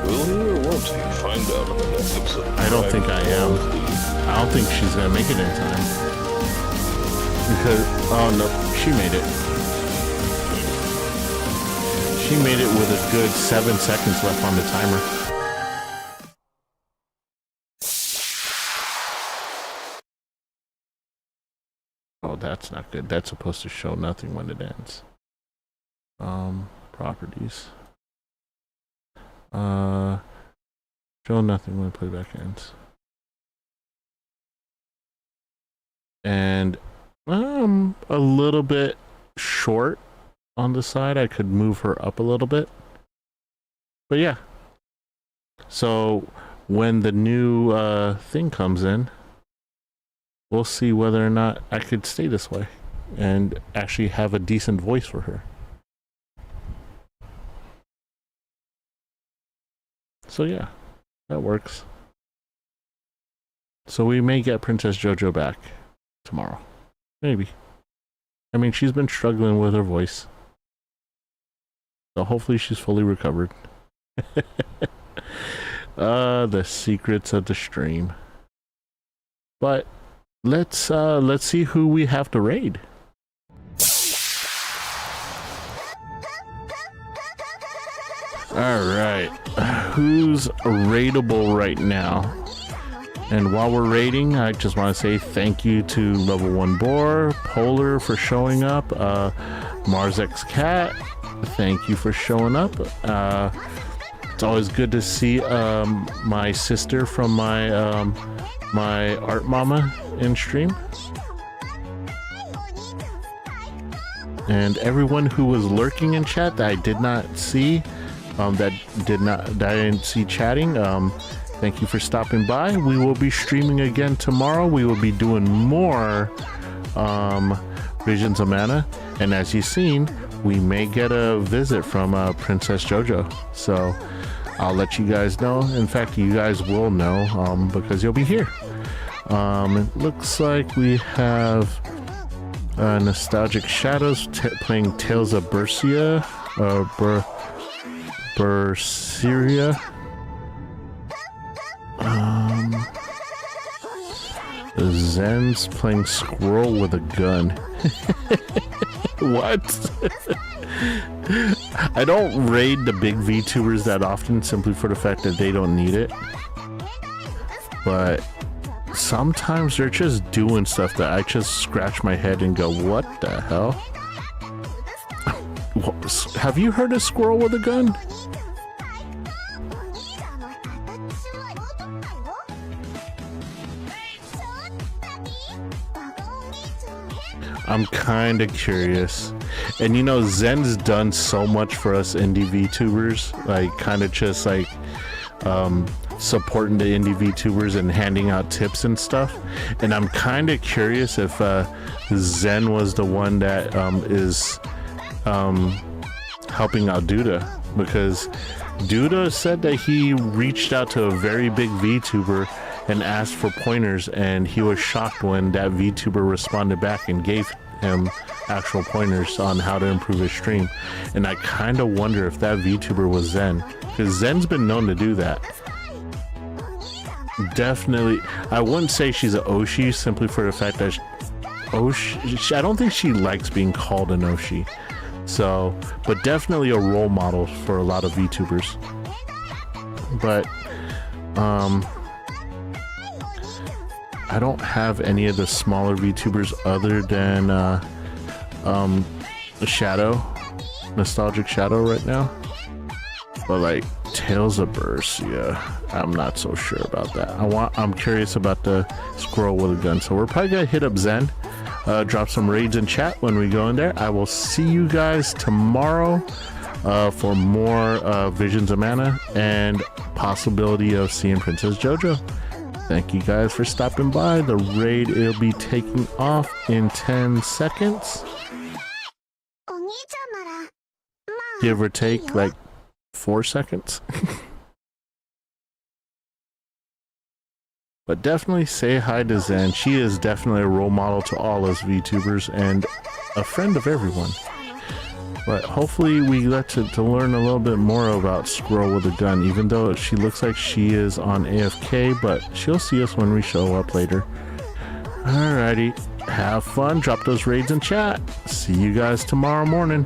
Will he or won't he? Find out in the next episode. I don't think I am. I don't think she's gonna make it in time. Because, oh no, she made it. She made it with a good 7 seconds left on the timer. Oh, that's not good. That's supposed to show nothing when it ends. Properties. Show nothing when playback ends. And a little bit short on the side, I could move her up a little bit. But yeah. So when the new thing comes in, we'll see whether or not I could stay this way and actually have a decent voice for her. So yeah, that works. So we may get Princess JoJo back tomorrow. Maybe. I mean, she's been struggling with her voice. So hopefully she's fully recovered. The secrets of the stream. But let's see who we have to raid. Alright. Who's raidable right now? And while we're raiding, I just want to say thank you to Level 1 Boar, Polar for showing up, Marsx Cat, thank you for showing up. It's always good to see my sister from my my art mama in stream. And everyone who was lurking in chat that I did not see, that I didn't see chatting, thank you for stopping by. We will be streaming again tomorrow. We will be doing more Visions of Mana, and as you've seen, we may get a visit from Princess JoJo. So I'll let you guys know. In fact, you guys will know because you'll be here. It looks like we have Nostalgic Shadows playing Tales of Berseria. Berseria. Zen's playing Squirrel with a gun. What? I don't raid the big VTubers that often simply for the fact that they don't need it. But sometimes they're just doing stuff that I just scratch my head and go, what the hell? Have you heard of Squirrel with a gun? I'm kind of curious. And you know, Zen's done so much for us indie VTubers, like kind of just like supporting the indie VTubers and handing out tips and stuff. And I'm kind of curious if Zen was the one that is helping out Duda, because Duda said that he reached out to a very big VTuber and asked for pointers, and he was shocked when that VTuber responded back and gave him actual pointers on how to improve his stream. And I kind of wonder if that VTuber was Zen, because Zen's been known to do that. Definitely, I wouldn't say she's an Oshi simply for the fact that I don't think she likes being called an Oshi. So, but definitely a role model for a lot of VTubers. But I don't have any of the smaller VTubers other than Shadow, Nostalgic Shadow right now. But like Tales of Berseria, I'm not so sure about that. I'm curious about the Squirrel with a gun. So we're probably gonna hit up Zen, drop some raids in chat when we go in there. I will see you guys tomorrow for more Visions of Mana and possibility of seeing Princess JoJo. Thank you guys for stopping by. The raid will be taking off in 10 seconds. Give or take like 4 seconds. But definitely say hi to Zen. She is definitely a role model to all us VTubers and a friend of everyone. But hopefully we get to learn a little bit more about Squirrel with a gun, even though she looks like she is on AFK, but she'll see us when we show up later. Alrighty, have fun, drop those raids in chat. See you guys tomorrow morning.